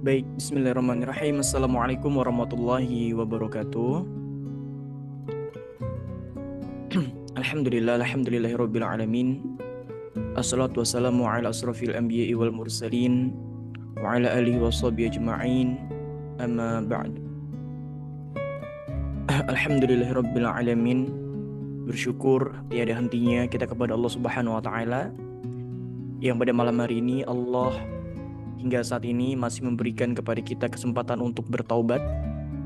Baik, bismillahirrahmanirrahim. Assalamualaikum warahmatullahi wabarakatuh. Alhamdulillahirabbil alamin. Assalatu wassalamu ala asrafil anbiya'i wal mursalin wa ala alihi washabihi ajma'in. Amma ba'd. Alhamdulillahirabbil alamin. Bersyukur tiada hentinya kita kepada Allah Subhanahu wa taala yang pada malam hari ini Allah hingga saat ini masih memberikan kepada kita kesempatan untuk bertaubat,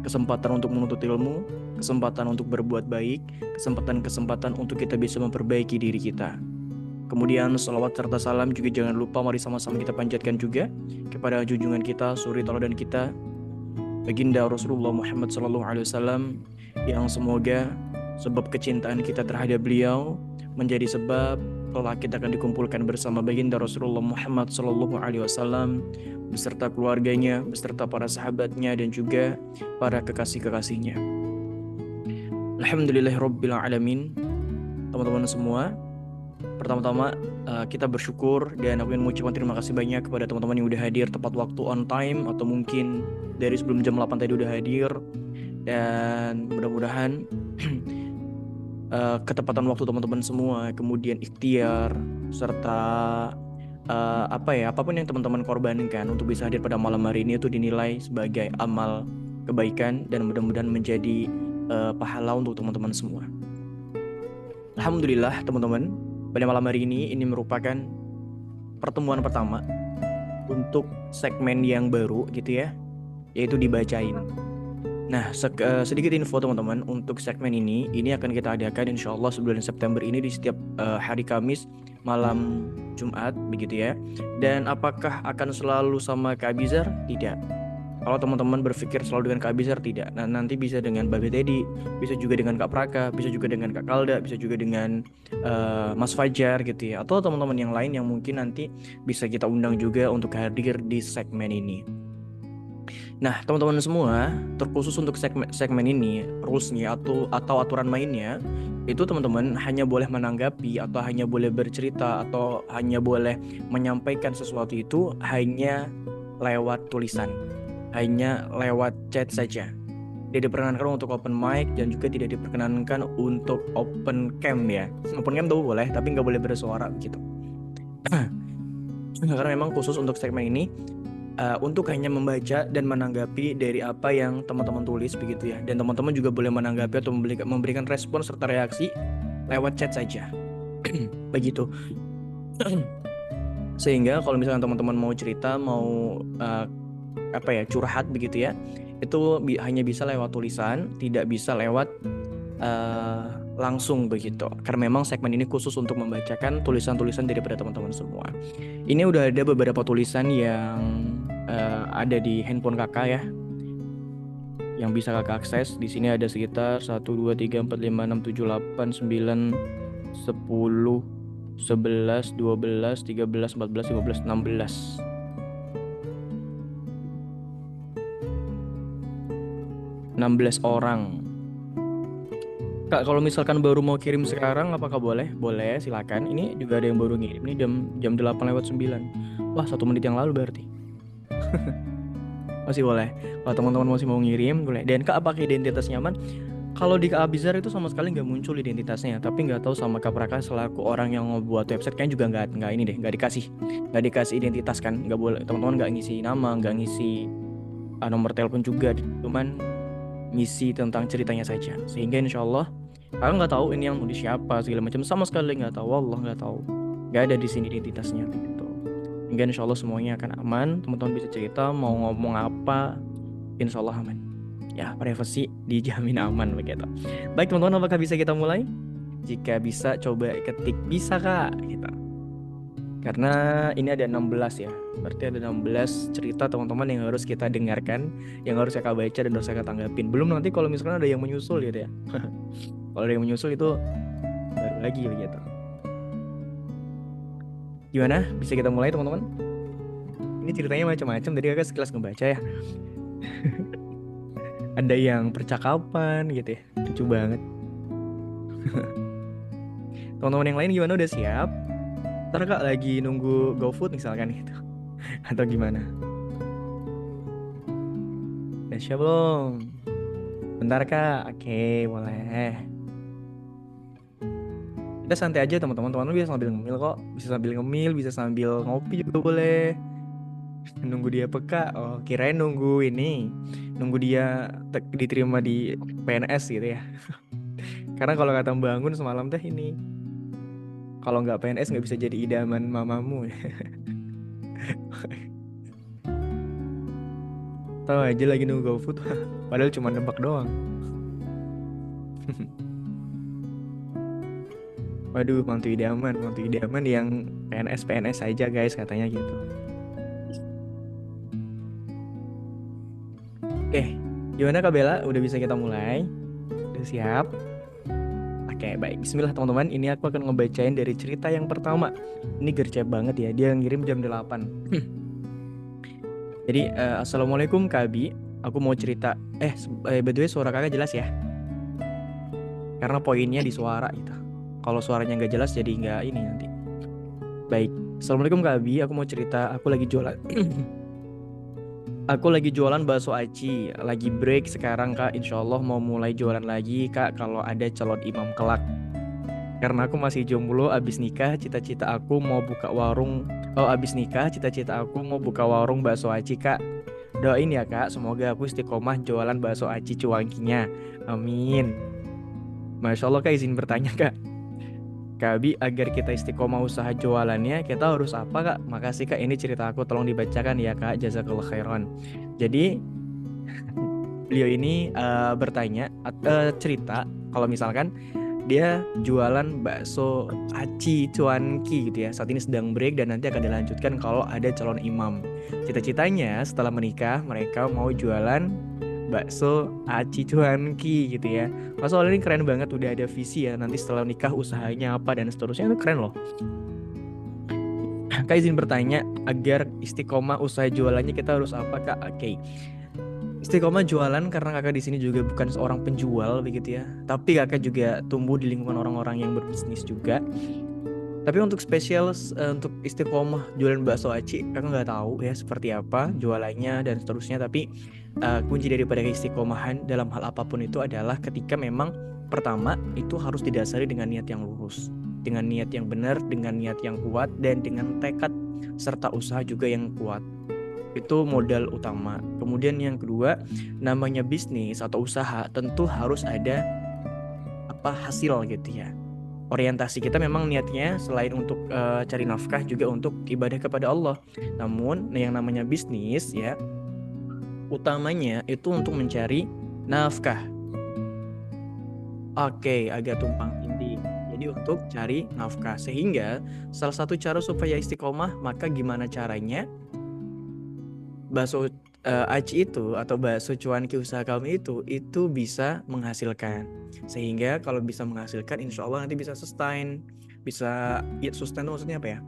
kesempatan untuk menuntut ilmu, kesempatan untuk berbuat baik, kesempatan untuk kita bisa memperbaiki diri kita. Kemudian salawat serta salam juga jangan lupa mari sama-sama kita panjatkan juga kepada junjungan kita, suri tauladan kita, baginda Rasulullah Muhammad SAW, yang semoga sebab kecintaan kita terhadap beliau menjadi sebab kelak kita akan dikumpulkan bersama baginda Rasulullah Muhammad SAW beserta keluarganya, beserta para sahabatnya dan juga para kekasih-kekasihnya. Alhamdulillahirabbil alamin. Teman-teman semua, pertama-tama kita bersyukur dan aku ingin mengucapkan terima kasih banyak kepada teman-teman yang udah hadir tepat waktu, on time, atau mungkin dari sebelum jam 8 tadi udah hadir. Dan mudah-mudahan ketepatan waktu teman-teman semua, kemudian ikhtiar serta apapun yang teman-teman korbankan untuk bisa hadir pada malam hari ini itu dinilai sebagai amal kebaikan dan mudah-mudahan menjadi pahala untuk teman-teman semua. Alhamdulillah teman-teman, pada malam hari ini merupakan pertemuan pertama untuk segmen yang baru gitu ya, yaitu dibacain. Nah, sedikit info teman-teman, untuk segmen ini akan kita adakan insya Allah bulan September ini di setiap hari Kamis malam Jumat begitu ya. Dan apakah akan selalu sama Kak Abizar? Tidak. Kalau teman-teman berpikir selalu dengan Kak Abizar, tidak. Nah, nanti bisa dengan Babe Teddy, bisa juga dengan Kak Praka, bisa juga dengan Kak Kalda, bisa juga dengan Mas Fajar gitu ya. Atau teman-teman yang lain yang mungkin nanti bisa kita undang juga untuk hadir di segmen ini. Nah, teman-teman semua, terkhusus untuk segmen ini, rulesnya atau aturan mainnya, itu teman-teman hanya boleh menanggapi atau hanya boleh bercerita atau hanya boleh menyampaikan sesuatu itu hanya lewat tulisan, hanya lewat chat saja. Tidak diperkenankan untuk open mic dan juga tidak diperkenankan untuk open cam ya. Open cam tuh boleh, tapi nggak boleh bersuara gitu. Karena memang khusus untuk segmen ini untuk hanya membaca dan menanggapi dari apa yang teman-teman tulis begitu ya. Dan teman-teman juga boleh menanggapi atau memberikan respon serta reaksi lewat chat saja. Begitu. Sehingga kalau misalnya teman-teman mau cerita, mau curhat begitu ya, itu hanya bisa lewat tulisan, tidak bisa lewat langsung begitu. Karena memang segmen ini khusus untuk membacakan tulisan-tulisan daripada teman-teman semua. Ini udah ada beberapa tulisan yang ada di handphone kakak ya, yang bisa kakak akses. Di sini ada sekitar 1, 2, 3, 4, 5, 6, 7, 8, 9, 10, 11, 12, 13, 14, 15, 16. 16 orang. Kak, kalau misalkan baru mau kirim sekarang apakah boleh? Boleh, silakan. Ini juga ada yang baru ngirim. Ini jam 8:09. Wah, 1 menit yang lalu berarti. Masih boleh. Kalau teman-teman masih mau ngirim, boleh. Dan Kak, apakah identitas nyaman? Kalau di Kak Abizar itu sama sekali nggak muncul identitasnya, tapi nggak tahu sama Kak Praka selaku orang yang ngebuat website kayaknya juga nggak ini deh, nggak dikasih identitas kan, nggak boleh, teman-teman nggak ngisi nama, nggak ngisi nomor telepon juga, cuman ngisi tentang ceritanya saja. Sehingga insya Allah kakak nggak tahu ini yang nulis siapa segala macam, sama sekali nggak tahu, Allah nggak tahu, nggak ada di sini identitasnya gitu. Sehingga insya Allah semuanya akan aman, teman-teman bisa cerita mau ngomong apa, insya Allah aman. Ya, privasi dijamin aman begitu. Baik teman-teman, apakah bisa kita mulai? Jika bisa, coba ketik bisa Kak gitu. Karena ini ada 16 ya. Berarti ada 16 cerita teman-teman yang harus kita dengarkan, yang harus Kakak baca dan harus Kakak tanggapin. Belum nanti kalau misalkan ada yang menyusul gitu ya. Kalau ada yang menyusul itu baru lagi begitu. Gimana? Bisa kita mulai teman-teman? Ini ceritanya macam-macam, tadi Kakak sekilas ngebaca ya. Ada yang percakapan gitu ya, lucu banget. Teman-teman yang lain gimana, udah siap? Ntar Kak lagi nunggu GoFood misalkan gitu. Atau gimana? Udah siap belum? Bentar Kak. Oke, boleh. Kita santai aja teman-teman. Teman-teman bisa sambil ngemil kok. Bisa sambil ngemil, bisa sambil ngopi juga boleh. Nunggu dia peka. Oh, kirain nunggu ini. Nunggu dia diterima di PNS gitu ya. Karena kalau kata bangun semalam teh ini. Kalau nggak PNS nggak bisa jadi idaman mamamu. Tahu aja lagi nunggu GoFood. Padahal cuma nebak doang. Waduh, mantu idaman yang PNS aja guys katanya gitu. Oke, gimana Kak Bella? Udah bisa kita mulai? Udah siap? Oke, baik. Bismillah teman-teman. Ini aku akan ngebacain dari cerita yang pertama. Ini gercep banget ya. Dia ngirim jam 8. Jadi, Assalamualaikum Kak Abi. Aku mau cerita. By the way suara kakak jelas ya? Karena poinnya di suara gitu. Kalau suaranya nggak jelas jadi nggak ini nanti. Baik. Assalamualaikum Kak Abi. Aku mau cerita. Aku lagi jualan. Aku lagi jualan bakso aci, lagi break sekarang Kak. Insya Allah mau mulai jualan lagi Kak kalau ada calon imam kelak. Karena aku masih jomblo, abis nikah, cita-cita aku mau buka warung. Oh, abis nikah, cita-cita aku mau buka warung bakso aci Kak. Doain ya Kak, semoga aku istiqomah jualan bakso aci cuankinya. Amin. Masya Allah Kak, izin bertanya Kak. Kak Abi, agar kita istiqomah usaha jualannya, kita harus apa Kak? Makasih Kak, ini cerita aku, tolong dibacakan ya Kak. Jazakallah khairan. Jadi beliau ini bertanya, cerita kalau misalkan dia jualan bakso aci cuanki gitu ya. Saat ini sedang break dan nanti akan dilanjutkan kalau ada calon imam. Cita-citanya setelah menikah mereka mau jualan bakso aci cuanki gitu ya. Soalnya ini keren banget, udah ada visi ya. Nanti setelah nikah usahanya apa dan seterusnya, itu keren loh. Kak izin bertanya, agar istiqomah usaha jualannya kita harus apa Kak? Oke. Istiqomah jualan karena kakak di sini juga bukan seorang penjual begitu ya. Tapi kakak juga tumbuh di lingkungan orang-orang yang berbisnis juga. Tapi untuk spesial untuk istiqomah jualan bakso aci, kakak nggak tahu ya seperti apa jualannya dan seterusnya. Tapi kunci daripada istiqomahan dalam hal apapun itu adalah ketika memang pertama itu harus didasari dengan niat yang lurus, dengan niat yang benar, dengan niat yang kuat, dan dengan tekad serta usaha juga yang kuat. Itu modal utama. Kemudian yang kedua, namanya bisnis atau usaha tentu harus ada hasil gitu ya. Orientasi kita memang niatnya selain untuk cari nafkah juga untuk ibadah kepada Allah. Namun yang namanya bisnis ya, utamanya itu untuk mencari nafkah. Oke, agak tumpang tindih. Jadi untuk cari nafkah, sehingga salah satu cara supaya istiqomah, maka gimana caranya bakso aci itu atau bakso cuanki usaha kami itu bisa menghasilkan. Sehingga kalau bisa menghasilkan, insya Allah nanti bisa sustain. Bisa ya, sustain maksudnya apa ya?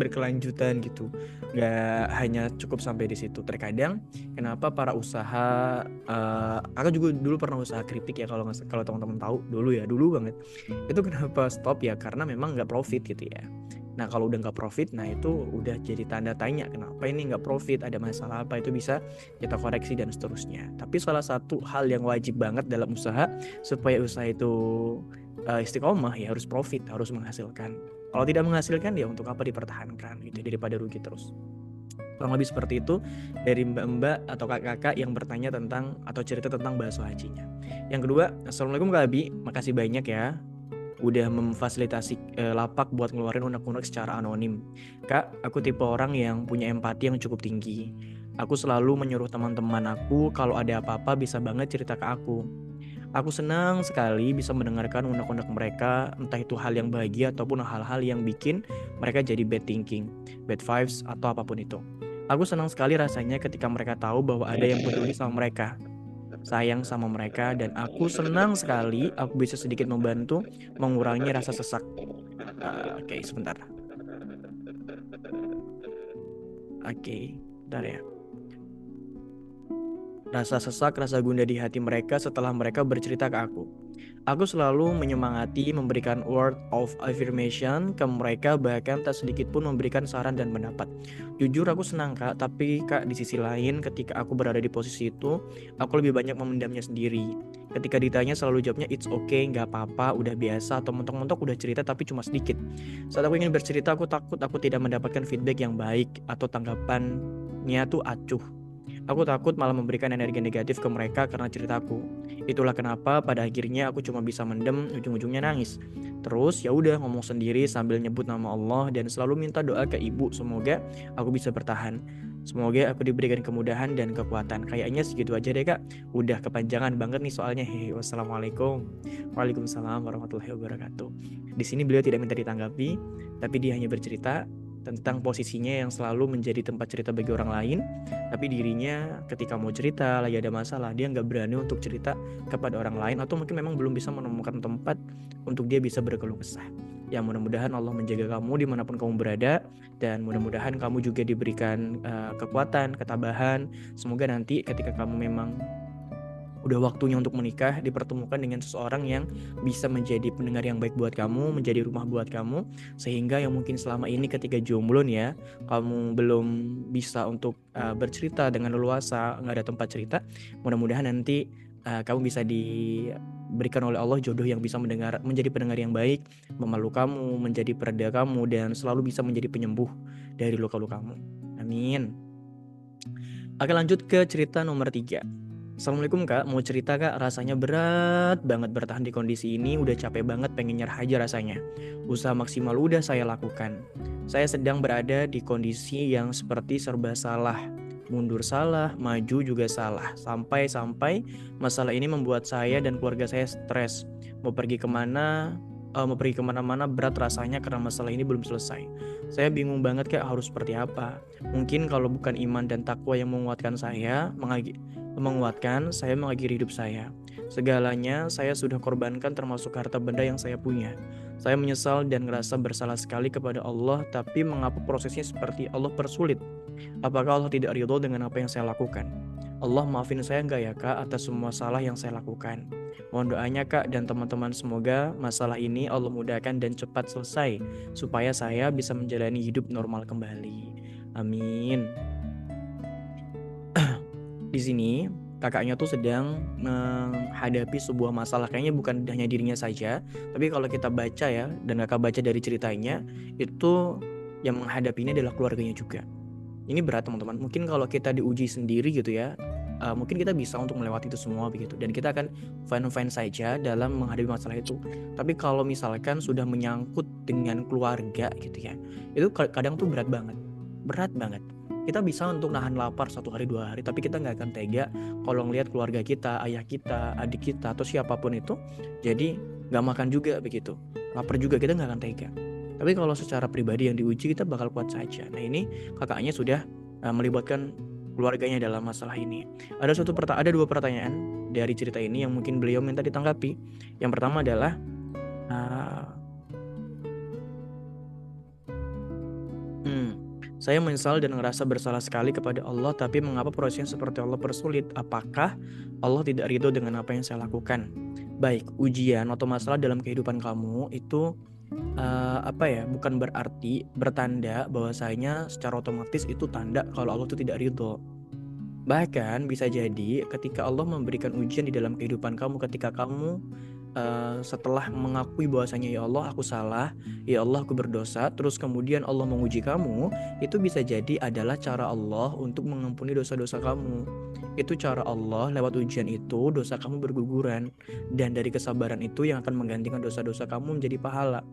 Berkelanjutan gitu. Nggak hanya cukup sampai di situ. Terkadang kenapa para usaha, aku juga dulu pernah usaha keripik ya, kalau teman-teman tahu dulu banget. Itu kenapa stop ya, karena memang nggak profit gitu ya. Nah kalau udah nggak profit, nah itu udah jadi tanda tanya, kenapa ini nggak profit, ada masalah apa, itu bisa kita koreksi dan seterusnya. Tapi salah satu hal yang wajib banget dalam usaha supaya usaha itu istiqomah ya harus profit, harus menghasilkan. Kalau tidak menghasilkan ya untuk apa dipertahankan gitu, daripada rugi terus. Kurang lebih seperti itu dari mbak-mbak atau kakak-kakak yang bertanya tentang atau cerita tentang bakso hajinya. Yang kedua, Assalamualaikum Kak Abi, makasih banyak ya udah memfasilitasi lapak buat ngeluarin unek-unek secara anonim. Kak, aku tipe orang yang punya empati yang cukup tinggi. Aku selalu menyuruh teman-teman aku kalau ada apa-apa bisa banget cerita ke aku. Aku senang sekali bisa mendengarkan unek-unek mereka, entah itu hal yang bahagia ataupun hal-hal yang bikin mereka jadi bad thinking, bad vibes, atau apapun itu. Aku senang sekali rasanya ketika mereka tahu bahwa ada yang peduli sama mereka, sayang sama mereka, dan aku senang sekali aku bisa sedikit membantu mengurangi rasa sesak. Oke, sebentar. Oke, bentar ya. rasa sesak, rasa gundah di hati mereka setelah mereka bercerita ke aku. Aku selalu menyemangati, memberikan word of affirmation ke mereka, bahkan tak sedikit pun memberikan saran dan pendapat. Jujur aku senang kak, tapi kak di sisi lain ketika aku berada di posisi itu, aku lebih banyak memendamnya sendiri. Ketika ditanya selalu jawabnya it's okay, nggak apa-apa, udah biasa, atau mentok-mentok udah cerita tapi cuma sedikit. Saat aku ingin bercerita, aku takut aku tidak mendapatkan feedback yang baik atau tanggapannya tuh acuh. Aku takut malah memberikan energi negatif ke mereka karena ceritaku. Itulah kenapa pada akhirnya aku cuma bisa mendem, ujung-ujungnya nangis. Terus ya udah ngomong sendiri sambil nyebut nama Allah dan selalu minta doa ke ibu, semoga aku bisa bertahan. Semoga aku diberikan kemudahan dan kekuatan. Kayaknya segitu aja deh kak. Udah kepanjangan banget nih soalnya. Hehe, wassalamualaikum. Waalaikumsalam warahmatullahi wabarakatuh. Di sini beliau tidak minta ditanggapi, tapi dia hanya bercerita tentang posisinya yang selalu menjadi tempat cerita bagi orang lain, tapi dirinya ketika mau cerita lagi ada masalah, dia nggak berani untuk cerita kepada orang lain, atau mungkin memang belum bisa menemukan tempat untuk dia bisa berkeluh kesah. Ya mudah-mudahan Allah menjaga kamu dimanapun kamu berada, dan mudah-mudahan kamu juga diberikan kekuatan, ketabahan. Semoga nanti ketika kamu memang udah waktunya untuk menikah, dipertemukan dengan seseorang yang bisa menjadi pendengar yang baik buat kamu, menjadi rumah buat kamu, sehingga yang mungkin selama ini ketika jomblo nih ya, kamu belum bisa untuk bercerita dengan leluasa, nggak ada tempat cerita. Mudah-mudahan nanti kamu bisa diberikan oleh Allah jodoh yang bisa menjadi pendengar yang baik, memeluk kamu, menjadi pereda kamu, dan selalu bisa menjadi penyembuh dari luka-lukamu. Amin. Oke, lanjut ke cerita nomor 3. Assalamualaikum kak, mau cerita kak, rasanya berat banget bertahan di kondisi ini, udah capek banget, pengen nyerah aja rasanya. Usaha maksimal udah saya lakukan. Saya sedang berada di kondisi yang seperti serba salah. Mundur salah, maju juga salah. Sampai-sampai masalah ini membuat saya dan keluarga saya stres. Mau pergi kemana-mana berat rasanya karena masalah ini belum selesai. Saya bingung banget kak harus seperti apa. Mungkin kalau bukan iman dan takwa yang menguatkan saya mengakhiri hidup saya. Segalanya saya sudah korbankan termasuk harta benda yang saya punya. Saya menyesal dan ngerasa bersalah sekali kepada Allah, tapi mengapa prosesnya seperti Allah persulit? Apakah Allah tidak ridho dengan apa yang saya lakukan? Allah maafin saya enggak ya kak atas semua salah yang saya lakukan? Mohon doanya kak dan teman-teman, semoga masalah ini Allah mudahkan dan cepat selesai supaya saya bisa menjalani hidup normal kembali. Amin. Di sini kakaknya tuh sedang menghadapi sebuah masalah, kayaknya bukan hanya dirinya saja, tapi kalau kita baca ya, dan kakak baca dari ceritanya, itu yang menghadapi ini adalah keluarganya juga. Ini berat teman-teman, mungkin kalau kita diuji sendiri gitu ya, mungkin kita bisa untuk melewati itu semua begitu, dan kita akan fine-fine saja dalam menghadapi masalah itu. Tapi kalau misalkan sudah menyangkut dengan keluarga gitu ya, itu kadang tuh berat banget. Kita bisa untuk nahan lapar 1 hari 2 hari, tapi kita nggak akan tega kalau ngelihat keluarga kita, ayah kita, adik kita, atau siapapun itu jadi nggak makan juga begitu, lapar juga, kita nggak akan tega. Tapi kalau secara pribadi yang diuji, kita bakal kuat saja. Nah ini kakaknya sudah melibatkan keluarganya dalam masalah ini. Ada 2 pertanyaan dari cerita ini yang mungkin beliau minta ditanggapi. Yang pertama adalah saya menyesal dan ngerasa bersalah sekali kepada Allah, tapi mengapa prosesnya seperti Allah persulit? Apakah Allah tidak ridho dengan apa yang saya lakukan? Baik, ujian atau masalah dalam kehidupan kamu itu bukan berarti bertanda bahwasanya secara otomatis itu tanda kalau Allah itu tidak ridho. Bahkan bisa jadi ketika Allah memberikan ujian di dalam kehidupan kamu, ketika kamu setelah mengakui bahwasanya ya Allah aku salah, ya Allah aku berdosa, terus kemudian Allah menguji kamu, itu bisa jadi adalah cara Allah untuk mengampuni dosa-dosa kamu. Itu cara Allah, lewat ujian itu dosa kamu berguguran, dan dari kesabaran itu yang akan menggantikan dosa-dosa kamu menjadi pahala.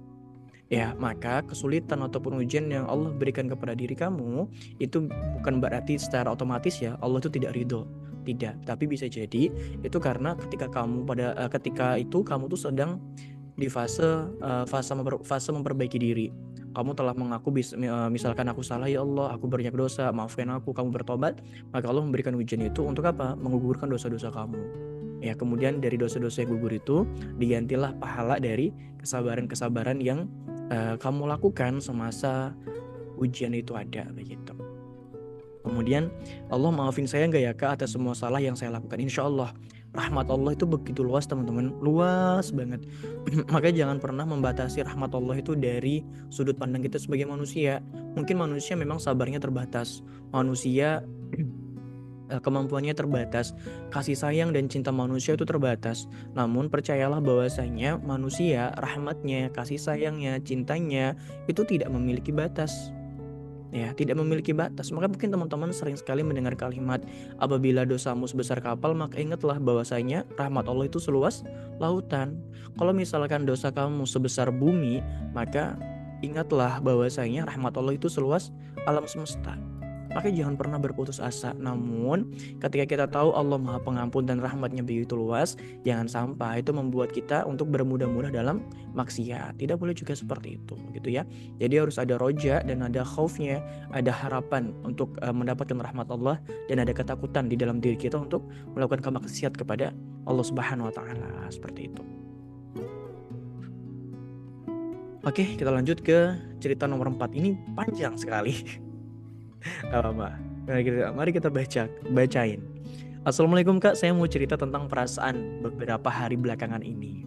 Ya, maka kesulitan ataupun ujian yang Allah berikan kepada diri kamu itu bukan berarti secara otomatis ya Allah itu tidak ridho. Tidak, tapi bisa jadi itu karena ketika itu kamu tuh sedang di fase memperbaiki diri. Kamu telah mengaku misalkan aku salah ya Allah, aku banyak dosa, maafkan aku, kamu bertobat, maka Allah memberikan ujian itu untuk apa? Menggugurkan dosa-dosa kamu. Ya, kemudian dari dosa-dosa yang gugur itu digantilah pahala dari kesabaran-kesabaran yang kamu lakukan semasa ujian itu ada begitu. Kemudian, Allah maafin saya nggak ya Kak atas semua salah yang saya lakukan? Insya Allah rahmat Allah itu begitu luas teman-teman, luas banget. Makanya jangan pernah membatasi rahmat Allah itu dari sudut pandang kita sebagai manusia. Mungkin manusia memang sabarnya terbatas, manusia kemampuannya terbatas, kasih sayang dan cinta manusia itu terbatas. Namun percayalah bahwasanya manusia, rahmatnya, kasih sayangnya, cintanya itu tidak memiliki batas. Ya, tidak memiliki batas. Maka mungkin teman-teman sering sekali mendengar kalimat, apabila dosamu sebesar kapal, maka ingatlah bahwasanya rahmat Allah itu seluas lautan. Kalau misalkan dosa kamu sebesar bumi, maka ingatlah bahwasanya rahmat Allah itu seluas alam semesta. Maka jangan pernah berputus asa. Namun ketika kita tahu Allah Maha Pengampun dan rahmatnya begitu luas, jangan sampai itu membuat kita untuk bermudah-mudah dalam maksiat. Tidak boleh juga seperti itu, gitu ya. Jadi harus ada roja dan ada khaufnya, ada harapan untuk mendapatkan rahmat Allah, dan ada ketakutan di dalam diri kita untuk melakukan kemaksiat kepada Allah Subhanahu wa taala, seperti itu. Oke, kita lanjut ke cerita nomor 4. Ini panjang sekali. Gak apa-apa. Mari kita bacain. Assalamualaikum Kak, saya mau cerita tentang perasaan beberapa hari belakangan ini.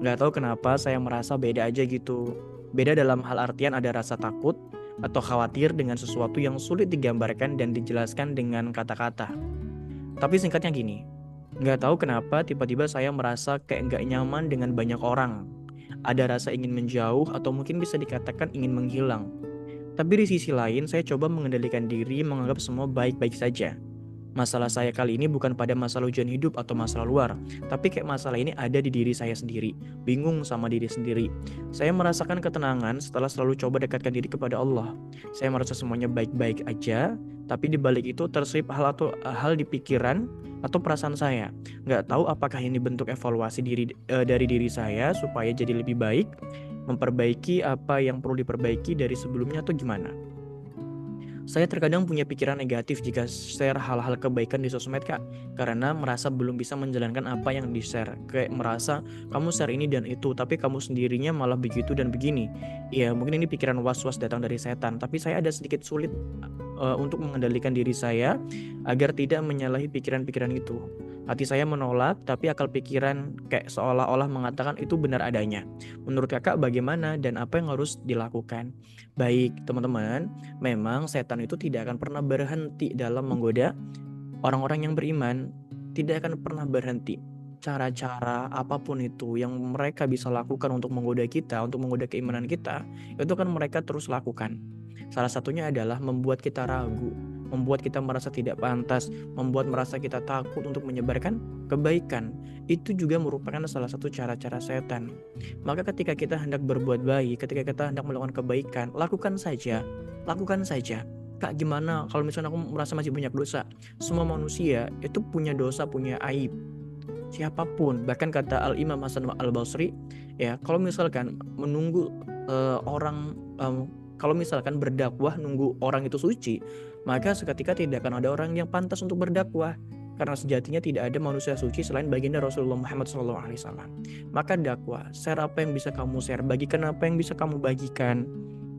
Gak tahu kenapa saya merasa beda aja gitu. Beda dalam hal artian ada rasa takut atau khawatir dengan sesuatu yang sulit digambarkan dan dijelaskan dengan kata-kata. Tapi singkatnya gini, gak tahu kenapa tiba-tiba saya merasa kayak gak nyaman dengan banyak orang. Ada rasa ingin menjauh atau mungkin bisa dikatakan ingin menghilang. Tapi di sisi lain, saya coba mengendalikan diri, menganggap semua baik-baik saja. Masalah saya kali ini bukan pada masalah ujian hidup atau masalah luar, tapi kayak masalah ini ada di diri saya sendiri, bingung sama diri sendiri. Saya merasakan ketenangan setelah selalu coba dekatkan diri kepada Allah. Saya merasa semuanya baik-baik aja, tapi di balik itu terselip hal di pikiran atau perasaan saya. Nggak tahu apakah ini bentuk evaluasi dari diri saya supaya jadi lebih baik, memperbaiki apa yang perlu diperbaiki dari sebelumnya atau gimana. Saya terkadang punya pikiran negatif jika share hal-hal kebaikan di sosmed Kak, karena merasa belum bisa menjalankan apa yang di-share. Kayak merasa kamu share ini dan itu, tapi kamu sendirinya malah begitu dan begini. Ya mungkin ini pikiran was-was datang dari setan, tapi saya ada sedikit sulit untuk mengendalikan diri saya agar tidak menyalahi pikiran-pikiran itu. Hati saya menolak, tapi akal pikiran kayak seolah-olah mengatakan itu benar adanya. Menurut Kakak bagaimana dan apa yang harus dilakukan? Baik teman-teman, memang setan itu tidak akan pernah berhenti dalam menggoda orang-orang yang beriman. Tidak akan pernah berhenti. Cara-cara apapun itu yang mereka bisa lakukan untuk menggoda kita, untuk menggoda keimanan kita, itu kan mereka terus lakukan. Salah satunya adalah membuat kita ragu, membuat kita merasa tidak pantas, membuat merasa kita takut untuk menyebarkan kebaikan. Itu juga merupakan salah satu cara-cara setan. Maka ketika kita hendak berbuat baik, ketika kita hendak melakukan kebaikan, lakukan saja. Kak, gimana kalau misalnya aku merasa masih banyak dosa? Semua manusia itu punya dosa, punya aib. Siapapun, bahkan kata Al-Imam Hasan Al-Basri, ya, kalau misalkan menunggu kalau misalkan berdakwah nunggu orang itu suci, maka seketika tidak akan ada orang yang pantas untuk berdakwah. Karena sejatinya tidak ada manusia suci selain baginda Rasulullah Muhammad SAW. Maka dakwah, share apa yang bisa kamu share, bagikan apa yang bisa kamu bagikan,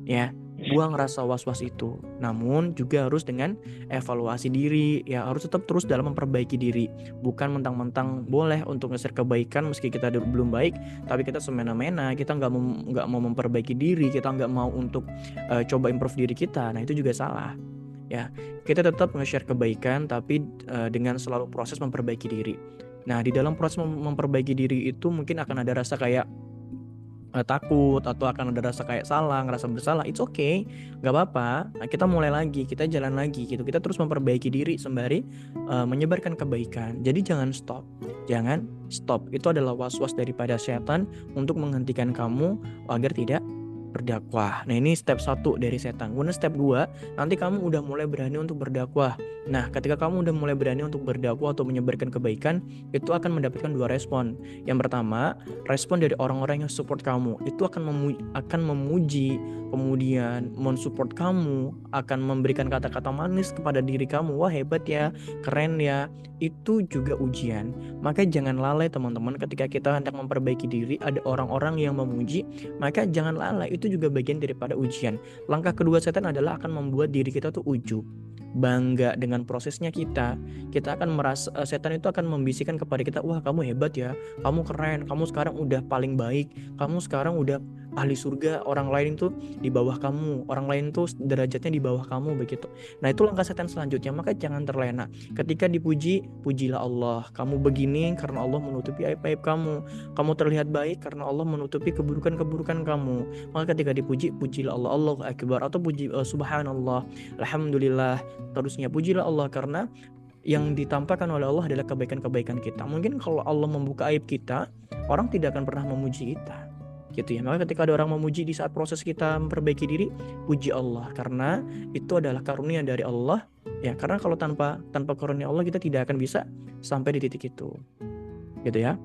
ya. Buang rasa was-was itu. Namun juga harus dengan evaluasi diri, ya harus tetap terus dalam memperbaiki diri. Bukan mentang-mentang boleh untuk nge-share kebaikan meski kita belum baik, tapi kita semena-mena, kita nggak mau memperbaiki diri, kita nggak mau untuk coba improve diri kita. Nah itu juga salah. Ya, kita tetap nge-share kebaikan, tapi dengan selalu proses memperbaiki diri. Nah di dalam proses memperbaiki diri itu mungkin akan ada rasa kayak takut atau akan ada rasa kayak salah, ngerasa bersalah. It's okay, nggak apa-apa. Nah, kita mulai lagi, kita jalan lagi gitu. Kita terus memperbaiki diri sembari menyebarkan kebaikan. Jadi jangan stop. Itu adalah was-was daripada setan untuk menghentikan kamu agar tidak berdakwah. Nah ini step 1 dari setan. Kemudian step 2, nanti kamu udah mulai berani untuk berdakwah. Nah ketika kamu udah mulai berani untuk berdakwah atau menyebarkan kebaikan, itu akan mendapatkan 2 respon. Yang pertama, respon dari orang-orang yang support kamu. Itu akan memuji, kemudian mensupport kamu, akan memberikan kata-kata manis kepada diri kamu. Wah hebat ya, keren ya. Itu juga ujian. Maka jangan lalai teman-teman, ketika kita hendak memperbaiki diri, ada orang-orang yang memuji, maka jangan lalai. Itu juga bagian daripada ujian. Langkah kedua setan adalah akan membuat diri kita tuh ujub. bangga dengan prosesnya kita akan merasa, setan itu akan membisikkan kepada kita, wah kamu hebat ya, kamu keren, kamu sekarang udah paling baik, kamu sekarang udah ahli surga, orang lain tuh di bawah kamu, orang lain tuh derajatnya di bawah kamu begitu. Nah itu langkah setan selanjutnya. Maka jangan terlena. Ketika dipuji, pujilah Allah. Kamu begini karena Allah menutupi aib-aib kamu. Kamu terlihat baik karena Allah menutupi keburukan-keburukan kamu. Maka ketika dipuji, pujilah Allah, Allahu Akbar, atau puji subhanallah, alhamdulillah. Terusnya pujilah Allah karena yang ditampakkan oleh Allah adalah kebaikan-kebaikan kita. Mungkin kalau Allah membuka aib kita, orang tidak akan pernah memuji kita. Gitu ya. Maka ketika ada orang memuji di saat proses kita memperbaiki diri, puji Allah karena itu adalah karunia dari Allah. Ya, karena kalau tanpa karunia Allah kita tidak akan bisa sampai di titik itu. Gitu ya.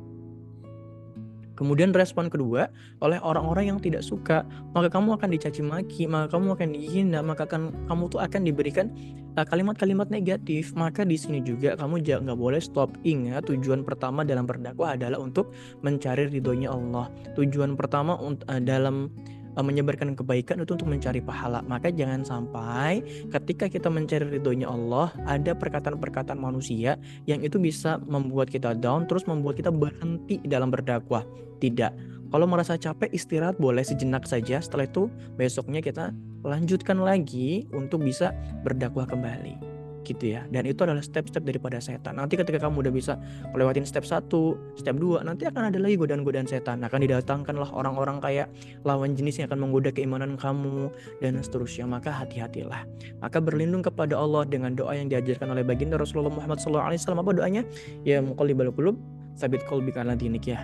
Kemudian respon kedua, oleh orang-orang yang tidak suka, maka kamu akan dicaci maki, maka kamu akan dihina, maka kamu tuh akan diberikan kalimat-kalimat negatif. Maka di sini juga kamu nggak boleh stop. Ingat, tujuan pertama dalam berdakwah adalah untuk mencari ridhonya Allah. Tujuan pertama dalam menyebarkan kebaikan itu untuk mencari pahala. Maka jangan sampai ketika kita mencari ridhonya Allah, ada perkataan-perkataan manusia yang itu bisa membuat kita down, terus membuat kita berhenti dalam berdakwah. Tidak. Kalau merasa capek, istirahat boleh sejenak saja. Setelah itu besoknya kita lanjutkan lagi untuk bisa berdakwah kembali. Gitu ya. Dan itu adalah step-step daripada setan. Nanti ketika kamu udah bisa lewatin step 1, step 2, nanti akan ada lagi godaan-godaan setan. Akan didatangkanlah orang-orang kayak lawan jenis yang akan menggoda keimanan kamu dan seterusnya. Maka hati-hatilah. Maka berlindung kepada Allah dengan doa yang diajarkan oleh baginda Rasulullah Muhammad SAW. Apa doanya? Ya muqallibal qulub, tsabit qalbika ala dinik ya.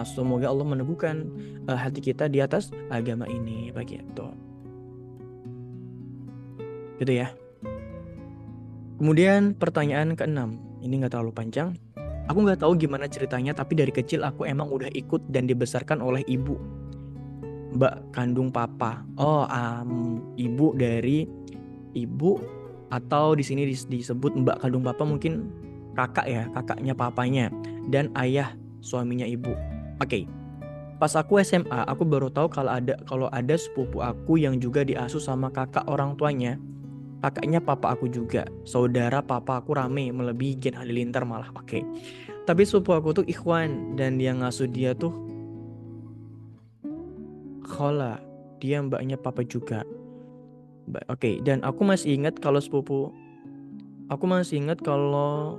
Semoga Allah meneguhkan hati kita di atas agama ini begitu. Gitu ya. Kemudian pertanyaan ke-6, ini gak terlalu panjang. Aku gak tahu gimana ceritanya, tapi dari kecil aku emang udah ikut dan dibesarkan oleh ibu, mbak kandung papa. Ibu dari ibu, atau di sini disebut mbak kandung papa, mungkin kakak ya, kakaknya papanya, dan ayah suaminya ibu. Oke. Pas aku SMA, aku baru tahu kalau ada sepupu aku yang juga diasuh sama kakak orang tuanya. Kakaknya papa aku juga, saudara papa aku rame, melebihi Gen Halilintar malah. Oke. Tapi sepupu aku tuh ikhwan, dan yang ngasuh dia tuh khola, dia mbaknya papa juga. Oke. Dan aku masih ingat kalau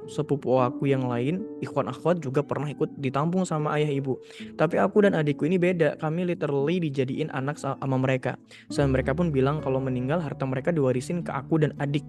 sepupu aku yang lain, ikhwan akhwat juga pernah ikut ditampung sama ayah ibu. Tapi aku dan adikku ini beda. Kami literally dijadiin anak sama mereka. Sampai mereka pun bilang kalau meninggal harta mereka diwarisin ke aku dan adik.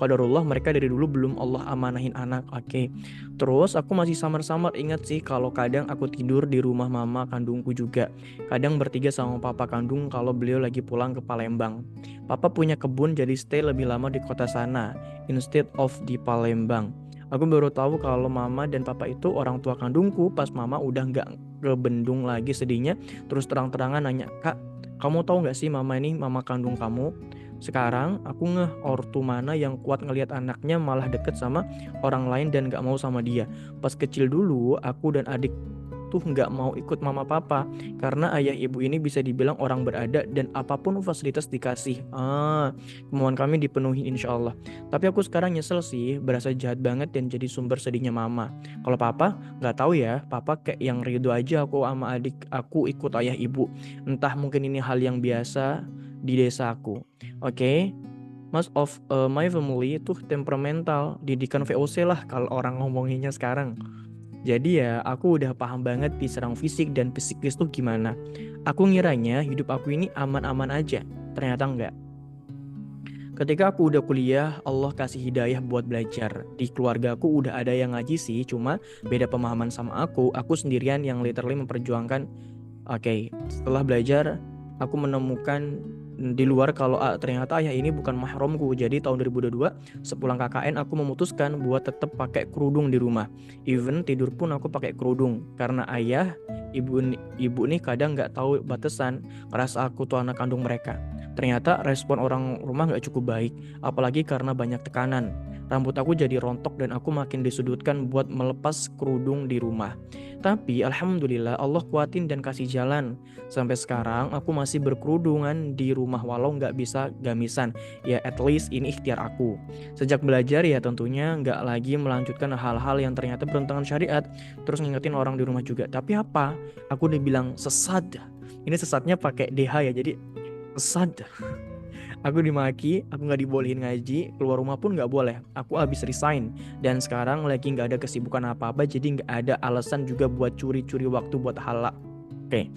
Qadarullah, mereka dari dulu belum Allah amanahin anak. Oke. Terus aku masih samar-samar ingat sih kalau kadang aku tidur di rumah mama kandungku juga. Kadang bertiga sama papa kandung kalau beliau lagi pulang ke Palembang. Papa punya kebun jadi stay lebih lama di kota sana instead of di Palembang. Aku baru tahu kalau mama dan papa itu orang tua kandungku pas mama udah gak ke Bendung lagi sedihnya. Terus terang-terangan nanya, "Kak, kamu tahu gak sih mama ini mama kandung kamu?" Sekarang aku ngeh ortu mana yang kuat ngelihat anaknya malah deket sama orang lain dan gak mau sama dia. Pas kecil dulu aku dan adik tuh gak mau ikut mama papa karena ayah ibu ini bisa dibilang orang berada dan apapun fasilitas dikasih. Kemauan kami dipenuhi insya Allah. Tapi aku sekarang nyesel sih, berasa jahat banget dan jadi sumber sedihnya mama. Kalau papa gak tahu ya, papa kayak yang ridho aja aku sama adik aku ikut ayah ibu. Entah mungkin ini hal yang biasa di desa aku. Oke. Most of my family itu temperamental, didikan VOC lah kalau orang ngomonginnya sekarang. Jadi ya aku udah paham banget diserang fisik dan psikis tuh gimana. Aku ngiranya hidup aku ini aman-aman aja, ternyata enggak. Ketika aku udah kuliah, Allah kasih hidayah buat belajar. Di keluarga aku udah ada yang ngaji sih, cuma beda pemahaman sama aku sendirian yang literally memperjuangkan. Oke, setelah belajar aku menemukan di luar kalau ternyata ayah ini bukan mahramku. Jadi tahun 2022 sepulang KKN aku memutuskan buat tetap pakai kerudung di rumah. Even tidur pun aku pakai kerudung karena ayah ibu nih kadang nggak tahu batasan, ngerasa aku tuh anak kandung mereka. Ternyata respon orang rumah nggak cukup baik, apalagi karena banyak tekanan. Rambut aku jadi rontok dan aku makin disudutkan buat melepas kerudung di rumah. Tapi alhamdulillah Allah kuatin dan kasih jalan. Sampai sekarang aku masih berkerudungan di rumah rumah walau nggak bisa gamisan. Ya at least ini ikhtiar aku. Sejak belajar ya tentunya nggak lagi melanjutkan hal-hal yang ternyata bertentangan syariat. Terus ngingetin orang di rumah juga. Tapi apa? Aku dibilang sesat. Ini sesatnya pakai DH ya, jadi sesat. Aku dimaki, aku nggak dibolehin ngaji, keluar rumah pun nggak boleh. Aku habis resign dan sekarang lagi nggak ada kesibukan apa-apa, jadi nggak ada alasan juga buat curi-curi waktu buat halak. Oke.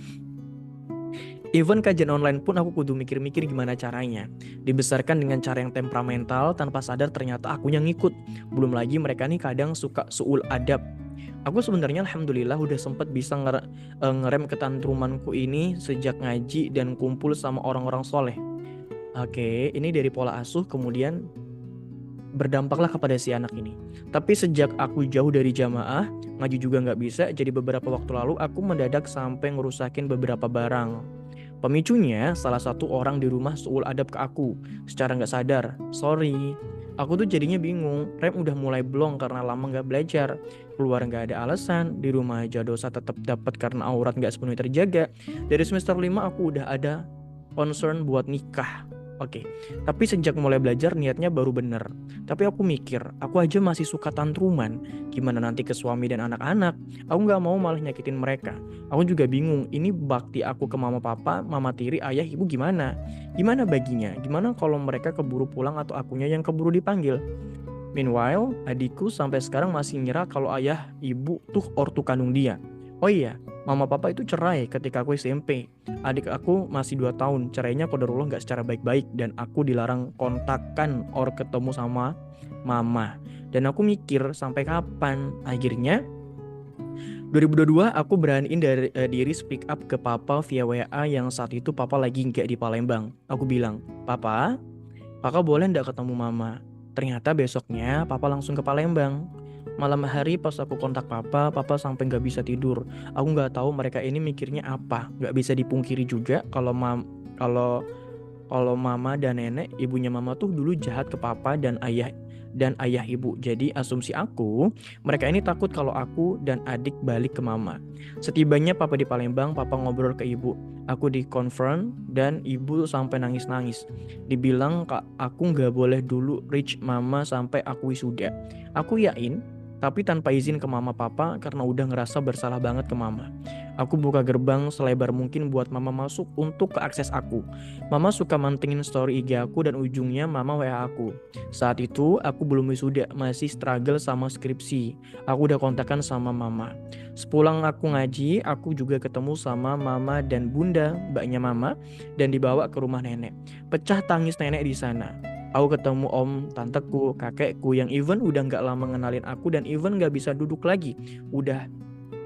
Even kajian online pun aku kudu mikir-mikir gimana caranya. Dibesarkan dengan cara yang temperamental, tanpa sadar ternyata aku yang ngikut. Belum lagi mereka nih kadang suka suul adab. Aku sebenarnya alhamdulillah udah sempet bisa ngerem ketantrumanku ini sejak ngaji dan kumpul sama orang-orang soleh. Oke, ini dari pola asuh kemudian berdampaklah kepada si anak ini. Tapi sejak aku jauh dari jamaah, ngaji juga nggak bisa, jadi beberapa waktu lalu aku mendadak sampai ngerusakin beberapa barang. Pemicunya salah satu orang di rumah suul adab ke aku, secara nggak sadar. Sorry, aku tuh jadinya bingung, rem udah mulai blong karena lama nggak belajar. Keluar nggak ada alasan, di rumah aja dosa tetap dapat karena aurat nggak sepenuhnya terjaga. Dari semester 5 aku udah ada concern buat nikah. Oke, tapi sejak mulai belajar niatnya baru bener. Tapi aku mikir, aku aja masih suka tantruman. Gimana nanti ke suami dan anak-anak? Aku gak mau malah nyakitin mereka. Aku juga bingung, ini bakti aku ke mama papa, mama tiri, ayah, ibu gimana? Gimana baginya? Gimana kalau mereka keburu pulang atau akunya yang keburu dipanggil? Meanwhile, adikku sampai sekarang masih ngira kalau ayah, ibu tuh ortu kandung dia. Oh iya, mama papa itu cerai ketika aku SMP. Adik aku masih 2 tahun, cerainya qadarullah gak secara baik-baik dan aku dilarang kontakkan or ketemu sama mama. Dan aku mikir sampai kapan? Akhirnya 2022 aku beraniin diri speak up ke papa via WA yang saat itu papa lagi nggak di Palembang. Aku bilang, papa boleh nggak ketemu mama? Ternyata besoknya papa langsung ke Palembang. Malam hari pas aku kontak papa sampai nggak bisa tidur. Aku nggak tahu mereka ini mikirnya apa. Nggak bisa dipungkiri juga kalau mama dan nenek, ibunya mama tuh dulu jahat ke papa dan ayah ibu. Jadi asumsi aku, mereka ini takut kalau aku dan adik balik ke mama. Setibanya papa di Palembang, papa ngobrol ke ibu. Aku dikonfront dan ibu sampai nangis-nangis. Dibilang kak, aku nggak boleh dulu reach mama sampai aku wisuda. Aku yakin, tapi tanpa izin ke mama papa karena udah ngerasa bersalah banget ke mama. Aku buka gerbang selebar mungkin buat mama masuk untuk ke akses aku. Mama suka mantengin story IG aku dan ujungnya mama WA aku. Saat itu aku belum wisuda, masih struggle sama skripsi. Aku udah kontakkan sama mama. Sepulang aku ngaji, aku juga ketemu sama mama dan bunda, mbaknya mama, dan dibawa ke rumah nenek. Pecah tangis nenek di sana. Aku ketemu om, tanteku, kakekku yang even udah gak lama ngenalin aku dan even gak bisa duduk lagi. Udah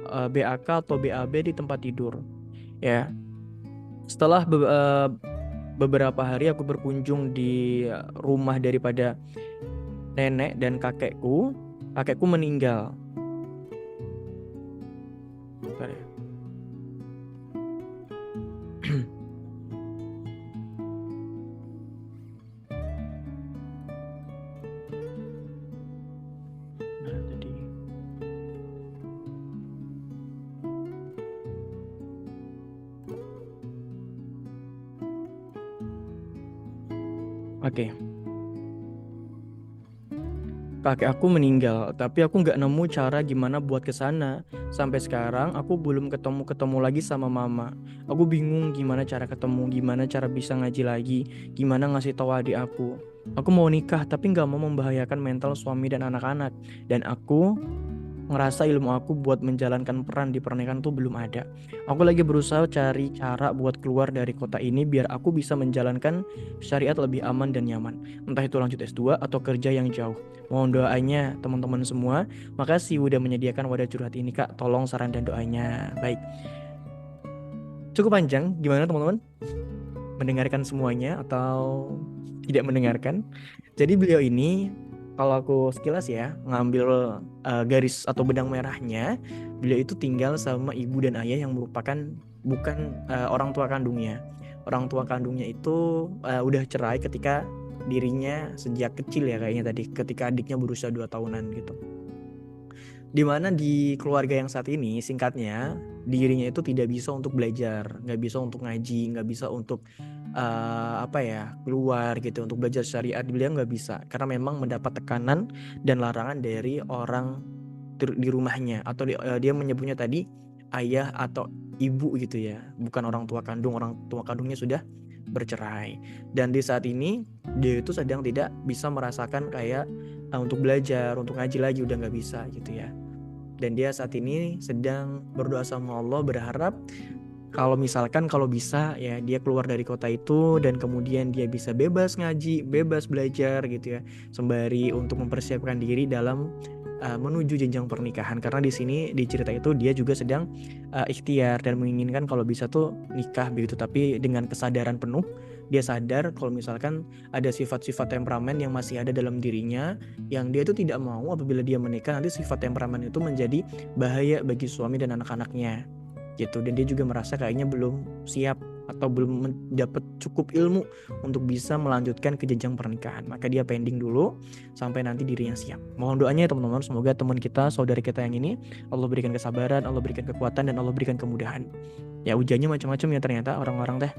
BAK atau BAB di tempat tidur. Ya, setelah beberapa hari aku berkunjung di rumah daripada nenek dan kakekku meninggal. Bentar ya. Oke. Kakek aku meninggal, tapi aku nggak nemu cara gimana buat kesana. Sampai sekarang aku belum ketemu lagi sama mama. Aku bingung gimana cara ketemu, gimana cara bisa ngaji lagi, gimana ngasih tahu adik aku. Aku mau nikah tapi nggak mau membahayakan mental suami dan anak-anak. Dan aku ngerasa ilmu aku buat menjalankan peran di pernikahan tuh belum ada. Aku lagi berusaha cari cara buat keluar dari kota ini biar aku bisa menjalankan syariat lebih aman dan nyaman. Entah itu lanjut S2 atau kerja yang jauh. Mohon doanya teman-teman semua. Makasih udah menyediakan wadah curhat ini kak. Tolong saran dan doanya. Baik. Cukup panjang. Gimana teman-teman? Mendengarkan semuanya atau tidak mendengarkan? Jadi beliau ini, kalau aku sekilas ya, ngambil garis atau benang merahnya, beliau itu tinggal sama ibu dan ayah yang merupakan bukan orang tua kandungnya. Orang tua kandungnya itu udah cerai ketika dirinya sejak kecil ya kayaknya tadi, ketika adiknya berusia 2 tahunan gitu. Dimana di keluarga yang saat ini, singkatnya, dirinya itu tidak bisa untuk belajar, nggak bisa untuk ngaji, nggak bisa untuk keluar gitu untuk belajar syariat. Beliau nggak bisa karena memang mendapat tekanan dan larangan dari orang di rumahnya, atau dia menyebutnya tadi ayah atau ibu gitu ya, bukan orang tua kandung. Orang tua kandungnya sudah bercerai, dan di saat ini dia itu sedang tidak bisa merasakan kayak untuk belajar, untuk ngaji lagi, udah nggak bisa gitu ya. Dan dia saat ini sedang berdoa sama Allah, berharap kalau bisa ya dia keluar dari kota itu dan kemudian dia bisa bebas ngaji, bebas belajar gitu ya, sembari untuk mempersiapkan diri dalam menuju jenjang pernikahan. Karena di sini di cerita itu dia juga sedang ikhtiar dan menginginkan kalau bisa tuh nikah begitu, tapi dengan kesadaran penuh dia sadar kalau misalkan ada sifat-sifat temperamen yang masih ada dalam dirinya, yang dia itu tidak mau apabila dia menikah nanti sifat temperamen itu menjadi bahaya bagi suami dan anak-anaknya gitu. Dan dia juga merasa kayaknya belum siap atau belum mendapat cukup ilmu untuk bisa melanjutkan ke jenjang pernikahan. Maka dia pending dulu sampai nanti dirinya siap. Mohon doanya ya teman-teman, semoga teman kita, saudari kita yang ini Allah berikan kesabaran, Allah berikan kekuatan, dan Allah berikan kemudahan. Ya ujiannya macam-macam ya ternyata orang-orang teh.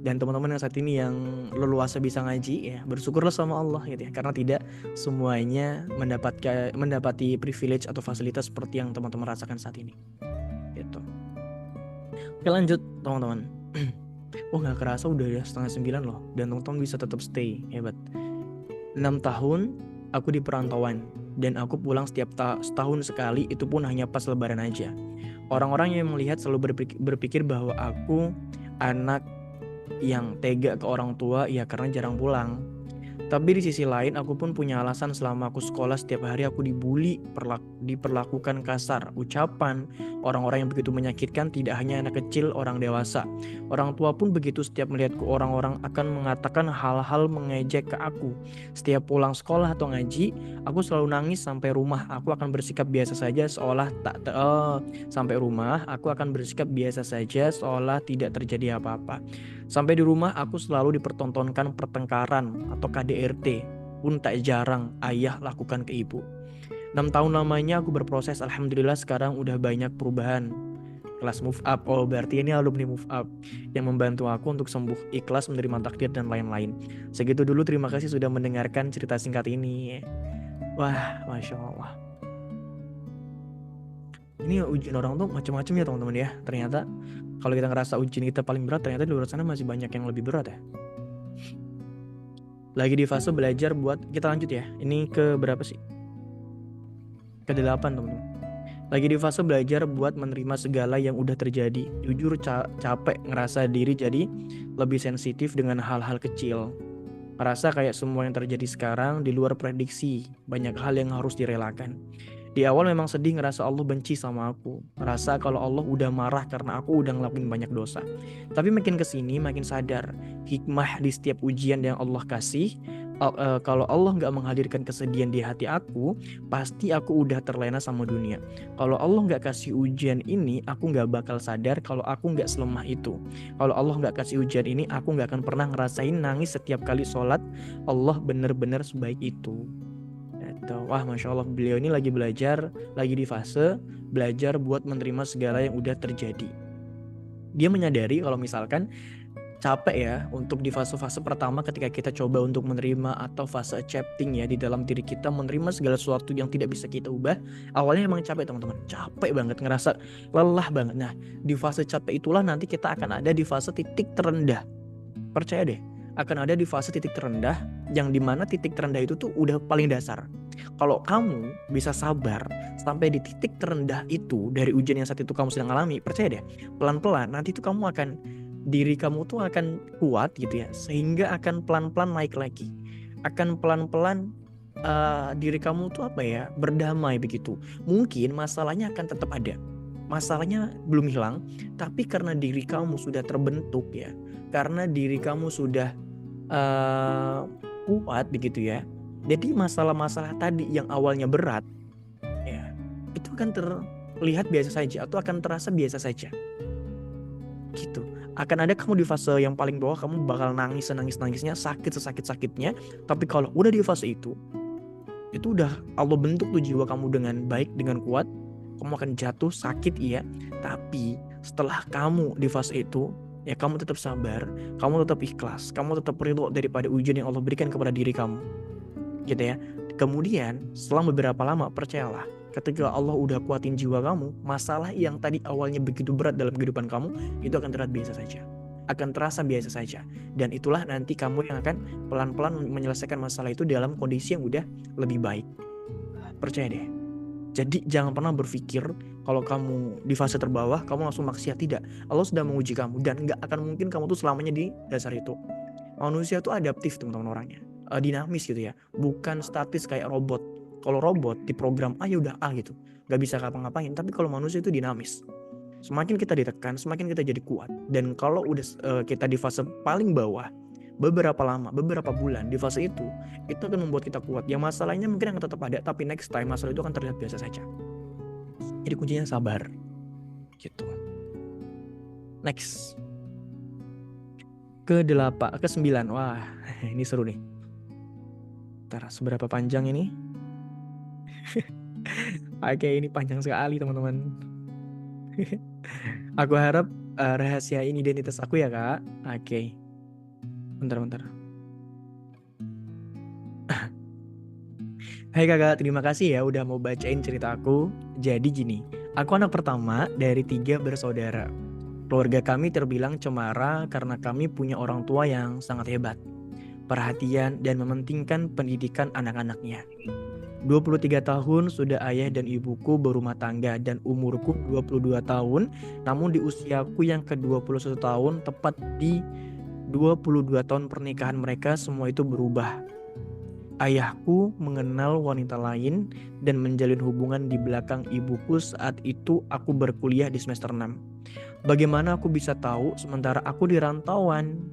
Dan teman-teman yang saat ini yang leluasa bisa ngaji ya, bersyukurlah sama Allah gitu ya, karena tidak semuanya mendapati privilege atau fasilitas seperti yang teman-teman rasakan saat ini gitu. Oke, lanjut teman-teman. Nggak kerasa udah ya 8:30 loh, dan teman-teman bisa tetap stay, hebat. 6 tahun aku di perantauan dan aku pulang setiap setahun sekali, itu pun hanya pas lebaran aja. Orang-orang yang melihat selalu berpikir bahwa aku anak yang tega ke orang tua ya karena jarang pulang. Tapi di sisi lain aku pun punya alasan. Selama aku sekolah setiap hari aku dibully, diperlakukan kasar, ucapan orang-orang yang begitu menyakitkan, tidak hanya anak kecil, orang dewasa. Orang tua pun begitu, setiap melihatku orang-orang akan mengatakan hal-hal mengejek ke aku. Setiap pulang sekolah atau ngaji, aku selalu nangis. Sampai rumah aku akan bersikap biasa saja seolah tidak terjadi apa-apa. Sampai di rumah aku selalu dipertontonkan pertengkaran atau KDRT pun tak jarang ayah lakukan ke ibu. 6 tahun lamanya aku berproses, alhamdulillah sekarang udah banyak perubahan. Kelas move up, berarti ini alumni move up yang membantu aku untuk sembuh, ikhlas menerima takdir dan lain-lain. Segitu dulu, terima kasih sudah mendengarkan cerita singkat ini. Wah, Masya Allah. Ini ujian orang tuh macam-macam ya teman-teman ya. Ternyata kalau kita ngerasa ujian kita paling berat, ternyata di luar sana masih banyak yang lebih berat ya. Lagi di fase belajar buat, kita lanjut ya. Ini ke berapa sih? Ke-8 teman-teman. Lagi di fase belajar buat menerima segala yang udah terjadi. Jujur capek ngerasa diri jadi lebih sensitif dengan hal-hal kecil. Ngerasa kayak semua yang terjadi sekarang di luar prediksi. Banyak hal yang harus direlakan. Di awal memang sedih, ngerasa Allah benci sama aku, ngerasa kalau Allah udah marah karena aku udah ngelakuin banyak dosa. Tapi makin kesini makin sadar hikmah di setiap ujian yang Allah kasih. Kalau Allah gak menghadirkan kesedihan di hati aku, pasti aku udah terlena sama dunia. Kalau Allah gak kasih ujian ini, aku gak bakal sadar kalau aku gak selemah itu. Kalau Allah gak kasih ujian ini, aku gak akan pernah ngerasain nangis setiap kali sholat. Allah bener-bener sebaik itu. Wah, Masya Allah, beliau ini lagi belajar, lagi di fase belajar buat menerima segala yang udah terjadi. Dia menyadari kalau misalkan capek ya untuk di fase-fase pertama ketika kita coba untuk menerima, atau fase accepting ya, di dalam diri kita menerima segala sesuatu yang tidak bisa kita ubah. Awalnya emang capek teman-teman, capek banget, ngerasa lelah banget. Nah, di fase capek itulah nanti kita akan ada di fase titik terendah. Percaya deh, akan ada di fase titik terendah, yang dimana titik terendah itu tuh udah paling dasar. Kalau kamu bisa sabar sampai di titik terendah itu dari ujian yang saat itu kamu sedang alami, percaya deh, pelan-pelan nanti itu diri kamu tuh akan kuat gitu ya, sehingga akan pelan-pelan naik lagi. Akan pelan-pelan diri kamu tuh berdamai begitu. Mungkin masalahnya akan tetap ada, masalahnya belum hilang, tapi karena diri kamu sudah terbentuk ya, karena diri kamu sudah kuat begitu ya. Jadi masalah-masalah tadi yang awalnya berat ya, itu akan terlihat biasa saja atau akan terasa biasa saja gitu. Akan ada kamu di fase yang paling bawah, kamu bakal nangis-nangisnya, sakit sesakit-sakitnya. Tapi kalau udah di fase itu udah Allah bentuk tuh jiwa kamu dengan baik, dengan kuat. kamu akan jatuh, sakit iya, tapi setelah kamu di fase itu, ya kamu tetap sabar, kamu tetap ikhlas, kamu tetap ridho daripada ujian yang Allah berikan kepada diri kamu, gitu ya. Kemudian setelah beberapa lama, percayalah, ketika Allah udah kuatin jiwa kamu, masalah yang tadi awalnya begitu berat dalam kehidupan kamu, itu akan terlihat biasa saja, akan terasa biasa saja. Dan itulah nanti kamu yang akan pelan-pelan menyelesaikan masalah itu dalam kondisi yang udah lebih baik. Percaya deh. Jadi jangan pernah berpikir kalau kamu di fase terbawah, kamu langsung maksiat. Tidak. Allah sudah menguji kamu, dan gak akan mungkin kamu tuh selamanya di dasar itu. Manusia tuh adaptif teman-teman orangnya, dinamis gitu ya, bukan statis kayak robot. Kalau robot diprogram A ya udah A gitu, gak bisa ngapa-ngapain. Tapi kalau manusia itu dinamis. Semakin kita ditekan, semakin kita jadi kuat. Dan kalau udah kita di fase paling bawah, beberapa lama, beberapa bulan di fase itu akan membuat kita kuat. Yang masalahnya mungkin akan tetap ada, tapi next time masalah itu akan terlihat biasa saja. Jadi kuncinya sabar, gitu. Next, ke-9. Wah, ini seru nih. Ntar seberapa panjang ini? Oke, ini panjang sekali teman-teman. Aku harap rahasiain identitas aku ya kak. Oke. Bentar. Hai kakak, terima kasih ya udah mau bacain cerita aku. Jadi gini, aku anak pertama dari 3 bersaudara. Keluarga kami terbilang cemara karena kami punya orang tua yang sangat hebat, perhatian dan mementingkan pendidikan anak-anaknya. 23 tahun sudah ayah dan ibuku berumah tangga, dan umurku 22 tahun. Namun di usiaku yang ke-21 tahun, tepat di 22 tahun pernikahan mereka, semua itu berubah. Ayahku mengenal wanita lain dan menjalin hubungan di belakang ibuku. Saat itu aku berkuliah di semester 6. Bagaimana aku bisa tahu sementara aku di rantauan?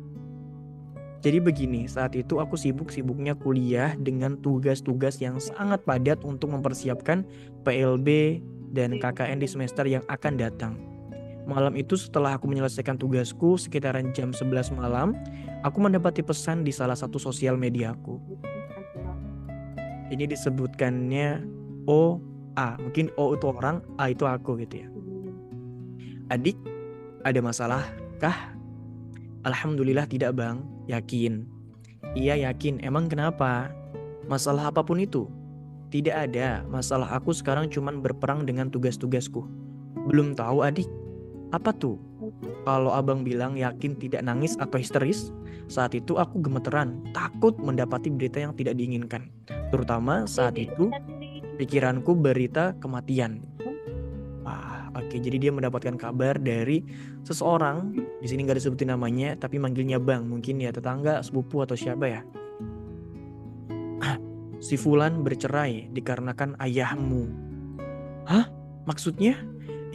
Jadi begini, saat itu aku sibuk-sibuknya kuliah dengan tugas-tugas yang sangat padat untuk mempersiapkan PLB dan KKN di semester yang akan datang. Malam itu setelah aku menyelesaikan tugasku sekitaran jam 11 malam, aku mendapati pesan di salah satu sosial mediaku. Ini disebutkannya OA, mungkin O itu orang, A itu aku gitu ya. Adik, ada masalah kah? Alhamdulillah tidak bang, yakin. Iya yakin, emang kenapa? Masalah apapun itu? Tidak ada, masalah aku sekarang cuman berperang dengan tugas-tugasku. Belum tahu adik, apa tuh? Kalau abang bilang yakin tidak nangis atau histeris, saat itu aku gemeteran, takut mendapati berita yang tidak diinginkan. Terutama saat itu pikiranku berita kematian. Oke, jadi dia mendapatkan kabar dari seseorang, di sini nggak disebutin namanya, tapi manggilnya bang, mungkin ya tetangga, sepupu atau siapa ya. Si Fulan bercerai dikarenakan ayahmu. Hah? Maksudnya?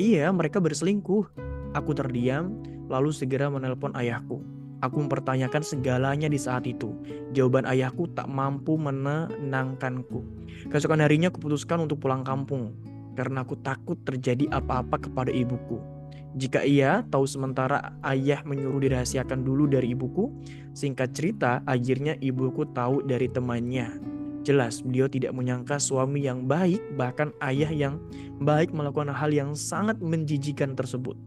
Iya, mereka berselingkuh. Aku terdiam, lalu segera menelpon ayahku. Aku mempertanyakan segalanya di saat itu. Jawaban ayahku tak mampu menenangkanku. Keesokan harinya kuputuskan untuk pulang kampung, karena aku takut terjadi apa-apa kepada ibuku. Jika ia tahu sementara ayah menyuruh dirahasiakan dulu dari ibuku. Singkat cerita, akhirnya ibuku tahu dari temannya. Jelas beliau tidak menyangka suami yang baik, bahkan ayah yang baik, melakukan hal yang sangat menjijikan tersebut.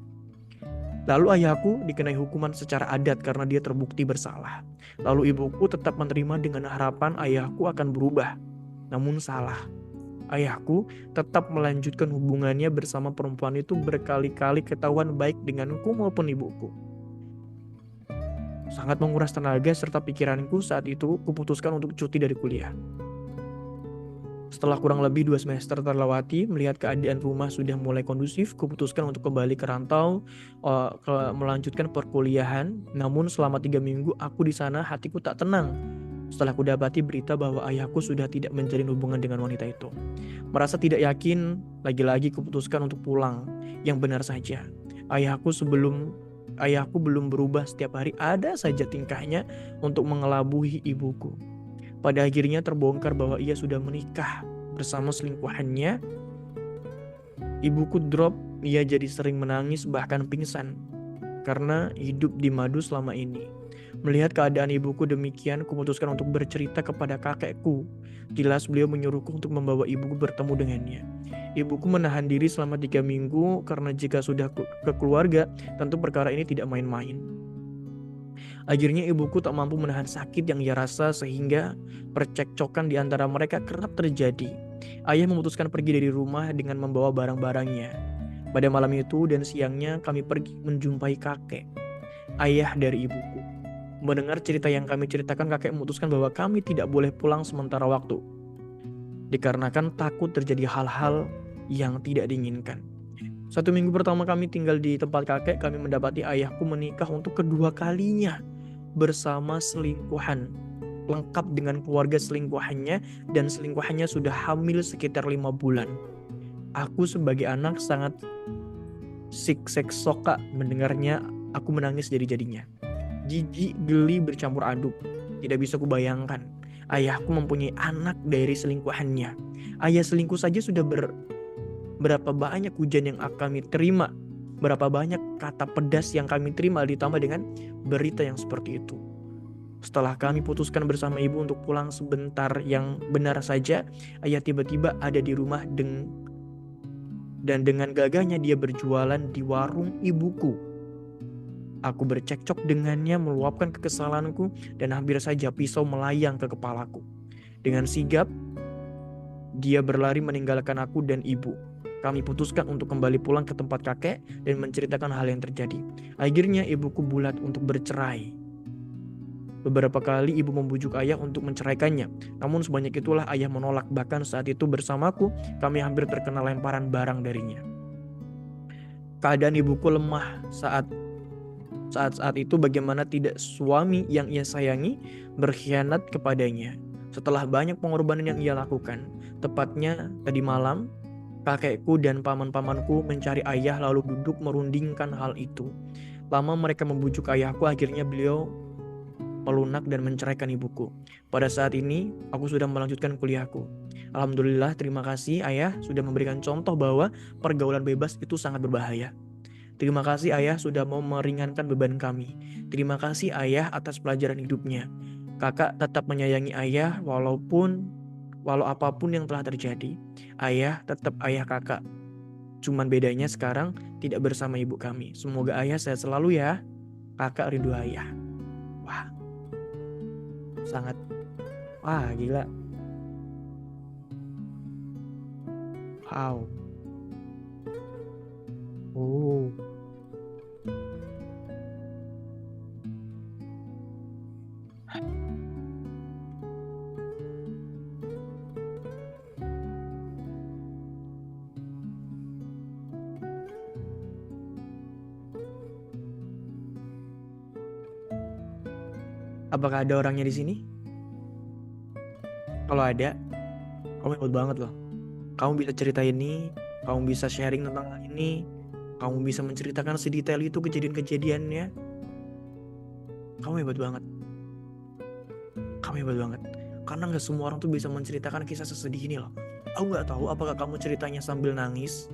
Lalu ayahku dikenai hukuman secara adat karena dia terbukti bersalah. Lalu ibuku tetap menerima dengan harapan ayahku akan berubah. Namun salah. Ayahku tetap melanjutkan hubungannya bersama perempuan itu, berkali-kali ketahuan baik denganku maupun ibuku. Sangat menguras tenaga serta pikiranku. Saat itu kuputuskan untuk cuti dari kuliah. Setelah kurang lebih 2 semester terlewati, melihat keadaan rumah sudah mulai kondusif, kuputuskan untuk kembali ke rantau, melanjutkan perkuliahan. Namun selama 3 minggu aku di sana, hatiku tak tenang. Setelah ku dapati berita bahwa ayahku sudah tidak menjalin hubungan dengan wanita itu. Merasa tidak yakin, lagi-lagi kuputuskan untuk pulang. Yang benar saja, ayahku belum berubah. Setiap hari ada saja tingkahnya untuk mengelabui ibuku. Pada akhirnya terbongkar bahwa ia sudah menikah bersama selingkuhannya. Ibuku drop, ia jadi sering menangis bahkan pingsan karena hidup di madu selama ini. Melihat keadaan ibuku demikian, kuputuskan untuk bercerita kepada kakekku. Jelas beliau menyuruhku untuk membawa ibuku bertemu dengannya. Ibuku menahan diri selama 3 minggu karena jika sudah ke keluarga, tentu perkara ini tidak main-main. Akhirnya ibuku tak mampu menahan sakit yang ia rasa sehingga percekcokan di antara mereka kerap terjadi. Ayah memutuskan pergi dari rumah dengan membawa barang-barangnya. Pada malam itu dan siangnya kami pergi menjumpai kakek, ayah dari ibuku. Mendengar cerita yang kami ceritakan, kakek memutuskan bahwa kami tidak boleh pulang sementara waktu, dikarenakan takut terjadi hal-hal yang tidak diinginkan. 1 minggu pertama kami tinggal di tempat kakek, kami mendapati ayahku menikah untuk kedua kalinya bersama selingkuhan, lengkap dengan keluarga selingkuhannya, dan selingkuhannya sudah hamil sekitar 5 bulan. Aku sebagai anak sangat sikseksoka mendengarnya. Aku menangis jadi-jadinya. Jijik, geli bercampur aduk. Tidak bisa kubayangkan ayahku mempunyai anak dari selingkuhannya. Ayah selingkuh saja sudah berapa banyak hujan yang kami terima, berapa banyak kata pedas yang kami terima, ditambah dengan berita yang seperti itu. Setelah kami putuskan bersama ibu untuk pulang sebentar, yang benar saja ayah tiba-tiba ada di rumah dan dengan gagahnya dia berjualan di warung ibuku. Aku bercekcok dengannya, meluapkan kekesalanku, dan hampir saja pisau melayang ke kepalaku. Dengan sigap, dia berlari meninggalkan aku dan ibu. Kami putuskan untuk kembali pulang ke tempat kakek dan menceritakan hal yang terjadi. Akhirnya ibuku bulat untuk bercerai. Beberapa kali ibu membujuk ayah untuk menceraikannya. Namun sebanyak itulah ayah menolak. Bahkan saat itu bersamaku, kami hampir terkena lemparan barang darinya. Keadaan ibuku lemah saat itu, bagaimana tidak suami yang ia sayangi berkhianat kepadanya. Setelah banyak pengorbanan yang ia lakukan, tepatnya tadi malam, kakekku dan paman-pamanku mencari ayah lalu duduk merundingkan hal itu. Lama mereka membujuk ayahku, akhirnya beliau melunak dan menceraikan ibuku. Pada saat ini, aku sudah melanjutkan kuliahku. Alhamdulillah, terima kasih ayah sudah memberikan contoh bahwa pergaulan bebas itu sangat berbahaya. Terima kasih ayah sudah mau meringankan beban kami. Terima kasih ayah atas pelajaran hidupnya. Kakak tetap menyayangi ayah walau apapun yang telah terjadi. Ayah tetap ayah kakak. Cuman bedanya sekarang tidak bersama ibu kami. Semoga ayah sehat selalu ya. Kakak rindu ayah. Wah. Gila. Wow. Oh. Apakah ada orangnya di sini? Kalau ada, kamu hebat banget loh. Kamu bisa cerita ini, kamu bisa sharing tentang hal ini, kamu bisa menceritakan sedetail itu kejadian-kejadiannya. Kamu hebat banget. Karena gak semua orang tuh bisa menceritakan kisah sesedih ini loh. Aku gak tahu apakah kamu ceritanya sambil nangis,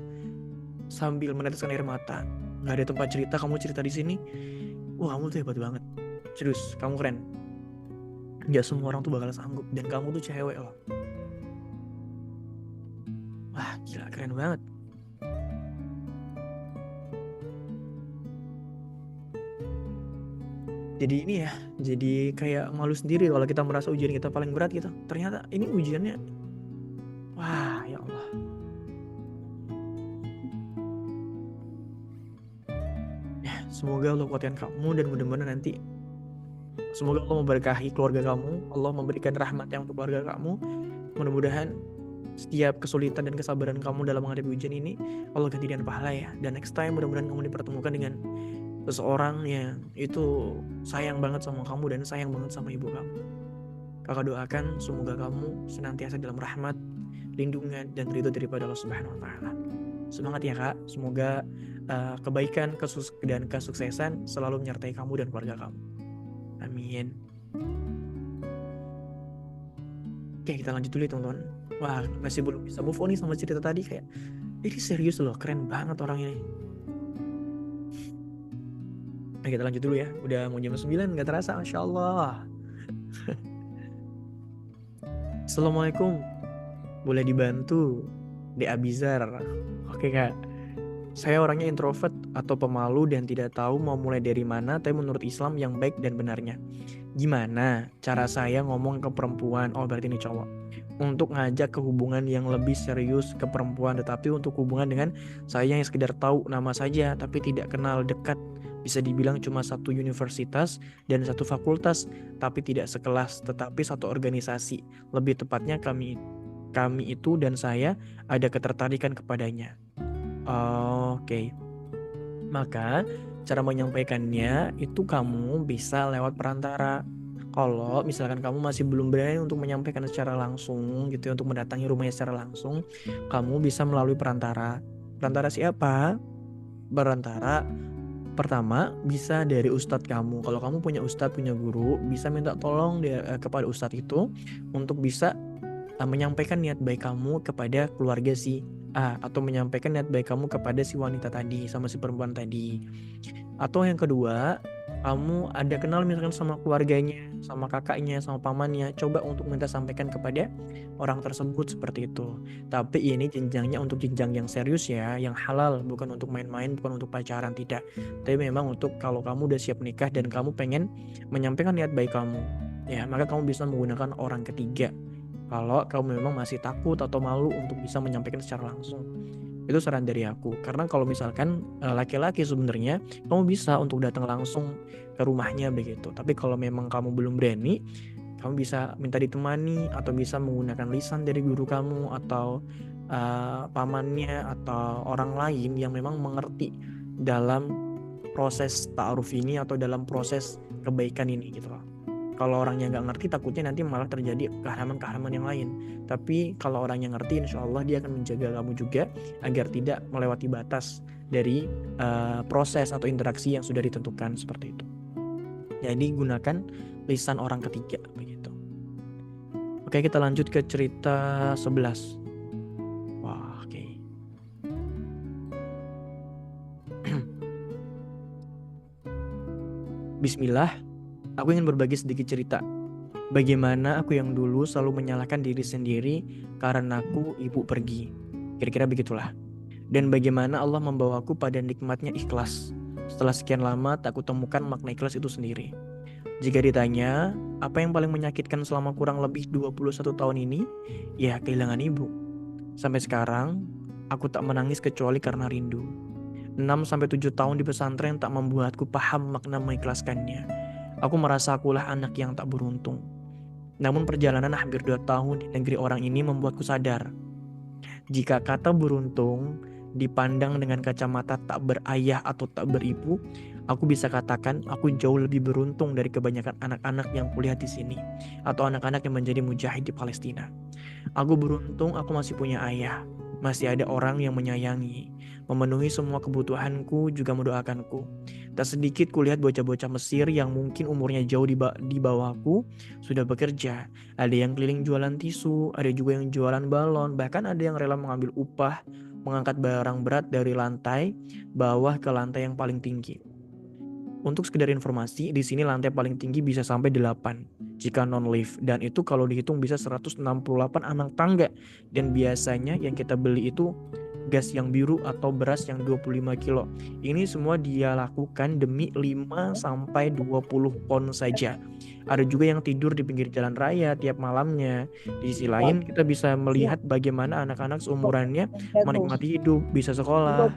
sambil meneteskan air mata. Gak ada tempat cerita, kamu cerita di sini. Wah, kamu tuh hebat banget. Serius, kamu keren. Gak semua orang tuh bakal sanggup. Dan kamu tuh cewek loh. Wah, gila, keren banget. Jadi ini ya, jadi kayak malu sendiri kalau kita merasa ujian kita paling berat gitu. Ternyata ini ujiannya, wah ya Allah. Ya, semoga Allah kuatkan kamu dan mudah-mudahan nanti semoga Allah memberkahi keluarga kamu, Allah memberikan rahmatnya untuk keluarga kamu. Mudah-mudahan setiap kesulitan dan kesabaran kamu dalam menghadapi ujian ini Allah ganti dengan pahala ya. Dan next time mudah-mudahan kamu dipertemukan dengan seseorang yang itu sayang banget sama kamu dan sayang banget sama ibu kamu. Kakak doakan semoga kamu senantiasa dalam rahmat, lindungan, dan ridho daripada Allah Subhanahu wa Ta'ala. Semangat ya kak, semoga kebaikan dan kesuksesan selalu menyertai kamu dan keluarga kamu. Amin. Oke, kita lanjut dulu ya teman-teman. Wah, masih belum bisa move on nih sama cerita tadi, kayak ini serius loh, keren banget orang ini. Nah, kita lanjut dulu ya. Udah mau jam 9, gak terasa, Masya Allah. Assalamualaikum. Boleh dibantu? De Abizar. Oke Kak. Saya orangnya introvert atau pemalu dan tidak tahu mau mulai dari mana, tapi menurut Islam yang baik dan benarnya. Gimana cara saya ngomong ke perempuan, oh berarti ini cowok, untuk ngajak ke hubungan yang lebih serius ke perempuan, tetapi untuk hubungan dengan saya yang sekedar tahu nama saja, tapi tidak kenal dekat. Bisa dibilang cuma satu universitas dan satu fakultas, tapi tidak sekelas, tetapi satu organisasi. Lebih tepatnya kami itu dan saya ada ketertarikan kepadanya. Oke. Maka cara menyampaikannya itu kamu bisa lewat perantara. Kalau misalkan kamu masih belum berani untuk menyampaikan secara langsung gitu ya, untuk mendatangi rumahnya secara langsung, kamu bisa melalui perantara. Perantara siapa? Perantara pertama bisa dari ustadz kamu. Kalau kamu punya ustadz, punya guru, bisa minta tolong kepada ustadz itu untuk bisa menyampaikan niat baik kamu kepada keluarga si A, atau menyampaikan niat baik kamu kepada si wanita tadi sama si perempuan tadi. Atau yang kedua, kamu ada kenal misalkan sama keluarganya, sama kakaknya, sama pamannya, coba untuk minta sampaikan kepada orang tersebut seperti itu. Tapi ini jenjangnya untuk jenjang yang serius ya, yang halal, bukan untuk main-main, bukan untuk pacaran, tidak. Tapi memang untuk kalau kamu udah siap nikah dan kamu pengen menyampaikan niat baik kamu, ya maka kamu bisa menggunakan orang ketiga. Kalau kamu memang masih takut atau malu untuk bisa menyampaikan secara langsung, itu saran dari aku. Karena kalau misalkan laki-laki sebenarnya kamu bisa untuk datang langsung ke rumahnya begitu. Tapi kalau memang kamu belum berani, kamu bisa minta ditemani atau bisa menggunakan lisan dari guru kamu atau pamannya atau orang lain yang memang mengerti dalam proses ta'aruf ini atau dalam proses kebaikan ini gitu loh. Kalau orangnya nggak ngerti, takutnya nanti malah terjadi keharaman-keharaman yang lain. Tapi kalau orangnya ngerti, insya Allah dia akan menjaga kamu juga agar tidak melewati batas dari proses atau interaksi yang sudah ditentukan seperti itu. Jadi gunakan lisan orang ketiga begitu. Oke, kita lanjut ke cerita 11. Wah, oke. Bismillah. Aku ingin berbagi sedikit cerita. Bagaimana aku yang dulu selalu menyalahkan diri sendiri karena aku ibu pergi. Kira-kira begitulah. Dan bagaimana Allah membawaku pada nikmatnya ikhlas. Setelah sekian lama tak kutemukan makna ikhlas itu sendiri. Jika ditanya, apa yang paling menyakitkan selama kurang lebih 21 tahun ini? Ya, kehilangan ibu. Sampai sekarang, aku tak menangis kecuali karena rindu. 6-7 tahun di pesantren tak membuatku paham makna mengikhlaskannya. Aku merasa akulah anak yang tak beruntung. Namun perjalanan hampir 2 tahun di negeri orang ini membuatku sadar. Jika kata beruntung dipandang dengan kacamata tak berayah atau tak beribu, aku bisa katakan aku jauh lebih beruntung dari kebanyakan anak-anak yang kulihat di sini atau anak-anak yang menjadi mujahid di Palestina. Aku beruntung aku masih punya ayah, masih ada orang yang menyayangi, memenuhi semua kebutuhanku, juga mendoakanku. Tak sedikit kulihat bocah-bocah Mesir yang mungkin umurnya jauh di bawahku sudah bekerja. Ada yang keliling jualan tisu, ada juga yang jualan balon, bahkan ada yang rela mengambil upah, mengangkat barang berat dari lantai bawah ke lantai yang paling tinggi. Untuk sekedar informasi, di sini lantai paling tinggi bisa sampai 8 jika non-lift, dan itu kalau dihitung bisa 168 anak tangga. Dan biasanya yang kita beli itu gas yang biru atau beras yang 25 kilo. Ini semua dia lakukan demi 5-20 pon saja. Ada juga yang tidur di pinggir jalan raya tiap malamnya. Di sisi lain kita bisa melihat bagaimana anak-anak seumurannya menikmati hidup, bisa sekolah.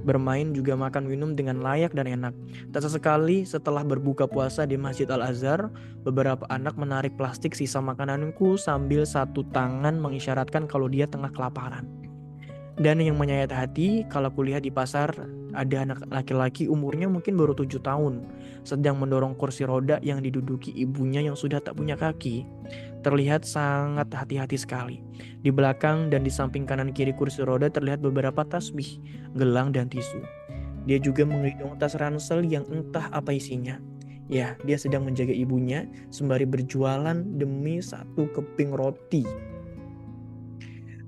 Bermain juga makan minum dengan layak dan enak. Tak sesekali setelah berbuka puasa di Masjid Al-Azhar, beberapa anak menarik plastik sisa makananku sambil satu tangan mengisyaratkan kalau dia tengah kelaparan. Dan yang menyayat hati, kalau kulihat di pasar ada anak laki-laki umurnya mungkin baru 7 tahun, sedang mendorong kursi roda yang diduduki ibunya yang sudah tak punya kaki. Terlihat sangat hati-hati sekali. Di belakang dan di samping kanan kiri kursi roda terlihat beberapa tasbih, gelang, dan tisu. Dia juga menggendong tas ransel yang entah apa isinya. Ya, dia sedang menjaga ibunya sembari berjualan demi satu keping roti.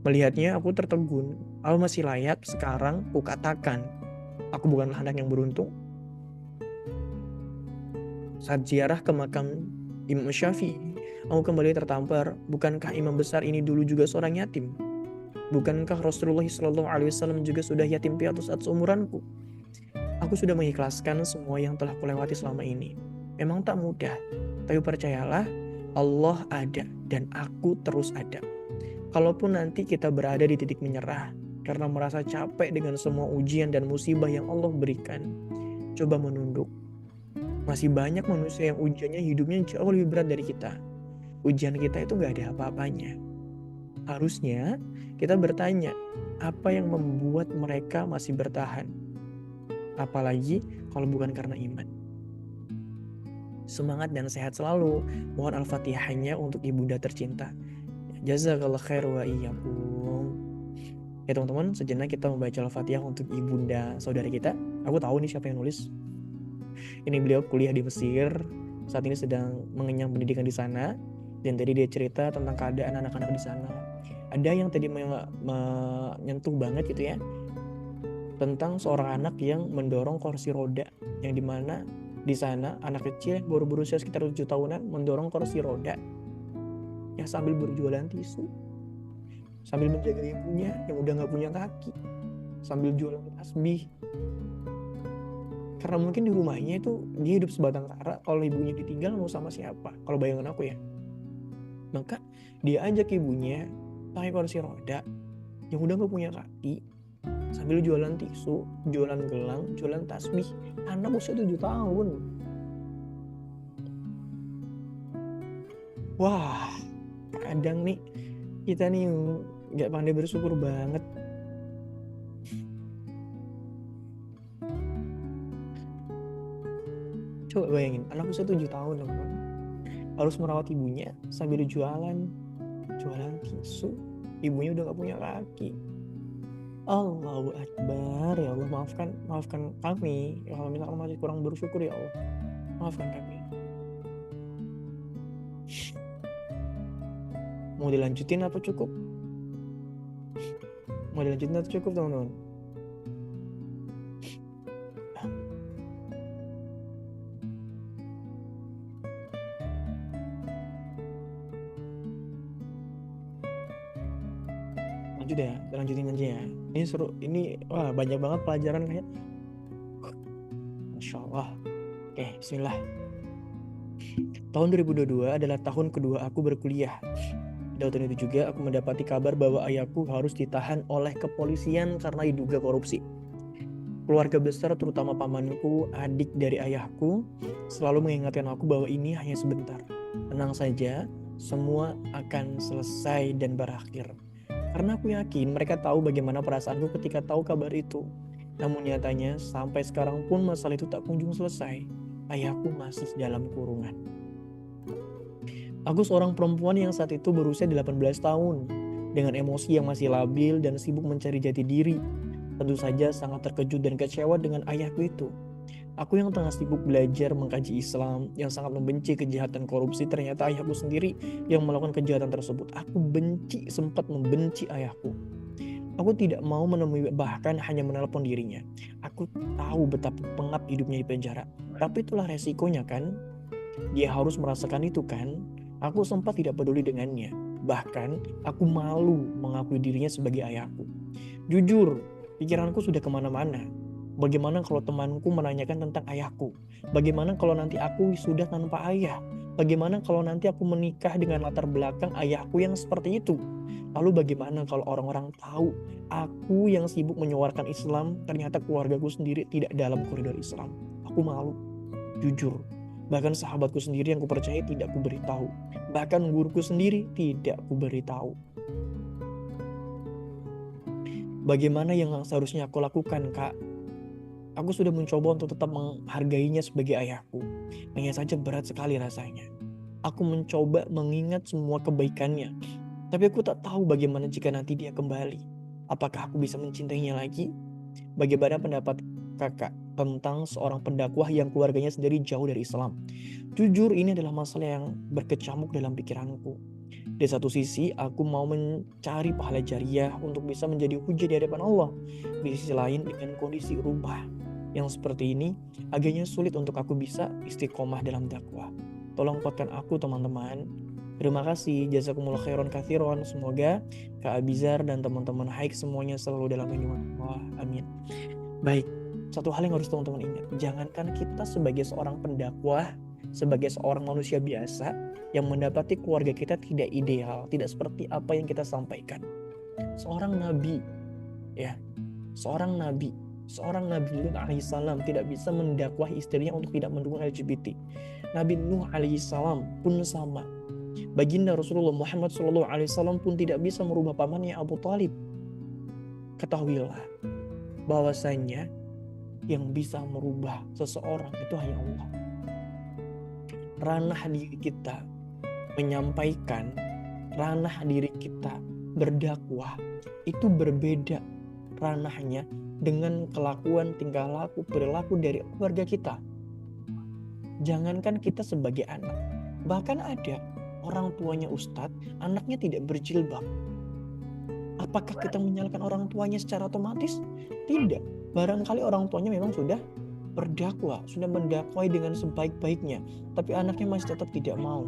Melihatnya aku tertegun. Aku masih layak sekarang kukatakan, aku bukanlah anak yang beruntung. Saat ziarah ke makam Imam Syafi'i, aku kembali tertampar, bukankah imam besar ini dulu juga seorang yatim? Bukankah Rasulullah SAW juga sudah yatim piatu saat seumuranku? Aku sudah mengikhlaskan semua yang telah kulewati selama ini. Memang tak mudah, tapi percayalah, Allah ada dan aku terus ada. Kalaupun nanti kita berada di titik menyerah karena merasa capek dengan semua ujian dan musibah yang Allah berikan, coba menunduk. Masih banyak manusia yang ujiannya hidupnya jauh lebih berat dari kita. Ujian kita itu gak ada apa-apanya. Harusnya kita bertanya, apa yang membuat mereka masih bertahan? Apalagi kalau bukan karena iman. Semangat dan sehat selalu. Mohon Al-Fatihahnya untuk ibunda tercinta. Jazakallah khair wa iyyakum. Ya teman-teman, sejenak kita membaca Al-Fatihah untuk ibunda saudara kita. Aku tahu nih siapa yang nulis. Ini beliau kuliah di Mesir, saat ini sedang mengenyam pendidikan di sana, dan tadi dia cerita tentang keadaan anak-anak di sana. Ada yang tadi menyentuh banget gitu ya, tentang seorang anak yang mendorong kursi roda, yang dimana di sana anak kecil baru berusia sekitar 7 tahunan mendorong kursi roda, ya sambil berjualan tisu, sambil menjaga ibunya yang udah nggak punya kaki, sambil jualan tasbih. Karena mungkin di rumahnya itu dia hidup sebatang kara, kalau ibunya ditinggal mau sama siapa? Kalau bayangan aku ya. Maka dia ajak ibunya pakai kursi roda yang udah gak punya kaki, sambil jualan tisu, jualan gelang, jualan tasbih. Anak usia 7 tahun. Wah, kadang nih kita nih gak pandai bersyukur banget. Coba bayangin, anak usia 7 tahun teman-teman, harus merawat ibunya sambil jualan tisu, ibunya udah gak punya kaki. Allahu Akbar. Ya Allah, maafkan kami kalau misalkan masih kurang bersyukur, ya Allah, maafkan kami. Mau dilanjutin apa cukup? Mau dilanjutin atau cukup teman-teman? Lanjutin aja ya. Ini seru, ini wah banyak banget pelajaran kayak. Masya Allah. Oke, bismillah. Tahun 2022 adalah tahun kedua aku berkuliah. Di tahun itu juga aku mendapati kabar bahwa ayahku harus ditahan oleh kepolisian karena diduga korupsi. Keluarga besar, terutama pamanku, adik dari ayahku, selalu mengingatkan aku bahwa ini hanya sebentar. Tenang saja, semua akan selesai dan berakhir. Karena aku yakin mereka tahu bagaimana perasaanku ketika tahu kabar itu. Namun nyatanya sampai sekarang pun masalah itu tak kunjung selesai. Ayahku masih dalam kurungan. Aku seorang perempuan yang saat itu berusia 18 tahun. Dengan emosi yang masih labil dan sibuk mencari jati diri. Tentu saja sangat terkejut dan kecewa dengan ayahku itu. Aku yang tengah sibuk belajar mengkaji Islam, yang sangat membenci kejahatan korupsi, ternyata ayahku sendiri yang melakukan kejahatan tersebut. Aku sempat membenci ayahku. Aku tidak mau menemui, bahkan hanya menelpon dirinya. Aku tahu betapa pengap hidupnya di penjara. Tapi itulah resikonya kan. Dia harus merasakan itu kan. Aku sempat tidak peduli dengannya. Bahkan aku malu mengakui dirinya sebagai ayahku. Jujur, pikiranku sudah kemana-mana. Bagaimana kalau temanku menanyakan tentang ayahku? Bagaimana kalau nanti aku sudah tanpa ayah? Bagaimana kalau nanti aku menikah dengan latar belakang ayahku yang seperti itu? Lalu bagaimana kalau orang-orang tahu aku yang sibuk menyuarakan Islam, ternyata keluargaku sendiri tidak dalam koridor Islam? Aku malu, jujur. Bahkan sahabatku sendiri yang kupercaya tidak kuberitahu. Bahkan guruku sendiri tidak kuberitahu. Bagaimana yang seharusnya aku lakukan, Kak? Aku sudah mencoba untuk tetap menghargainya sebagai ayahku. Hanya saja berat sekali rasanya. Aku mencoba mengingat semua kebaikannya. Tapi aku tak tahu bagaimana jika nanti dia kembali. Apakah aku bisa mencintainya lagi? Bagaimana pendapat kakak tentang seorang pendakwah yang keluarganya sendiri jauh dari Islam? Jujur, ini adalah masalah yang berkecamuk dalam pikiranku. Di satu sisi, aku mau mencari pahala jariah untuk bisa menjadi hujah di hadapan Allah. Di sisi lain, dengan kondisi rumah yang seperti ini agaknya sulit untuk aku bisa istiqomah dalam dakwah. Tolong kuatkan aku teman-teman. Terima kasih, jazakumullah khairan katsiron. Semoga Kak Abizar dan teman-teman Haik semuanya selalu dalam lindungan Allah. Amin. Baik, satu hal yang harus teman-teman ingat, jangankan kita sebagai seorang pendakwah, sebagai seorang manusia biasa yang mendapati keluarga kita tidak ideal, tidak seperti apa yang kita sampaikan. Seorang nabi, ya, seorang nabi Lut alaihissalam tidak bisa mendakwahi istrinya untuk tidak mendukung LGBT. Nabi Nuh alaihissalam pun sama. Baginda Rasulullah Muhammad SAW pun tidak bisa merubah pamannya Abu Talib. Ketahuilah bahwasanya yang bisa merubah seseorang itu hanya Allah. Ranah diri kita menyampaikan, ranah diri kita berdakwah itu berbeda ranahnya dengan kelakuan, tingkah laku, perilaku dari keluarga kita. Jangankan kita sebagai anak, bahkan ada orang tuanya ustadz, anaknya tidak berjilbab. Apakah kita menyalahkan orang tuanya secara otomatis? Tidak. Barangkali orang tuanya memang sudah berdakwah, sudah mendakwai dengan sebaik-baiknya, tapi anaknya masih tetap tidak mau.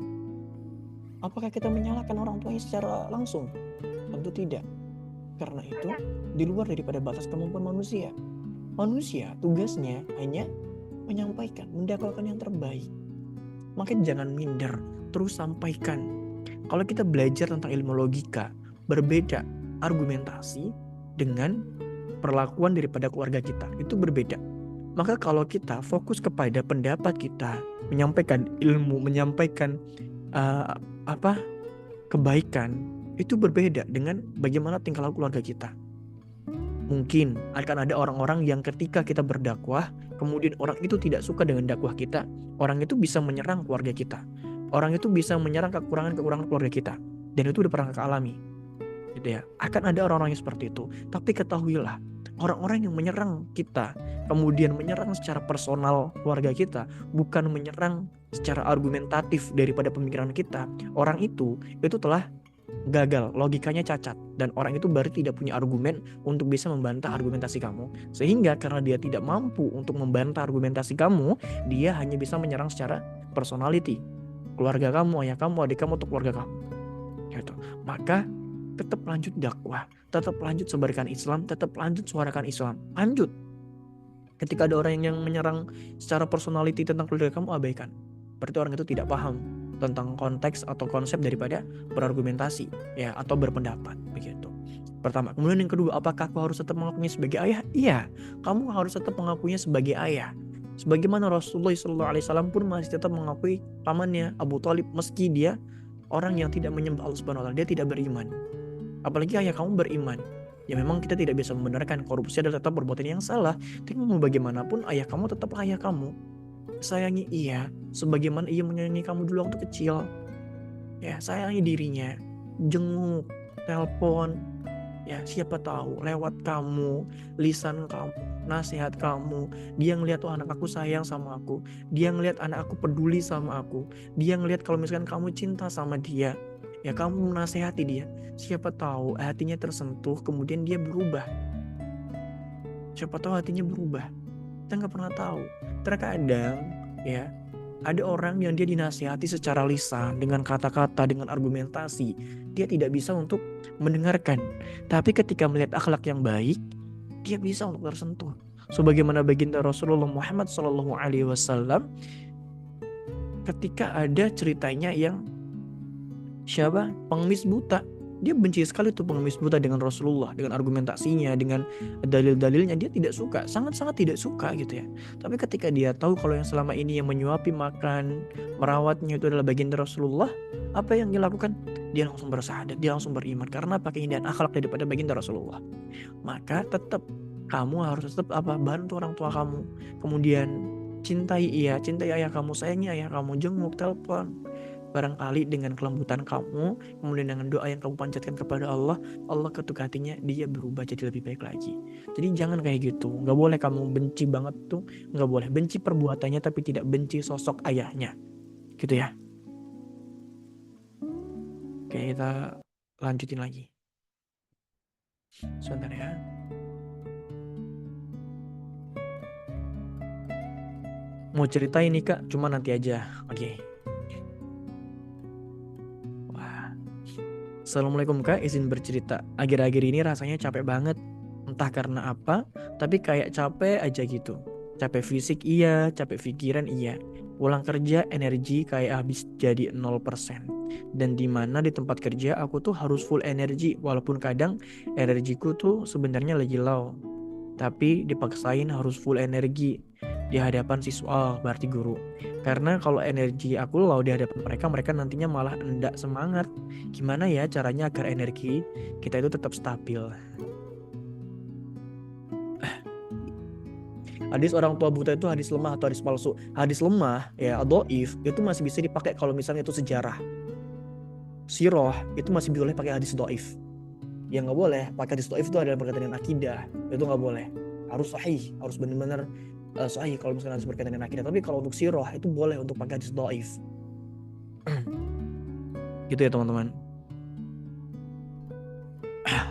Apakah kita menyalahkan orang tuanya secara langsung? Tentu tidak. Karena itu di luar daripada batas kemampuan manusia. Manusia tugasnya hanya menyampaikan, mendakwakan yang terbaik. Maka jangan minder, terus sampaikan. Kalau kita belajar tentang ilmu logika, berbeda argumentasi dengan perlakuan daripada keluarga kita, itu berbeda. Maka kalau kita fokus kepada pendapat kita, menyampaikan ilmu, menyampaikan kebaikan, itu berbeda dengan bagaimana tingkah laku keluarga kita. Mungkin akan ada orang-orang yang ketika kita berdakwah, kemudian orang itu tidak suka dengan dakwah kita, orang itu bisa menyerang keluarga kita, orang itu bisa menyerang kekurangan-kekurangan keluarga kita, dan itu udah pernah kita alami, gitu ya. Akan ada orang-orang yang seperti itu, tapi ketahuilah, orang-orang yang menyerang kita, kemudian menyerang secara personal keluarga kita, bukan menyerang secara argumentatif daripada pemikiran kita, orang itu telah gagal, logikanya cacat, dan orang itu berarti tidak punya argumen untuk bisa membantah argumentasi kamu. Sehingga karena dia tidak mampu untuk membantah argumentasi kamu, dia hanya bisa menyerang secara personality, keluarga kamu, ayah kamu, adik kamu, atau keluarga kamu, gitu. Maka tetap lanjut dakwah, tetap lanjut sebarkan Islam, tetap lanjut suarakan Islam, lanjut. Ketika ada orang yang menyerang secara personality tentang keluarga kamu, abaikan. Berarti orang itu tidak paham tentang konteks atau konsep daripada berargumentasi, ya, atau berpendapat, begitu. Pertama. Kemudian yang kedua, apakah aku harus tetap mengakuinya sebagai ayah? Iya, kamu harus tetap mengakuinya sebagai ayah. Sebagaimana Rasulullah SAW pun masih tetap mengakui pamannya Abu Talib, meski dia orang yang tidak menyembah Allah Subhanahu Wa Taala, dia tidak beriman. Apalagi ayah kamu beriman. Ya memang kita tidak bisa membenarkan korupsi adalah tetap perbuatan yang salah. Tapi mau bagaimanapun ayah kamu tetap ayah kamu. Sayangi iya, sebagaimana ia menyayangi kamu dulu waktu kecil. Ya, sayangi dirinya, jenguk, telepon. Ya, siapa tahu lewat kamu, lisan kamu, nasihat kamu, dia ngelihat tuh anak aku sayang sama aku, dia ngelihat anak aku peduli sama aku, dia ngelihat kalau misalkan kamu cinta sama dia, ya kamu menasehati dia. Siapa tahu hatinya tersentuh, kemudian dia berubah. Siapa tahu hatinya berubah. Kita nggak pernah tahu. Terkadang ya ada orang yang dia dinasihati secara lisan, dengan kata-kata, dengan argumentasi, dia tidak bisa untuk mendengarkan. Tapi ketika melihat akhlak yang baik, dia bisa untuk tersentuh. Sebagaimana baginda Rasulullah Muhammad SAW, ketika ada ceritanya yang pengemis buta. Dia benci sekali tuh pengemis buta dengan Rasulullah, dengan argumentasinya, dengan dalil-dalilnya. Dia tidak suka, sangat-sangat tidak suka gitu ya. Tapi ketika dia tahu kalau yang selama ini yang menyuapi makan, merawatnya itu adalah baginda Rasulullah, apa yang dia lakukan? Dia langsung bersahadat, dia langsung beriman. Karena pakai keindahan akhlak daripada baginda Rasulullah. Maka tetap kamu harus tetap bantu orang tua kamu. Kemudian cintai ayah kamu, sayangi ayah kamu, jenguk, telepon. Barangkali dengan kelembutan kamu, kemudian dengan doa yang kamu panjatkan kepada Allah, Allah ketuk hatinya, dia berubah jadi lebih baik lagi. Jadi jangan kayak gitu. Gak boleh kamu benci banget tuh. Gak boleh benci perbuatannya tapi tidak benci sosok ayahnya. Gitu ya. Oke, kita lanjutin lagi. Sebentar ya. Mau cerita ini Kak, cuma nanti aja. Oke. Wah. Assalamualaikum Kak, izin bercerita. Akhir-akhir ini rasanya capek banget. Entah karena apa, tapi kayak capek aja gitu. Capek fisik iya, capek pikiran iya. Pulang kerja energi kayak habis jadi 0%. Dan dimana di tempat kerja aku tuh harus full energi, walaupun kadang energiku tuh sebenarnya lagi low. Tapi dipaksain harus full energi di hadapan siswa, berarti guru. Karena kalau energi aku low di hadapan mereka, mereka nantinya malah enggak semangat. Gimana ya caranya agar energi kita itu tetap stabil? Hadis orang tua buta itu hadis lemah atau hadis palsu. Hadis lemah ya dhaif itu masih bisa dipakai kalau misalnya itu sejarah. Sirah itu masih boleh pakai hadis dhaif. Yang nggak boleh pakai hadis dhaif itu adalah berkaitan dengan akidah. Itu nggak boleh. Harus sahih, harus benar-benar sahih kalau misalnya harus berkaitan dengan akidah. Tapi kalau untuk sirah itu boleh untuk pakai hadis dhaif. Gitu ya teman-teman.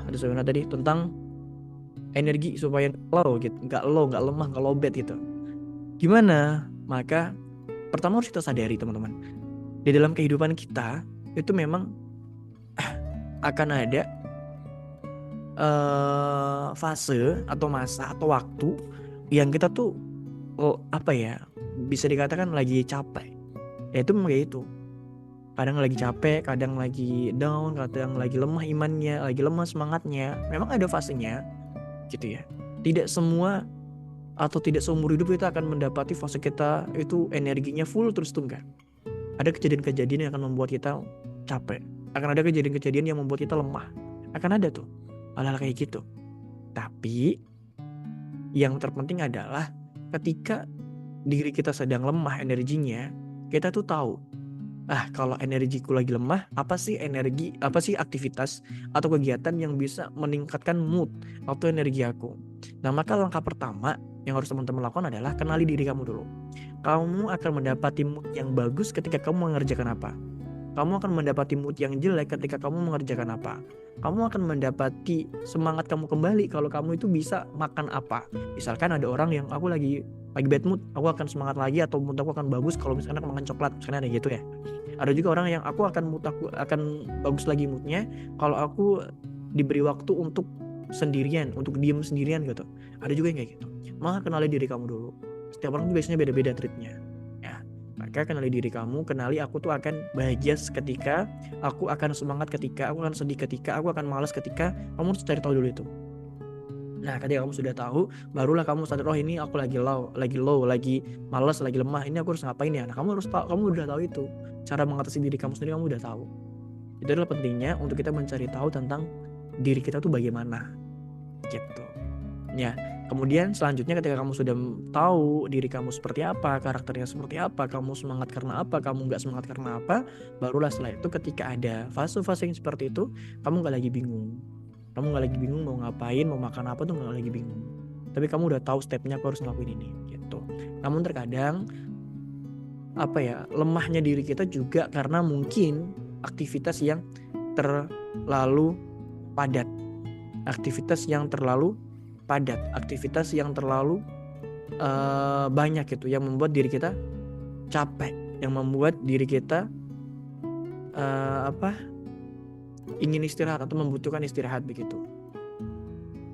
Ada sebenarnya tadi tentang energi supaya nggak lemah, nggak lowbat gitu. Gimana? Maka pertama harus kita sadari teman-teman, di dalam kehidupan kita itu memang akan ada fase atau masa atau waktu yang kita tuh bisa dikatakan lagi capek. Ya itu memang kayak itu. Kadang lagi capek, kadang lagi down, kadang lagi lemah imannya, lagi lemah semangatnya. Memang ada fasenya gitu ya. Tidak semua atau tidak seumur hidup kita akan mendapati fase kita itu energinya full terus tuh enggak. Ada kejadian-kejadian yang akan membuat kita capek. Akan ada kejadian-kejadian yang membuat kita lemah. Akan ada tuh hal-hal kayak gitu. Tapi yang terpenting adalah ketika diri kita sedang lemah energinya, kita tuh tahu, kalau energiku lagi lemah, apa sih aktivitas atau kegiatan yang bisa meningkatkan mood atau energi aku. Nah, maka langkah pertama yang harus teman-teman lakukan adalah kenali diri kamu dulu. Kamu akan mendapati mood yang bagus ketika kamu mengerjakan apa. Kamu akan mendapati mood yang jelek ketika kamu mengerjakan apa. Kamu akan mendapati semangat kamu kembali kalau kamu itu bisa makan apa. Misalkan ada orang yang aku lagi bad mood, aku akan semangat lagi atau mood aku akan bagus kalau misalkan aku makan coklat, misalnya ada gitu ya. Ada juga orang yang aku akan bagus lagi moodnya kalau aku diberi waktu untuk sendirian, untuk diem sendirian gitu. Ada juga yang kayak gitu. Maka kenali diri kamu dulu. Setiap orang tuh biasanya beda-beda treatnya. Ya, maka kenali diri kamu, kenali aku tuh akan bahagia ketika, aku akan semangat ketika, aku akan sedih ketika, aku akan malas ketika. Kamu harus cari tahu dulu itu. Nah, ketika kamu sudah tahu, barulah kamu sadar, oh ini aku lagi low, lagi malas, lagi lemah. Ini aku harus ngapain ya? Nah, kamu harus tahu, kamu udah tahu itu. Cara mengatasi diri kamu sendiri kamu udah tahu. Itu adalah pentingnya untuk kita mencari tahu tentang diri kita tuh bagaimana. Gitu. Ya, kemudian selanjutnya ketika kamu sudah tahu diri kamu seperti apa, karakternya seperti apa, kamu semangat karena apa, kamu nggak semangat karena apa, barulah setelah itu ketika ada fase-fase yang seperti itu, kamu nggak lagi bingung. Kamu nggak lagi bingung mau ngapain, mau makan apa tuh nggak lagi bingung. Tapi kamu udah tahu stepnya, aku harus ngelakuin ini, gitu. Namun terkadang lemahnya diri kita juga karena mungkin aktivitas yang terlalu padat, aktivitas yang terlalu banyak gitu, yang membuat diri kita capek, yang membuat diri kita ingin istirahat atau membutuhkan istirahat begitu.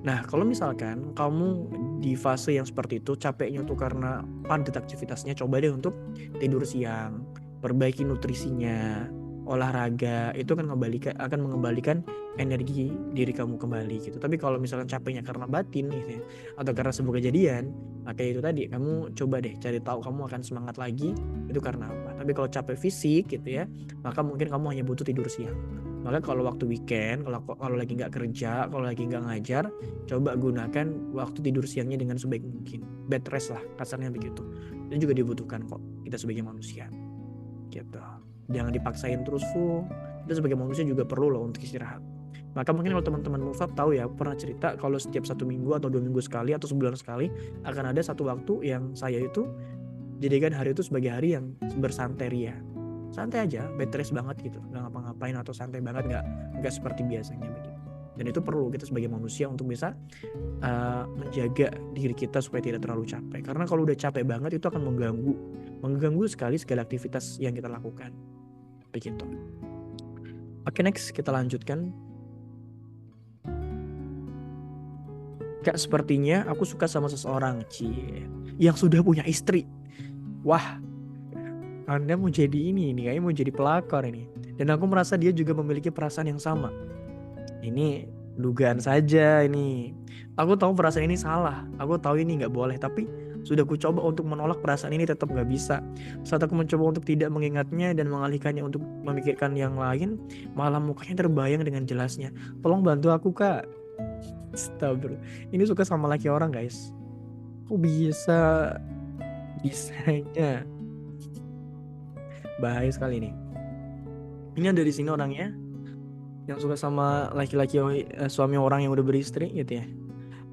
Nah, kalau misalkan kamu di fase yang seperti itu, capeknya tuh karena padat aktivitasnya, coba deh untuk tidur siang, perbaiki nutrisinya, olahraga, itu akan mengembalikan energi diri kamu kembali gitu. Tapi kalau misalkan capeknya karena batin gitu ya, atau karena sebuah kejadian, maka itu tadi, kamu coba deh cari tahu kamu akan semangat lagi itu karena apa. Tapi kalau capek fisik gitu ya, maka mungkin kamu hanya butuh tidur siang. Maka kalau waktu weekend, kalau lagi nggak kerja, kalau lagi nggak ngajar, coba gunakan waktu tidur siangnya dengan sebaik mungkin. Bed rest lah, kasarnya begitu. Itu juga dibutuhkan kok, kita sebagai manusia. Gitu. Jangan dipaksain terus full. Kita sebagai manusia juga perlu loh untuk istirahat. Maka mungkin kalau teman-teman Mufab tahu ya, pernah cerita kalau setiap 1 minggu atau 2 minggu sekali atau sebulan sekali akan ada satu waktu yang saya itu jadikan hari itu sebagai hari yang bersanteria. Santai aja, bed rest banget gitu, nggak ngapa-ngapain atau santai banget, nggak seperti biasanya begitu. Dan itu perlu kita sebagai manusia untuk bisa menjaga diri kita supaya tidak terlalu capek. Karena kalau udah capek banget itu akan mengganggu sekali segala aktivitas yang kita lakukan. Begitu. Oke, next kita lanjutkan. Kak, sepertinya aku suka sama seseorang yang sudah punya istri. Wah, Anda mau jadi ini kayaknya mau jadi pelakor ini. Dan aku merasa dia juga memiliki perasaan yang sama. Ini dugaan saja ini. Aku tahu perasaan ini salah. Aku tahu ini nggak boleh. Tapi sudah ku coba untuk menolak perasaan ini, tetap nggak bisa. Saat aku mencoba untuk tidak mengingatnya dan mengalihkannya untuk memikirkan yang lain, malah mukanya terbayang dengan jelasnya. Tolong bantu aku, Kak. Astagfirullah. Ini suka sama laki orang, guys. Kok bisanya? Bahaya sekali nih. Ini ada di sini orangnya yang suka sama laki-laki suami orang yang udah beristri gitu ya.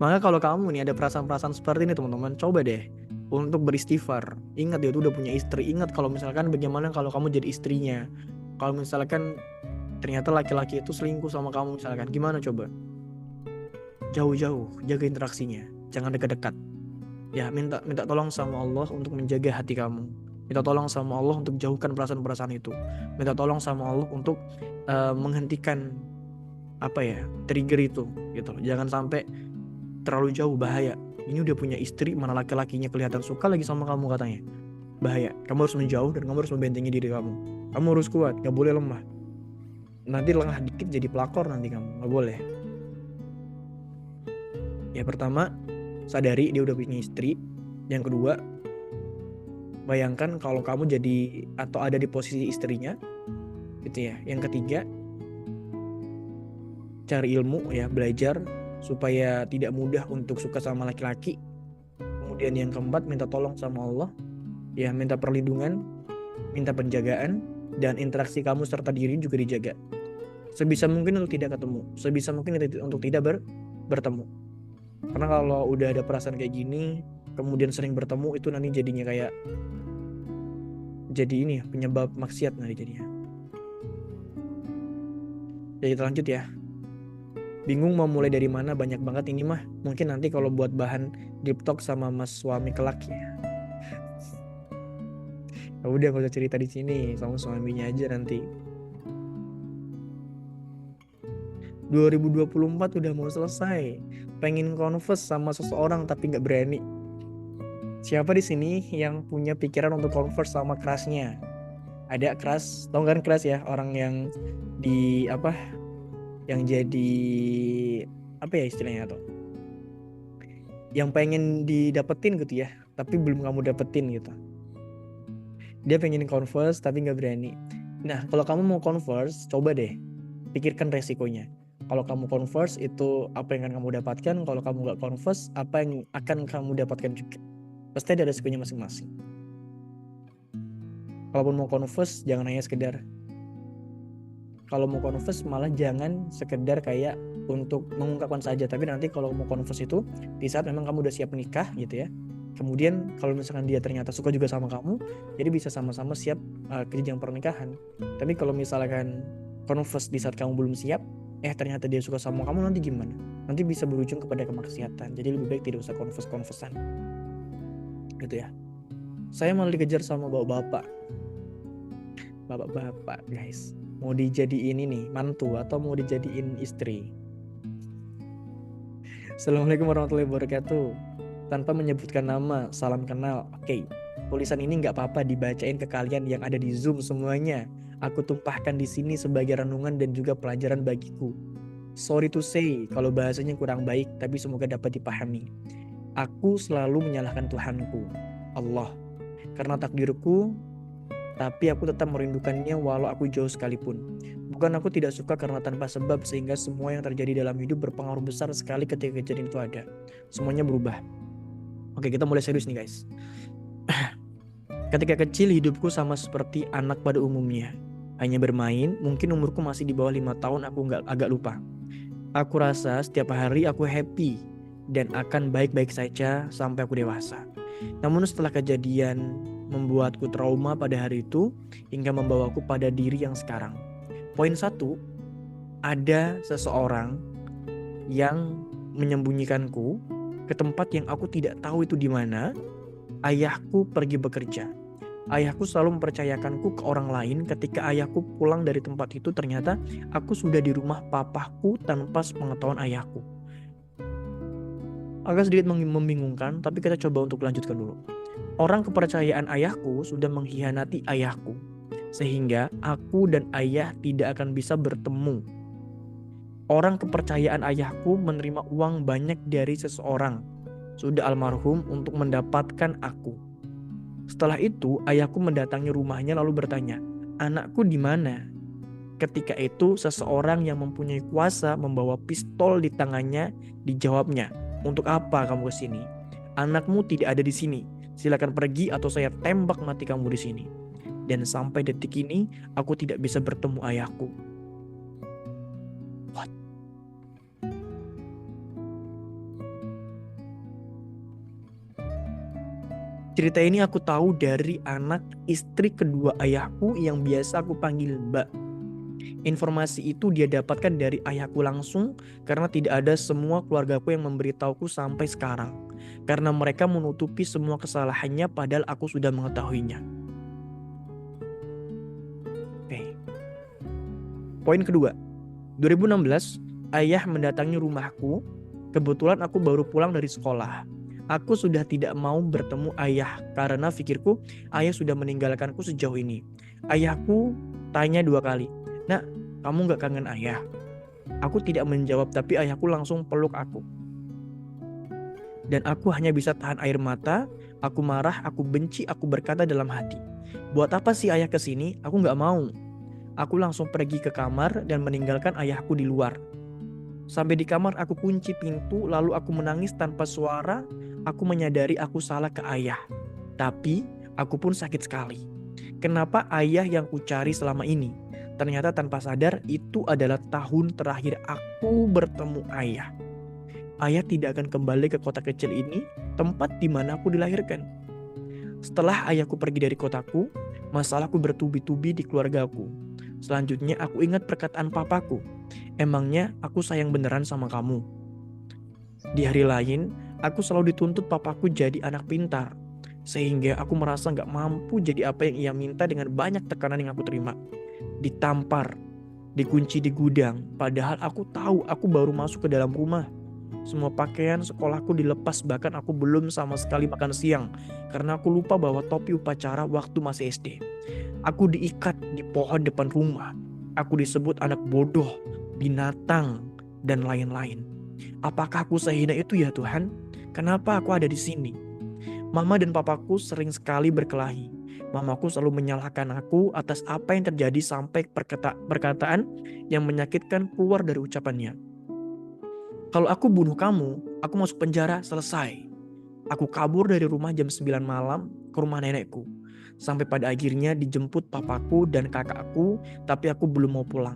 Maka kalau kamu nih ada perasaan-perasaan seperti ini teman-teman, coba deh untuk beristighfar. Ingat dia tuh udah punya istri. Ingat kalau misalkan bagaimana kalau kamu jadi istrinya. Kalau misalkan ternyata laki-laki itu selingkuh sama kamu misalkan, gimana coba? Jauh-jauh, jaga interaksinya, jangan dekat-dekat. Ya, minta tolong sama Allah untuk menjaga hati kamu. Minta tolong sama Allah untuk jauhkan perasaan-perasaan itu. Minta tolong sama Allah untuk menghentikan trigger itu gitu. Jangan sampai terlalu jauh, bahaya. Ini udah punya istri, mana laki-lakinya kelihatan suka lagi sama kamu katanya. Bahaya. Kamu harus menjauh dan kamu harus membentengi diri kamu. Kamu harus kuat, gak boleh lemah. Nanti lengah dikit jadi pelakor nanti kamu, gak boleh. Ya, pertama, sadari dia udah punya istri. Yang kedua, bayangkan kalau kamu jadi atau ada di posisi istrinya gitu ya. Yang ketiga, cari ilmu ya, belajar supaya tidak mudah untuk suka sama laki-laki. Kemudian yang keempat, minta tolong sama Allah ya, minta perlindungan, minta penjagaan, dan interaksi kamu serta diri juga dijaga. Sebisa mungkin untuk tidak ketemu, sebisa mungkin untuk tidak bertemu. Karena kalau udah ada perasaan kayak gini, kemudian sering bertemu, itu nanti jadinya kayak jadi ini ya, penyebab maksiat nanti jadinya. Jadi kita lanjut ya. Bingung mau mulai dari mana, banyak banget ini mah. Mungkin nanti kalau buat bahan deep talk sama mas suami kelak ya. Ya udah, gak usah cerita di sini, sama suaminya aja nanti. 2024 udah mau selesai. Pengen converse sama seseorang tapi nggak berani. Siapa di sini yang punya pikiran untuk converse sama crushnya? Ada crush, tau kan crush ya, orang yang yang jadi istilahnya tuh, yang pengen didapetin gitu ya, tapi belum kamu dapetin gitu. Dia pengen converse tapi nggak berani. Nah, kalau kamu mau converse, coba deh pikirkan resikonya. Kalau kamu converse itu apa yang akan kamu dapatkan. Kalau kamu nggak converse, apa yang akan kamu dapatkan juga. Pasti ada resikonya masing-masing. Kalaupun mau converse, jangan hanya sekedar. Kalau mau converse malah jangan sekedar kayak untuk mengungkapkan saja. Tapi nanti kalau mau converse itu di saat memang kamu udah siap menikah gitu ya. Kemudian kalau misalkan dia ternyata suka juga sama kamu, jadi bisa sama-sama siap ke jenjang pernikahan. Tapi kalau misalkan converse di saat kamu belum siap, ternyata dia suka sama kamu, nanti gimana? Nanti bisa berujung kepada kemaksiatan. Jadi lebih baik tidak usah converse-conversean. Gitu ya. Saya malah dikejar sama bapak-bapak. Bapak-bapak, guys. Mau dijadiin ini mantu atau mau dijadiin istri? Assalamualaikum warahmatullahi wabarakatuh. Tanpa menyebutkan nama, salam kenal. Oke. Tulisan ini nggak apa-apa dibacain ke kalian yang ada di Zoom semuanya. Aku tumpahkan di sini sebagai renungan dan juga pelajaran bagiku. Sorry to say kalau bahasanya kurang baik, tapi semoga dapat dipahami. Aku selalu menyalahkan Tuhanku, Allah, karena takdirku, tapi aku tetap merindukannya walau aku jauh sekalipun. Bukan aku tidak suka karena tanpa sebab, sehingga semua yang terjadi dalam hidup berpengaruh besar sekali ketika kejadian itu ada. Semuanya berubah. Oke, kita mulai serius nih guys. Ketika kecil hidupku sama seperti anak pada umumnya. Hanya bermain, mungkin umurku masih di bawah 5 tahun, aku agak lupa. Aku rasa setiap hari aku happy dan akan baik-baik saja sampai aku dewasa. Namun setelah kejadian membuatku trauma pada hari itu hingga membawaku pada diri yang sekarang. Poin 1, ada seseorang yang menyembunyikanku ke tempat yang aku tidak tahu itu di mana. Ayahku pergi bekerja. Ayahku selalu mempercayakanku ke orang lain. Ketika ayahku pulang dari tempat itu, ternyata aku sudah di rumah papaku tanpa sepengetahuan ayahku. Agak sedikit membingungkan, tapi kita coba untuk lanjutkan dulu. Orang kepercayaan ayahku sudah mengkhianati ayahku, sehingga aku dan ayah tidak akan bisa bertemu. Orang kepercayaan ayahku menerima uang banyak dari seseorang, sudah almarhum, untuk mendapatkan aku. Setelah itu, ayahku mendatangi rumahnya lalu bertanya, "Anakku di mana?" Ketika itu, seseorang yang mempunyai kuasa membawa pistol di tangannya dijawabnya, "Untuk apa kamu ke sini? Anakmu tidak ada di sini. Silakan pergi atau saya tembak mati kamu di sini." Dan sampai detik ini, aku tidak bisa bertemu ayahku. What? Cerita ini aku tahu dari anak istri kedua ayahku yang biasa aku panggil Mbak. Informasi itu dia dapatkan dari ayahku langsung, karena tidak ada semua keluargaku yang memberitahuku sampai sekarang. Karena mereka menutupi semua kesalahannya padahal aku sudah mengetahuinya. Oke. Poin kedua, 2016 ayah mendatangi rumahku. Kebetulan aku baru pulang dari sekolah. Aku sudah tidak mau bertemu ayah karena pikirku ayah sudah meninggalkanku sejauh ini. Ayahku tanya 2 kali, "Nak, kamu gak kangen ayah?" Aku tidak menjawab, tapi ayahku langsung peluk aku. Dan aku hanya bisa tahan air mata. Aku marah, aku benci, aku berkata dalam hati, "Buat apa sih ayah kesini? Aku gak mau." Aku langsung pergi ke kamar dan meninggalkan ayahku di luar. Sampai di kamar aku kunci pintu, lalu aku menangis tanpa suara. Aku menyadari aku salah ke ayah. Tapi aku pun sakit sekali. Kenapa ayah yang kucari selama ini? Ternyata tanpa sadar itu adalah tahun terakhir aku bertemu ayah. Ayah tidak akan kembali ke kota kecil ini, tempat di mana aku dilahirkan. Setelah ayahku pergi dari kotaku, masalahku bertubi-tubi di keluargaku. Selanjutnya aku ingat perkataan papaku, "Emangnya aku sayang beneran sama kamu?" Di hari lain, aku selalu dituntut papaku jadi anak pintar, sehingga aku merasa gak mampu jadi apa yang ia minta dengan banyak tekanan yang aku terima. Ditampar, dikunci di gudang, padahal aku tahu aku baru masuk ke dalam rumah. Semua pakaian sekolahku dilepas, bahkan aku belum sama sekali makan siang karena aku lupa bawa topi upacara waktu masih SD. Aku diikat di pohon depan rumah. Aku disebut anak bodoh, binatang, dan lain-lain. Apakah aku sehina itu ya Tuhan? Kenapa aku ada di sini? Mama dan papaku sering sekali berkelahi. Mamaku selalu menyalahkan aku atas apa yang terjadi sampai perkataan yang menyakitkan keluar dari ucapannya. "Kalau aku bunuh kamu, aku masuk penjara, selesai." Aku kabur dari rumah jam 9 malam ke rumah nenekku. Sampai pada akhirnya dijemput papaku dan kakakku, tapi aku belum mau pulang.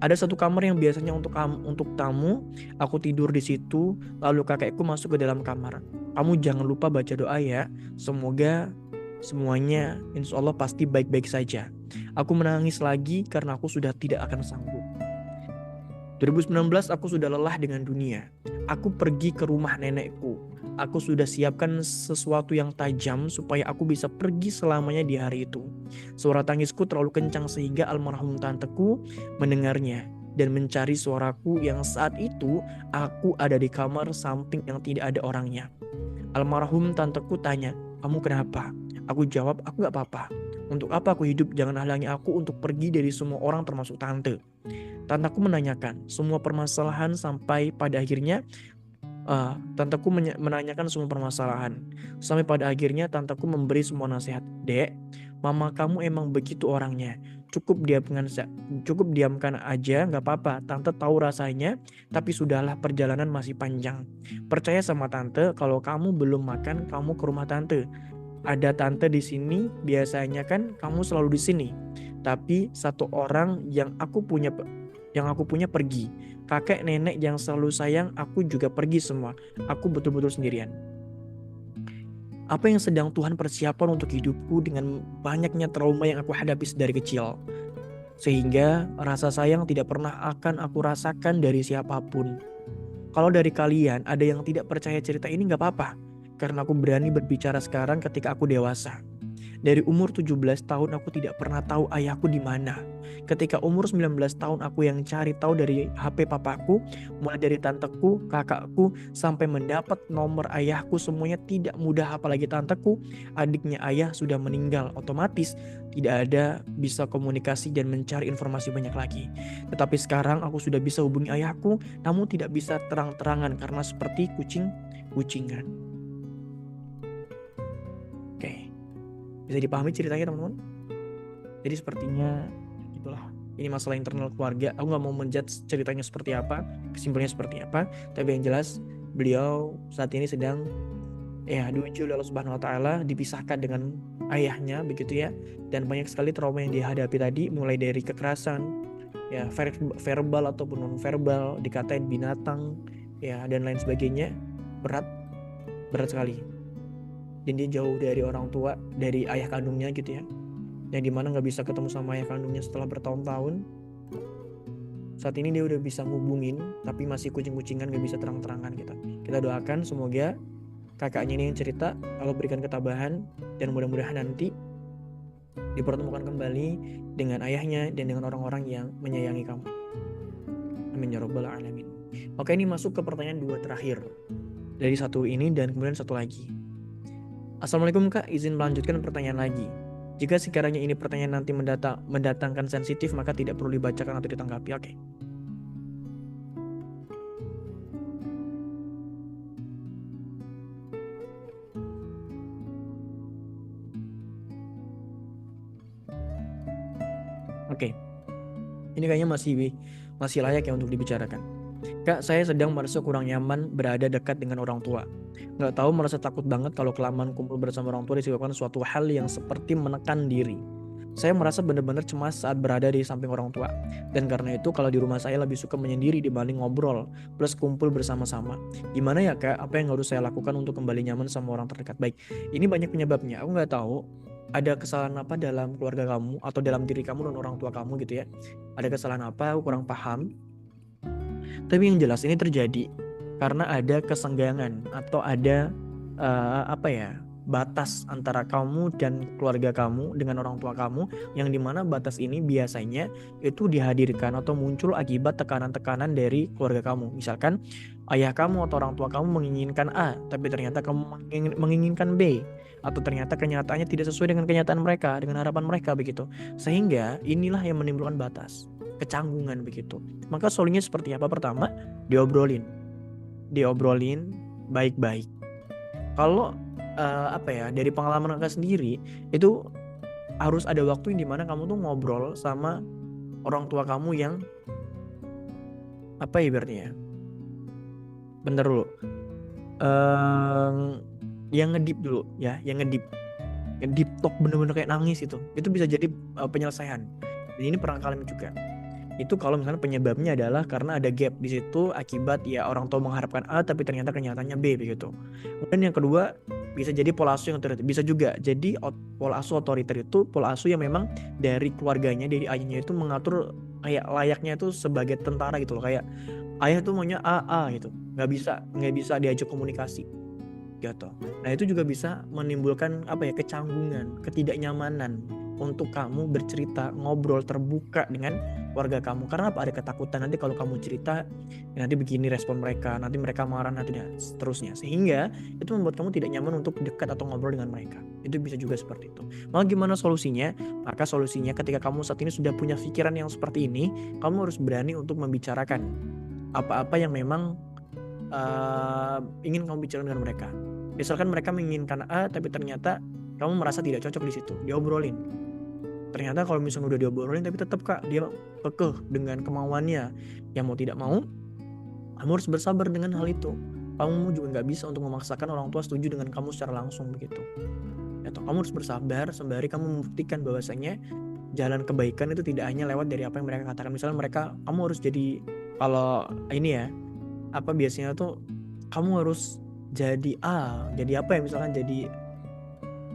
Ada satu kamar yang biasanya untuk tamu, aku tidur di situ, lalu kakekku masuk ke dalam kamar. "Kamu jangan lupa baca doa ya, semoga semuanya insya Allah pasti baik-baik saja." Aku menangis lagi karena aku sudah tidak akan sanggup. 2019 aku sudah lelah dengan dunia. Aku pergi ke rumah nenekku. Aku sudah siapkan sesuatu yang tajam supaya aku bisa pergi selamanya di hari itu. Suara tangisku terlalu kencang sehingga almarhum tanteku mendengarnya dan mencari suaraku yang saat itu aku ada di kamar samping yang tidak ada orangnya. Almarhum tanteku tanya, "Kamu kenapa?" Aku jawab, "Aku gak apa-apa. Untuk apa aku hidup? Jangan halangi aku untuk pergi dari semua orang termasuk tante." Tanteku menanyakan semua permasalahan sampai pada akhirnya tanteku menanyakan semua permasalahan. Sampai pada akhirnya tanteku memberi semua nasihat. "Dek, mama kamu emang begitu orangnya. Cukup diamkan aja, gak apa-apa. Tante tahu rasanya, tapi sudahlah, perjalanan masih panjang. Percaya sama tante, kalau kamu belum makan, kamu ke rumah tante. Ada tante di sini, biasanya kan kamu selalu di sini. Tapi satu orang yang aku punya pergi. Kakek nenek yang selalu sayang aku juga pergi semua. Aku betul-betul sendirian." Apa yang sedang Tuhan persiapkan untuk hidupku dengan banyaknya trauma yang aku hadapi dari kecil. Sehingga rasa sayang tidak pernah akan aku rasakan dari siapapun. Kalau dari kalian ada yang tidak percaya cerita ini nggak apa-apa, karena aku berani berbicara sekarang ketika aku dewasa. Dari umur 17 tahun aku tidak pernah tahu ayahku di mana. Ketika umur 19 tahun aku yang cari tahu dari HP papaku, mulai dari tanteku, kakakku, sampai mendapat nomor ayahku, semuanya tidak mudah. Apalagi tanteku, adiknya ayah sudah meninggal, otomatis tidak ada bisa komunikasi dan mencari informasi banyak lagi. Tetapi sekarang aku sudah bisa hubungi ayahku, namun tidak bisa terang-terangan karena seperti kucing-kucingan. Oke. Bisa dipahami ceritanya teman-teman? Jadi sepertinya itulah, ini masalah internal keluarga. Aku nggak mau menjudge ceritanya seperti apa, kesimpulannya seperti apa, tapi yang jelas beliau saat ini sedang diuji oleh Allah Subhanahu Wa Taala, dipisahkan dengan ayahnya begitu ya, dan banyak sekali trauma yang dihadapi tadi, mulai dari kekerasan ya, verbal ataupun non verbal, dikatain binatang ya, dan lain sebagainya. Berat sekali. Dan dia jauh dari orang tua, dari ayah kandungnya gitu ya, yang dimana nggak bisa ketemu sama ayah kandungnya setelah bertahun-tahun. Saat ini dia udah bisa ngubungin, tapi masih kucing-kucingan, nggak bisa terang-terangan gitu. Kita doakan semoga kakaknya ini yang cerita Allah berikan ketabahan, dan mudah-mudahan nanti dipertemukan kembali dengan ayahnya dan dengan orang-orang yang menyayangi kamu. Amin ya rabbal alamin. Oke, ini masuk ke pertanyaan 2 terakhir dari satu ini dan kemudian satu lagi. Assalamualaikum Kak, izin melanjutkan pertanyaan lagi. Jika sekiranya ini pertanyaan nanti mendatangkan sensitif, maka tidak perlu dibacakan atau ditanggapi. Oke. Oke. Ini kayaknya masih layak ya untuk dibicarakan. Kak, saya sedang merasa kurang nyaman berada dekat dengan orang tua. Nggak tahu, merasa takut banget kalau kelamaan kumpul bersama orang tua disebabkan suatu hal yang seperti menekan diri. Saya merasa benar-benar cemas saat berada di samping orang tua. Dan karena itu kalau di rumah saya lebih suka menyendiri dibanding ngobrol plus kumpul bersama-sama. Gimana ya Kak, apa yang harus saya lakukan untuk kembali nyaman sama orang terdekat? Baik, ini banyak penyebabnya. Aku nggak tahu ada kesalahan apa dalam keluarga kamu atau dalam diri kamu dan orang tua kamu gitu ya. Ada kesalahan apa, aku kurang paham. Tapi yang jelas ini terjadi karena ada kesenggangan atau ada batas antara kamu dan keluarga kamu dengan orang tua kamu, yang dimana batas ini biasanya itu dihadirkan atau muncul akibat tekanan-tekanan dari keluarga kamu. Misalkan ayah kamu atau orang tua kamu menginginkan A, tapi ternyata kamu menginginkan B, atau ternyata kenyataannya tidak sesuai dengan kenyataan mereka, dengan harapan mereka begitu. Sehingga inilah yang menimbulkan batas, kecanggungan begitu. Maka solusinya seperti apa? Pertama, diobrolin baik-baik. Kalau dari pengalaman kakak sendiri, itu harus ada waktu yang dimana kamu tuh ngobrol sama orang tua kamu yang ibaratnya bentar dulu, yang ngedip dulu ya, yang ngedip talk bener-bener kayak nangis, itu bisa jadi penyelesaian. Dan ini pernah kalian juga. Itu kalau misalnya penyebabnya adalah karena ada gap di situ akibat ya orang tua mengharapkan A tapi ternyata kenyataannya B begitu. Kemudian yang kedua, bisa jadi pola asuh yang otoriter. Bisa juga jadi pola asuh otoriter itu pola asuh yang memang dari keluarganya, dari ayahnya itu mengatur kayak layaknya itu sebagai tentara gitu loh, kayak ayah tuh maunya A gitu, nggak bisa diajak komunikasi gitu. Nah itu juga bisa menimbulkan kecanggungan, ketidaknyamanan untuk kamu bercerita, ngobrol terbuka dengan keluarga kamu. Karena ada ketakutan nanti kalau kamu cerita nanti begini respon mereka, nanti mereka marah, nanti dan seterusnya, sehingga itu membuat kamu tidak nyaman untuk dekat atau ngobrol dengan mereka. Itu bisa juga seperti itu. Maka gimana solusinya? Maka solusinya ketika kamu saat ini sudah punya pikiran yang seperti ini, kamu harus berani untuk membicarakan apa-apa yang memang ingin kamu bicarakan dengan mereka. Misalkan mereka menginginkan A tapi ternyata kamu merasa tidak cocok di situ, diobrolin. Ternyata kalau misalnya udah diobrolin tapi tetap Kak dia kekeh dengan kemauannya, yang mau tidak mau, kamu harus bersabar dengan hal itu. Kamu juga nggak bisa untuk memaksakan orang tua setuju dengan kamu secara langsung begitu. Atau kamu harus bersabar sembari kamu membuktikan bahwasanya jalan kebaikan itu tidak hanya lewat dari apa yang mereka katakan. Misalnya kamu harus jadi, kalau ini ya, biasanya tuh kamu harus jadi misalkan jadi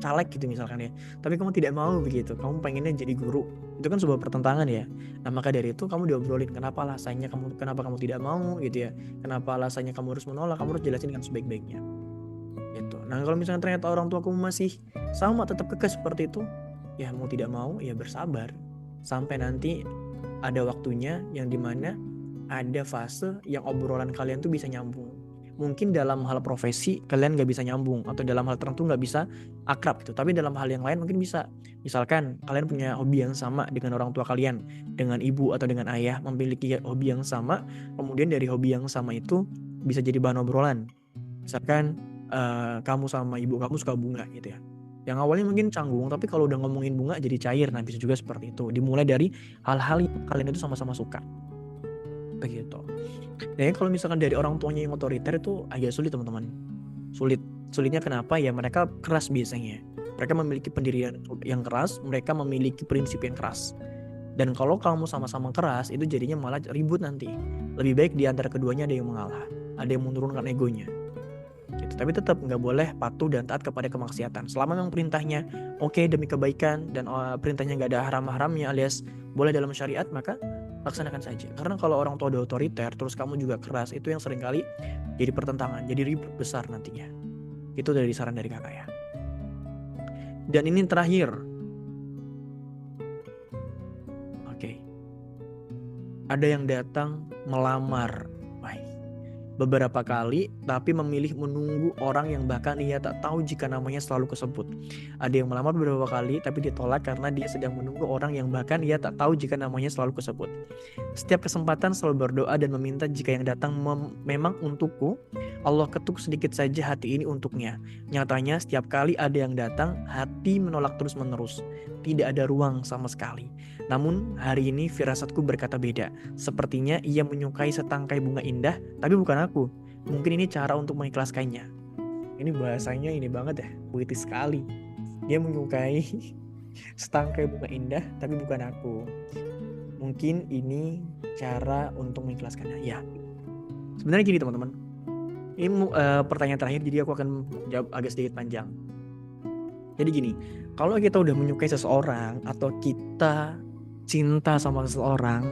caleg gitu misalkan ya, tapi kamu tidak mau begitu, kamu pengennya jadi guru Itu kan sebuah pertentangan ya. Nah maka dari itu kamu diobrolin kenapa kamu tidak mau gitu ya, kenapa alasannya kamu harus menolak, kamu harus jelasin dengan sebaik-baiknya gitu. Nah kalau misalnya ternyata orang tua kamu masih sama tetap kekeh seperti itu, ya mau tidak mau ya bersabar sampai nanti ada waktunya yang dimana ada fase yang obrolan kalian tuh bisa nyambung. Mungkin dalam hal profesi kalian gak bisa nyambung, atau dalam hal tertentu gak bisa akrab gitu. Tapi dalam hal yang lain mungkin bisa. Misalkan kalian punya hobi yang sama dengan orang tua kalian, dengan ibu atau dengan ayah memiliki hobi yang sama, kemudian dari hobi yang sama itu bisa jadi bahan obrolan. Misalkan kamu sama ibu kamu suka bunga gitu ya. Yang awalnya mungkin canggung, tapi kalau udah ngomongin bunga jadi cair. Nah bisa juga seperti itu. Dimulai dari hal-hal yang kalian itu sama-sama suka. Begitu. Jadi kalau misalkan dari orang tuanya yang otoriter itu agak sulit teman-teman. Sulitnya kenapa? Ya mereka keras biasanya. Mereka memiliki pendirian yang keras, mereka memiliki prinsip yang keras. Dan kalau kamu sama-sama keras, itu jadinya malah ribut nanti. Lebih baik di antara keduanya ada yang mengalah, ada yang menurunkan egonya. Gitu. Tapi tetap nggak boleh patuh dan taat kepada kemaksiatan. Selama memang perintahnya oke demi kebaikan dan perintahnya nggak ada haram-haramnya alias boleh dalam syariat, maka laksanakan saja. Karena kalau orang tua udah otoriter terus kamu juga keras, itu yang seringkali jadi pertentangan, jadi ribut besar nantinya. Itu dari saran dari kakak ya. Dan ini terakhir. Oke. Ada yang datang melamar beberapa kali, tapi memilih menunggu orang yang bahkan ia tak tahu jika namanya selalu kesebut. Ada yang melamar beberapa kali, tapi ditolak karena dia sedang menunggu orang yang bahkan ia tak tahu jika namanya selalu kesebut. Setiap kesempatan selalu berdoa dan meminta jika yang datang memang untukku, Allah ketuk sedikit saja hati ini untuknya. Nyatanya setiap kali ada yang datang, hati menolak terus-menerus. Tidak ada ruang sama sekali. Namun hari ini firasatku berkata beda. Sepertinya ia menyukai setangkai bunga indah, tapi bukan aku. Mungkin ini cara untuk mengikhlaskannya. Ini bahasanya ini banget ya, puitis sekali. Dia menyukai setangkai bunga indah, tapi bukan aku. Mungkin ini cara untuk mengikhlaskannya. Ya, sebenarnya gini teman-teman. Ini pertanyaan terakhir, jadi aku akan jawab agak sedikit panjang. Jadi gini, kalau kita udah menyukai seseorang atau kita cinta sama seseorang,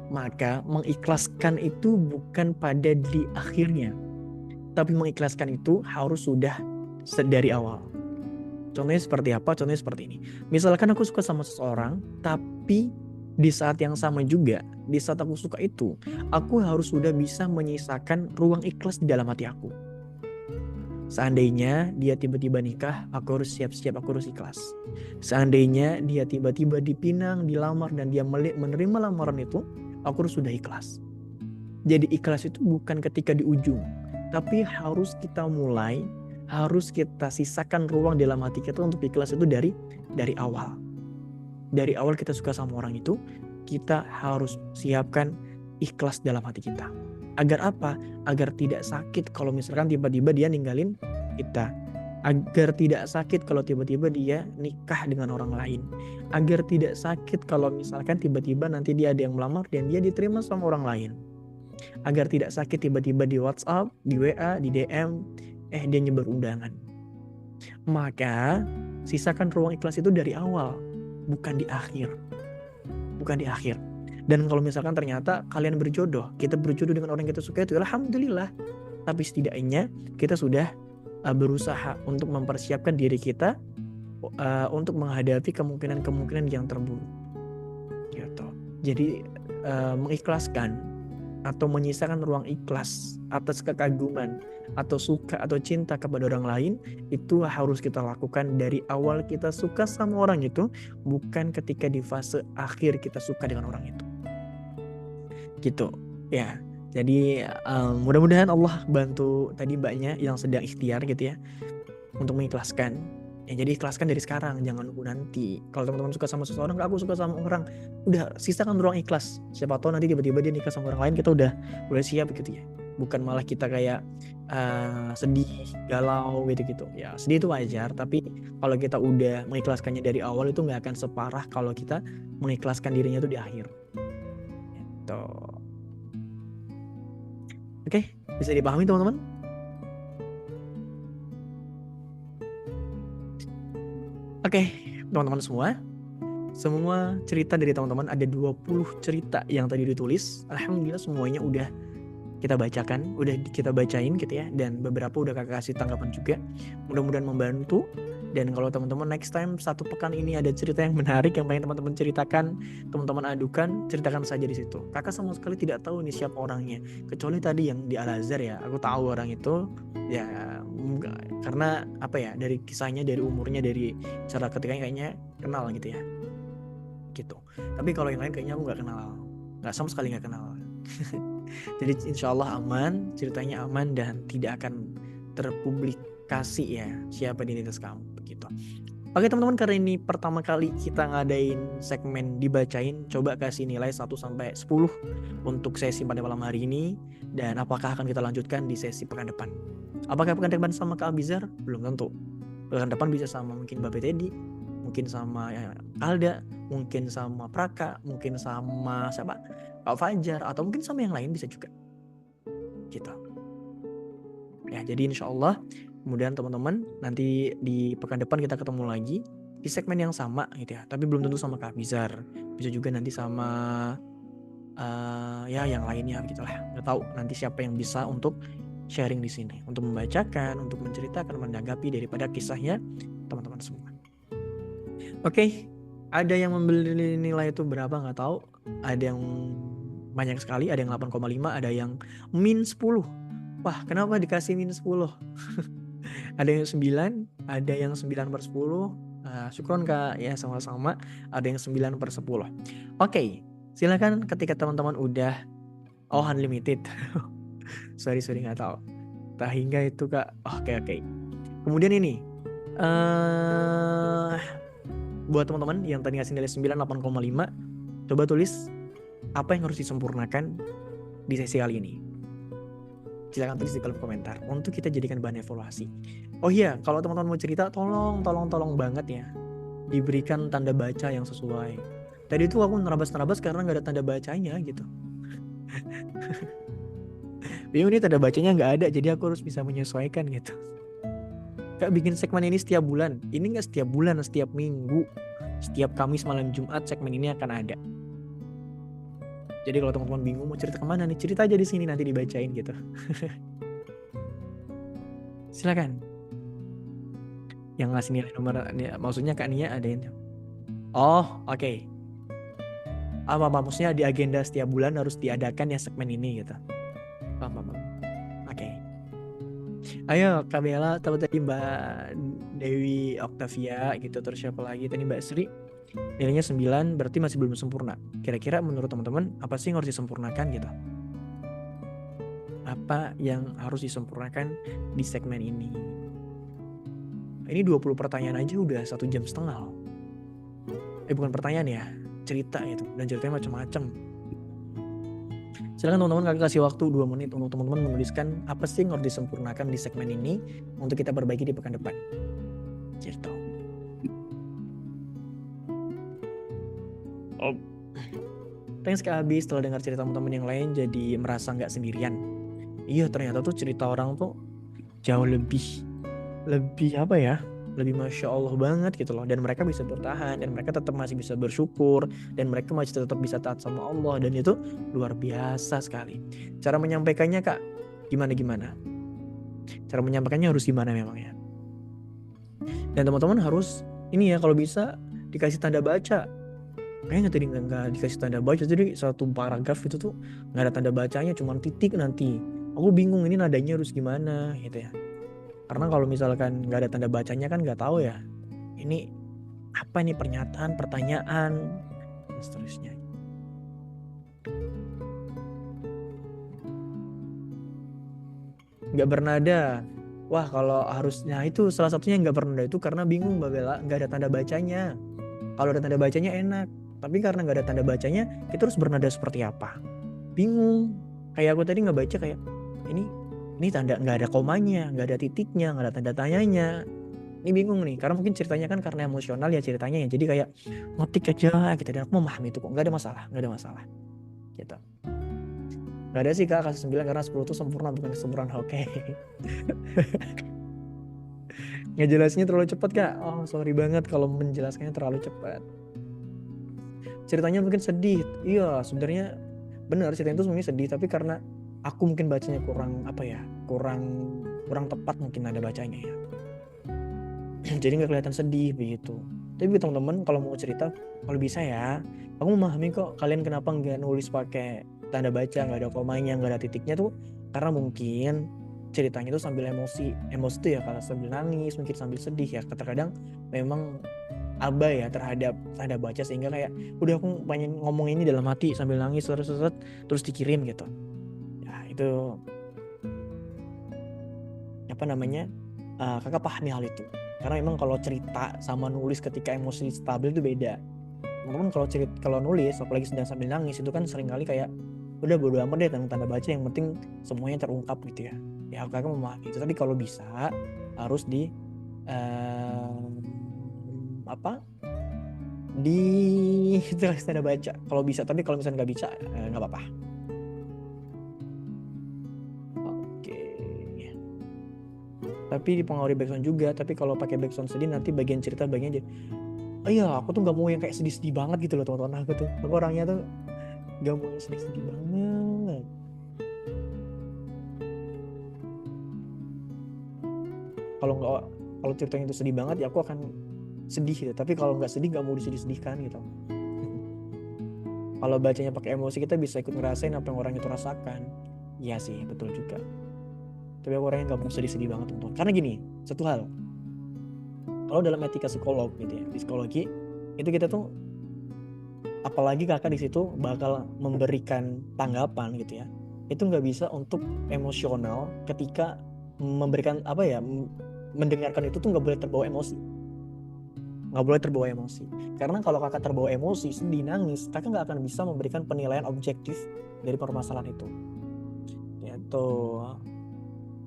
maka mengikhlaskan itu bukan pada di akhirnya, tapi mengikhlaskan itu harus sudah dari awal. Contohnya seperti apa? Contohnya seperti ini. Misalkan aku suka sama seseorang, tapi di saat yang sama juga, di saat aku suka itu, aku harus sudah bisa menyisakan ruang ikhlas di dalam hati aku. Seandainya dia tiba-tiba nikah, aku harus siap-siap, aku harus ikhlas. Seandainya dia tiba-tiba dipinang, dilamar, dan dia menerima lamaran itu, aku harus sudah ikhlas. Jadi ikhlas itu bukan ketika di ujung, tapi harus kita mulai, harus kita sisakan ruang dalam hati kita untuk ikhlas itu dari awal. Dari awal kita suka sama orang itu, kita harus siapkan ikhlas dalam hati kita. Agar apa? Agar tidak sakit kalau misalkan tiba-tiba dia ninggalin kita. Agar tidak sakit kalau tiba-tiba dia nikah dengan orang lain. Agar tidak sakit kalau misalkan tiba-tiba nanti dia ada yang melamar dan dia diterima sama orang lain. Agar tidak sakit tiba-tiba di WhatsApp, di WA, di DM, dia nyebar undangan. Maka sisakan ruang ikhlas itu dari awal, bukan di akhir. Bukan di akhir. Dan kalau misalkan ternyata kalian berjodoh, kita berjodoh dengan orang yang kita suka itu, alhamdulillah. Tapi setidaknya kita sudah berusaha untuk mempersiapkan diri kita untuk menghadapi kemungkinan-kemungkinan yang terburuk. Gitu. Jadi mengikhlaskan atau menyisakan ruang ikhlas atas kekaguman atau suka atau cinta kepada orang lain, itu harus kita lakukan dari awal kita suka sama orang itu, bukan ketika di fase akhir kita suka dengan orang itu. Gitu ya. Jadi mudah-mudahan Allah bantu tadi mbaknya yang sedang ikhtiar gitu ya untuk mengikhlaskan. Ya, jadi ikhlaskan dari sekarang, jangan nunggu nanti. Kalau teman-teman suka sama seseorang, aku suka sama orang, udah sisakan ruang ikhlas. Siapa tahu nanti tiba-tiba dia nikah sama orang lain, kita udah siap gitu ya. Bukan malah kita kayak sedih, galau gitu-gitu. Ya sedih itu wajar, tapi kalau kita udah mengikhlaskannya dari awal itu nggak akan separah kalau kita mengikhlaskan dirinya itu di akhir. Gitu. Oke, bisa dipahami teman-teman? Oke, teman-teman semua. semua cerita dari teman-teman, ada 20 cerita yang tadi ditulis. Alhamdulillah semuanya udah kita bacakan, udah kita bacain gitu ya, dan beberapa udah kakak kasih tanggapan juga. Mudah-mudahan membantu. Dan kalau teman-teman next time 1 pekan ini ada cerita yang menarik yang pengen teman-teman ceritakan, teman-teman adukan, ceritakan saja di situ. Kakak sama sekali tidak tahu ini siapa orangnya, kecuali tadi yang di Al-Azhar ya, aku tahu orang itu ya, karena apa ya, dari kisahnya, dari umurnya, dari cara ketikanya kayaknya kenal gitu ya, gitu. Tapi kalau yang lain kayaknya aku nggak kenal, nggak, sama sekali nggak kenal. Jadi insya Allah aman, ceritanya aman dan tidak akan terpublikasi ya siapa identitas kamu begitu. Oke teman-teman, karena ini pertama kali kita ngadain segmen dibacain, coba kasih nilai 1 sampai 10 untuk sesi pada malam hari ini, dan apakah akan kita lanjutkan di sesi pekan depan. Apakah pekan depan sama Kak Abizar? Belum tentu. Pekan depan bisa sama mungkin Bapak Teddy, mungkin sama Alda, mungkin sama Praka, mungkin sama siapa, Kak Fajar, atau mungkin sama yang lain bisa juga gitu ya. Jadi insya Allah kemudian teman-teman nanti di pekan depan kita ketemu lagi di segmen yang sama gitu ya, tapi belum tentu sama Kak Bizar, bisa juga nanti sama ya yang lainnya gitulah, nggak tahu nanti siapa yang bisa untuk sharing di sini, untuk membacakan, untuk menceritakan, menanggapi daripada kisahnya teman-teman semua. Oke, ada yang membeli nilai itu berapa nggak tahu, ada yang banyak sekali, ada yang 8,5, ada yang min 10. Wah, kenapa dikasih min 10? Ada yang 9, ada yang 9/10. Syukron Kak ya, sama-sama. Ada yang 9/10. Oke, silakan ketika teman-teman udah unlimited. sorry nggak tahu. Tak hingga itu Kak. Oke. Kemudian ini buat teman-teman yang tadi ngasih nilai 9, 8,5, coba tulis apa yang harus disempurnakan di sesi kali ini. Silakan tulis di kolom komentar untuk kita jadikan bahan evaluasi. Oh iya, kalau teman-teman mau cerita, tolong banget ya, diberikan tanda baca yang sesuai. Tadi itu aku nerabas karena nggak ada tanda bacanya gitu. Bingung nih, tanda bacanya nggak ada, jadi aku harus bisa menyesuaikan gitu. Kak bikin segmen ini setiap bulan. Ini nggak setiap bulan, setiap minggu, setiap Kamis malam Jumat segmen ini akan ada. Jadi kalau teman-teman bingung mau cerita kemana nih, cerita aja di sini, nanti dibacain gitu. Silakan. Yang ngasih nilai nomor, maksudnya Kak Nia ada yang... Oh, oke. Apa maksudnya di agenda setiap bulan harus diadakan ya segmen ini gitu. Paham. Oke. Ayo Kak Bella, tadi Mbak Dewi Octavia gitu, terus siapa lagi tadi, Mbak Sri. Nilainya 9, berarti masih belum sempurna. Kira-kira menurut teman-teman apa sih yang harus disempurnakan gitu? Apa yang harus disempurnakan di segmen ini? Ini 20 pertanyaan aja udah 1,5 jam. Bukan pertanyaan ya, cerita gitu. Dan ceritanya macam-macam. Silakan teman-teman, kakak kasih waktu 2 menit untuk teman-teman menuliskan apa sih yang harus disempurnakan di segmen ini untuk kita perbaiki di pekan depan. Cerita. Thanks Kak Abi, setelah dengar cerita teman-teman yang lain jadi merasa nggak sendirian. Iya, ternyata tuh cerita orang tuh jauh lebih apa ya, lebih Masya Allah banget gitu loh. Dan mereka bisa bertahan, dan mereka tetap masih bisa bersyukur, dan mereka masih tetap bisa taat sama Allah, dan itu luar biasa sekali. Cara menyampaikannya Kak, gimana? Cara menyampaikannya harus gimana memangnya? Dan teman-teman harus ini ya, kalau bisa dikasih tanda baca. Kayaknya tadi nggak dikasih tanda baca, jadi satu paragraf itu tuh nggak ada tanda bacanya, cuma titik. Nanti aku bingung ini nadanya harus gimana gitu ya, karena kalau misalkan nggak ada tanda bacanya kan nggak tahu ya ini apa nih, pernyataan, pertanyaan, dan seterusnya. Nggak bernada, wah kalau harusnya itu salah satunya nggak bernada itu karena bingung Mbak Bella, nggak ada tanda bacanya. Kalau ada tanda bacanya enak, tapi karena nggak ada tanda bacanya, kita harus bernada seperti apa? Bingung. Kayak aku tadi nggak baca, kayak ini tanda nggak ada komanya, nggak ada titiknya, nggak ada tanda tanyanya. Ini bingung nih, karena mungkin ceritanya kan karena emosional ya ceritanya ya. Jadi kayak ngetik aja gitu, dan aku memahami itu kok, nggak ada masalah. Gitu. Nggak ada sih Kak, kasih 9 karena 10 itu sempurna, bukan kesempurnaan. Oke. Ngejelasinnya terlalu cepat Kak. Oh sorry banget kalau menjelaskannya terlalu cepat. ceritanya mungkin sedih. Iya, sebenarnya benar ceritanya itu sebenarnya sedih, tapi karena aku mungkin bacanya kurang apa ya, kurang tepat mungkin ada bacanya ya. Jadi nggak kelihatan sedih begitu. Tapi teman-teman kalau mau cerita, kalau bisa ya, aku memahami kok kalian kenapa nggak nulis pakai tanda baca, nggak ada komanya, nggak ada titiknya tuh, karena mungkin ceritanya tuh sambil emosi tuh ya, kalau sambil nangis, mungkin sambil sedih ya. Terkadang memang abai ya terhadap tanda baca, sehingga kayak udah aku pengen ngomong ini dalam hati sambil nangis terus dikirim gitu. Ya itu apa namanya, kakak pahami hal itu. Karena memang kalau cerita sama nulis ketika emosi stabil itu beda. Teman-teman kalau nulis apalagi sedang sambil nangis itu kan seringkali kayak udah bodo amat deh tentang tanda baca, yang penting semuanya terungkap gitu ya. Ya kakak memahami itu, tapi kalau bisa harus di apa di tulis tanda baca kalau bisa, tapi kalau misalnya nggak bisa nggak apa-apa. Oke. Tapi dipengaruhi backsound juga, tapi kalau pakai backsound sedih nanti bagian cerita bagian aja. Oh iya, aku tuh nggak mau yang kayak sedih-sedih banget gitu loh teman-teman. Aku orangnya tuh nggak mau yang sedih-sedih banget. Kalau ceritanya itu sedih banget ya aku akan sedih gitu. Tapi kalau nggak sedih nggak mau disedih-sedihkan gitu. Kalau bacanya pakai emosi kita bisa ikut ngerasain apa yang orang itu rasakan. Iya sih, betul juga. Tapi aku orangnya nggak mau sedih-sedih banget teman-teman. Karena gini, satu hal. Kalau dalam etika psikolog gitu ya, di psikologi itu kita tuh, apalagi kakak di situ bakal memberikan tanggapan gitu ya, itu nggak bisa untuk emosional ketika memberikan apa ya, mendengarkan itu tuh nggak boleh terbawa emosi, karena kalau kakak terbawa emosi, sedih, nangis, kakak nggak akan bisa memberikan penilaian objektif dari permasalahan itu gitu.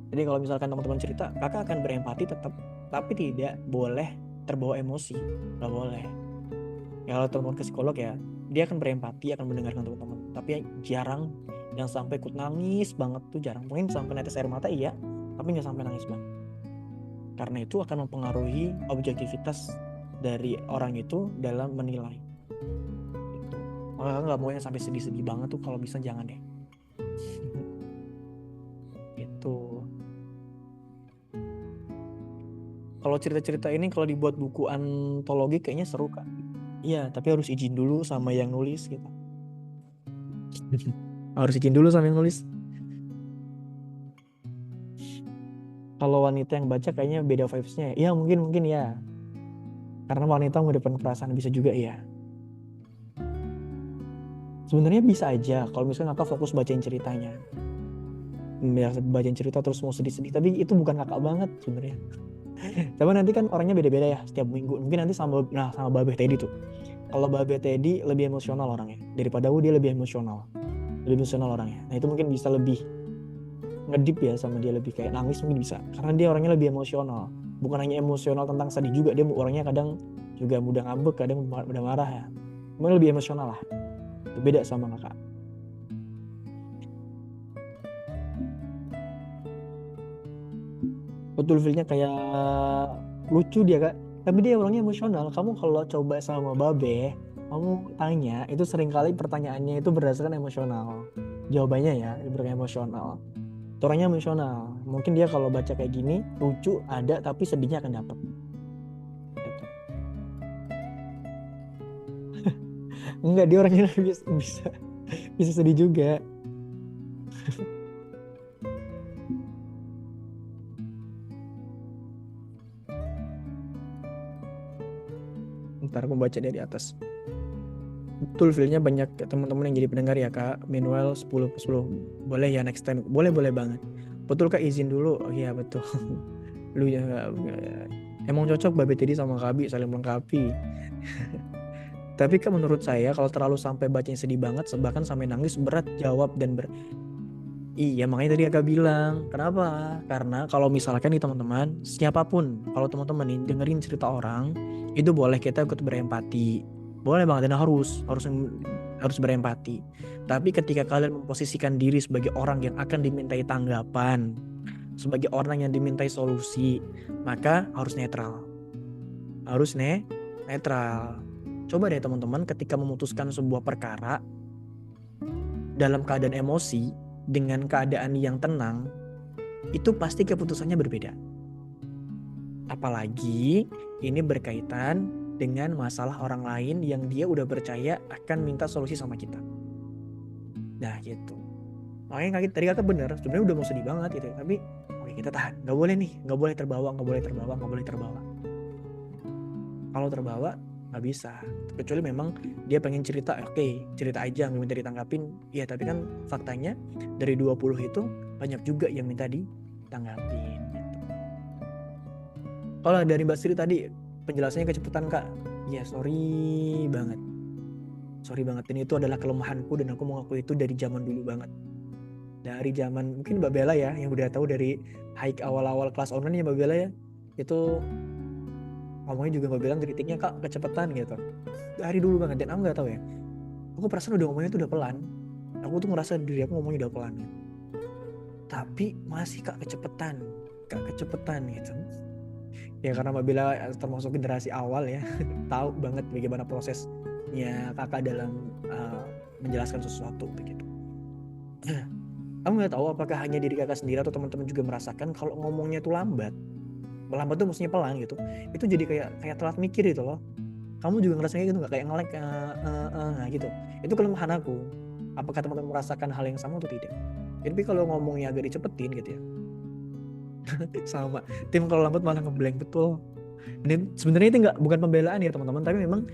Jadi kalau misalkan teman-teman cerita, kakak akan berempati tetap, tapi tidak boleh terbawa emosi, nggak boleh. Ya kalau teman ke psikolog ya, dia akan berempati, akan mendengarkan teman-teman, tapi jarang yang sampai ikut nangis banget tuh, jarang. Mungkin sampai netes air mata iya, tapi nggak sampai nangis banget. Karena itu akan mempengaruhi objektivitas dari orang itu dalam menilai. Gitu. Maka nggak mau yang sampai sedih-sedih banget tuh, kalau bisa jangan deh. Gitu. Kalau cerita-cerita ini kalau dibuat buku antologi kayaknya seru Kak. Iya, tapi harus izin dulu sama yang nulis gitu. Harus izin dulu sama yang nulis. Kalau wanita yang baca kayaknya beda vibes-nya. Iya mungkin ya. Karena wanita mengedepankan perasaan, bisa juga ya. Sebenarnya bisa aja kalau misalnya kakak fokus bacain ceritanya. Bacain cerita terus mau sedih-sedih, tapi itu bukan kakak banget sebenarnya. Tapi nanti kan orangnya beda-beda ya setiap minggu. Mungkin nanti sama Babeh Teddy tuh. Kalau Babeh Teddy lebih emosional orangnya daripada dia lebih emosional orangnya. Nah itu mungkin bisa lebih ngedip ya sama dia, lebih kayak nangis mungkin bisa, karena dia orangnya lebih emosional. Bukan hanya emosional tentang sedih juga, dia orangnya kadang juga mudah ngambek, kadang mudah marah ya. Mungkin lebih emosional lah. Beda sama kakak. Betul, feel-nya kayak lucu dia Kak, tapi dia orangnya emosional. Kamu kalau coba sama Babe, kamu tanya, itu seringkali pertanyaannya itu berdasarkan emosional. Jawabannya ya berdasarkan emosional. Orangnya emosional. Mungkin dia kalau baca kayak gini lucu ada, tapi sedihnya akan dapat. Gitu. Enggak, dia orangnya bisa sedih juga. Ntar aku baca dari atas. Betul, feel-nya banyak teman-teman yang jadi pendengar ya Kak. Meanwhile 10 boleh ya next time. Boleh banget. Betul Kak, izin dulu. Oh iya betul. Lu ya emang cocok Babe Teddy sama Kabi, saling melengkapi. Tapi Kak menurut saya kalau terlalu sampai bacanya sedih banget, bahkan sampai nangis, berat jawab dan Iya, makanya tadi Kakak bilang. Kenapa? Karena kalau misalkan nih teman-teman, siapapun, kalau teman-teman nih dengerin cerita orang, itu boleh kita ikut berempati. Boleh banget, dan harus berempati. Tapi ketika kalian memposisikan diri sebagai orang yang akan dimintai tanggapan, sebagai orang yang dimintai solusi, maka harus netral. Harus netral. Coba deh teman-teman, ketika memutuskan sebuah perkara dalam keadaan emosi dengan keadaan yang tenang, itu pasti keputusannya berbeda. Apalagi ini berkaitan dengan masalah orang lain yang dia udah percaya akan minta solusi sama kita. Nah gitu. Makanya tadi kakak bener, sebenarnya udah mau sedih banget gitu, tapi oke, kita tahan. Nggak boleh nih, nggak boleh terbawa. Kalau terbawa nggak bisa, kecuali memang dia pengen cerita, oke, cerita aja, nggak minta ditanggapin. Ya tapi kan faktanya dari 20 itu banyak juga yang minta ditanggapin gitu. Kalau dari Mbak Sri tadi penjelasannya kecepatan kak, ya sorry banget. Ini itu adalah kelemahanku dan aku mengakui itu dari zaman dulu banget. Dari zaman mungkin Mbak Bella ya, yang udah tahu dari hike awal-awal kelas online ya Mbak Bella ya, itu ngomongnya juga Mbak Bella kritiknya kak kecepatan gitu. Dari dulu banget, dan aku nggak tahu ya, aku perasaan udah ngomongnya tuh udah pelan, aku tuh ngerasa diri aku ngomongnya udah pelan gitu. Tapi masih kak kecepatan gitu. Ya karena Mbak Bella termasuk generasi awal ya, tahu banget bagaimana prosesnya kakak dalam menjelaskan sesuatu begitu. Aku nggak tahu apakah hanya diri kakak sendiri atau teman-teman juga merasakan kalau ngomongnya tuh lambat tuh maksudnya pelan gitu, itu jadi kayak telat mikir gitu loh. Kamu juga ngerasanya gitu nggak, kayak nge-lag gitu? Itu kelemahan aku. Apakah teman-teman merasakan hal yang sama atau tidak? Tapi kalau ngomongnya agak dicepetin gitu ya, sama tim kalau lambat malah ngeblank betul. Dan sebenarnya itu bukan pembelaan ya teman-teman, tapi memang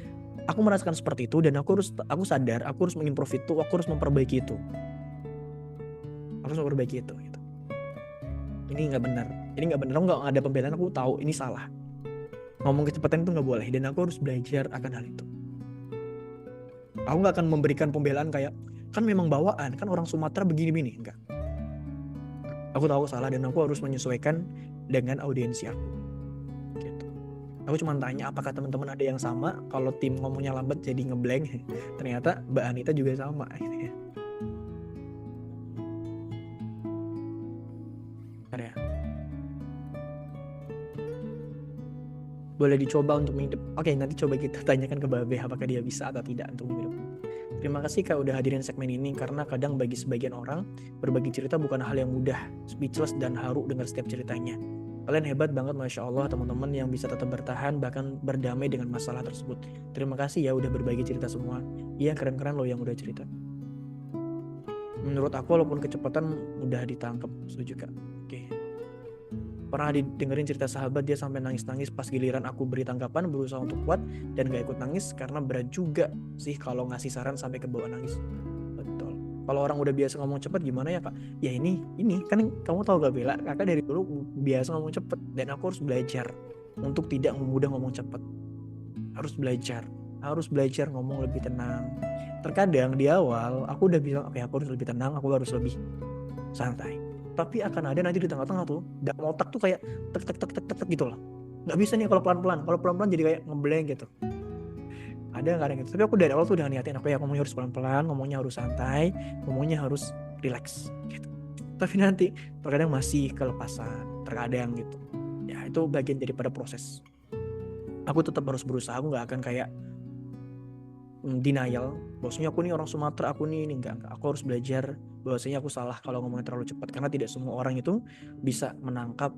aku merasakan seperti itu, dan aku sadar aku harus mengimprove itu, aku harus memperbaiki itu. Gitu. Ini nggak benar, aku nggak ada pembelaan, aku tahu ini salah. Ngomong kecepatan itu nggak boleh, dan aku harus belajar akan hal itu. Aku nggak akan memberikan pembelaan kayak kan memang bawaan, kan orang Sumatera begini-begini, enggak. Aku tahu salah dan aku harus menyesuaikan dengan audiensi aku. Gitu. Aku cuma tanya apakah teman-teman ada yang sama, kalau tim ngomongnya lambat jadi ngeblank. Ternyata Mbak Anita juga sama gitu ya. Ya. Boleh dicoba untuk minggu depan. Oke, nanti coba kita tanyakan ke Babe apakah dia bisa atau tidak untuk minggu depan. Terima kasih kak udah hadirin segmen ini, karena kadang bagi sebagian orang berbagi cerita bukan hal yang mudah, speechless dan haru dengar setiap ceritanya. Kalian hebat banget, Masya Allah teman-teman yang bisa tetap bertahan bahkan berdamai dengan masalah tersebut. Terima kasih ya udah berbagi cerita semua. Iya, keren-keren loh yang udah cerita. Menurut aku walaupun kecepatan udah ditangkap, setuju kak. Oke. Pernah didengerin cerita sahabat dia sampai nangis-nangis pas giliran aku beri tanggapan, berusaha untuk kuat dan gak ikut nangis karena berat juga sih kalau ngasih saran sampai ke bawah nangis. Betul. Kalau orang udah biasa ngomong cepet gimana ya kak? Ya ini kan kamu tahu gak Bella, kakak dari dulu biasa ngomong cepet dan aku harus belajar untuk tidak mudah ngomong cepet. Harus belajar ngomong lebih tenang. Terkadang di awal aku udah bilang oke, aku harus lebih tenang, aku harus lebih santai. Tapi akan ada nanti di tengah-tengah tuh dalam otak tuh kayak tek gitu loh. Nggak bisa nih kalau pelan-pelan jadi kayak ngeblank gitu. Ada kadang gitu. Tapi aku dari awal tuh udah niatin aku ya ngomongnya harus pelan-pelan, ngomongnya harus santai, ngomongnya harus relax gitu. Tapi nanti terkadang masih kelepasan, terkadang gitu. Ya itu bagian daripada proses. Aku tetap harus berusaha, aku nggak akan kayak denial, bahwasanya aku nih orang Sumatera, aku nih ini enggak. Aku harus belajar bahwasanya aku salah kalau ngomongnya terlalu cepat, karena tidak semua orang itu bisa menangkap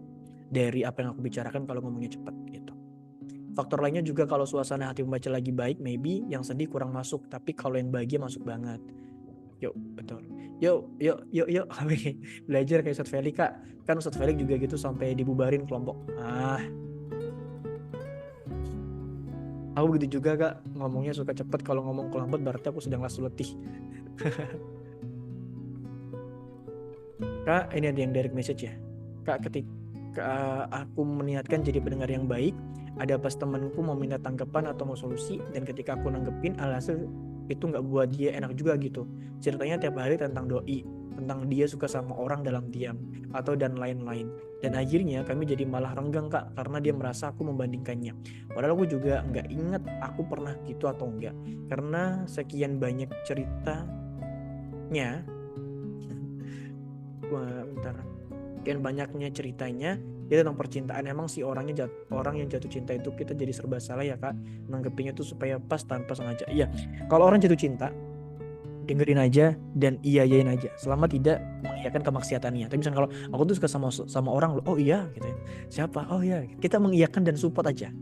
dari apa yang aku bicarakan kalau ngomongnya cepat gitu. Faktor lainnya juga kalau suasana hati pembaca lagi baik, maybe yang sedih kurang masuk, tapi kalau yang bahagia masuk banget. Yuk, betul. Yuk. Belajar kayak Ustadz Felix kak. Kan Ustadz Felix juga gitu sampai dibubarin kelompok. Aku begitu juga kak, ngomongnya suka cepet, kalau ngomong lambat berarti aku sedang lesu letih. Kak, ini ada yang direct message ya. Kak, ketika aku meniatkan jadi pendengar yang baik, ada pas temanku mau minta tanggapan atau mau solusi, dan ketika aku nanggepin alhasil itu nggak buat dia enak juga gitu. Ceritanya tiap hari tentang doi, tentang dia suka sama orang dalam diam, atau dan lain-lain. Dan akhirnya kami jadi malah renggang kak, karena dia merasa aku membandingkannya. Padahal aku juga nggak inget aku pernah gitu atau enggak. Karena sekian banyak ceritanya, sekian banyaknya ceritanya, Dia tentang percintaan. Emang si orang yang jatuh cinta itu kita jadi serba salah ya kak, nanggepinnya tuh supaya pas tanpa sengaja. Iya, kalau orang jatuh cinta dengerin aja dan iyain aja selama tidak mengiyakan kemaksiatannya. Tapi misalnya kalau aku tuh suka sama orang loh, oh iya gitu ya, siapa, oh iya, kita mengiyakan dan support aja.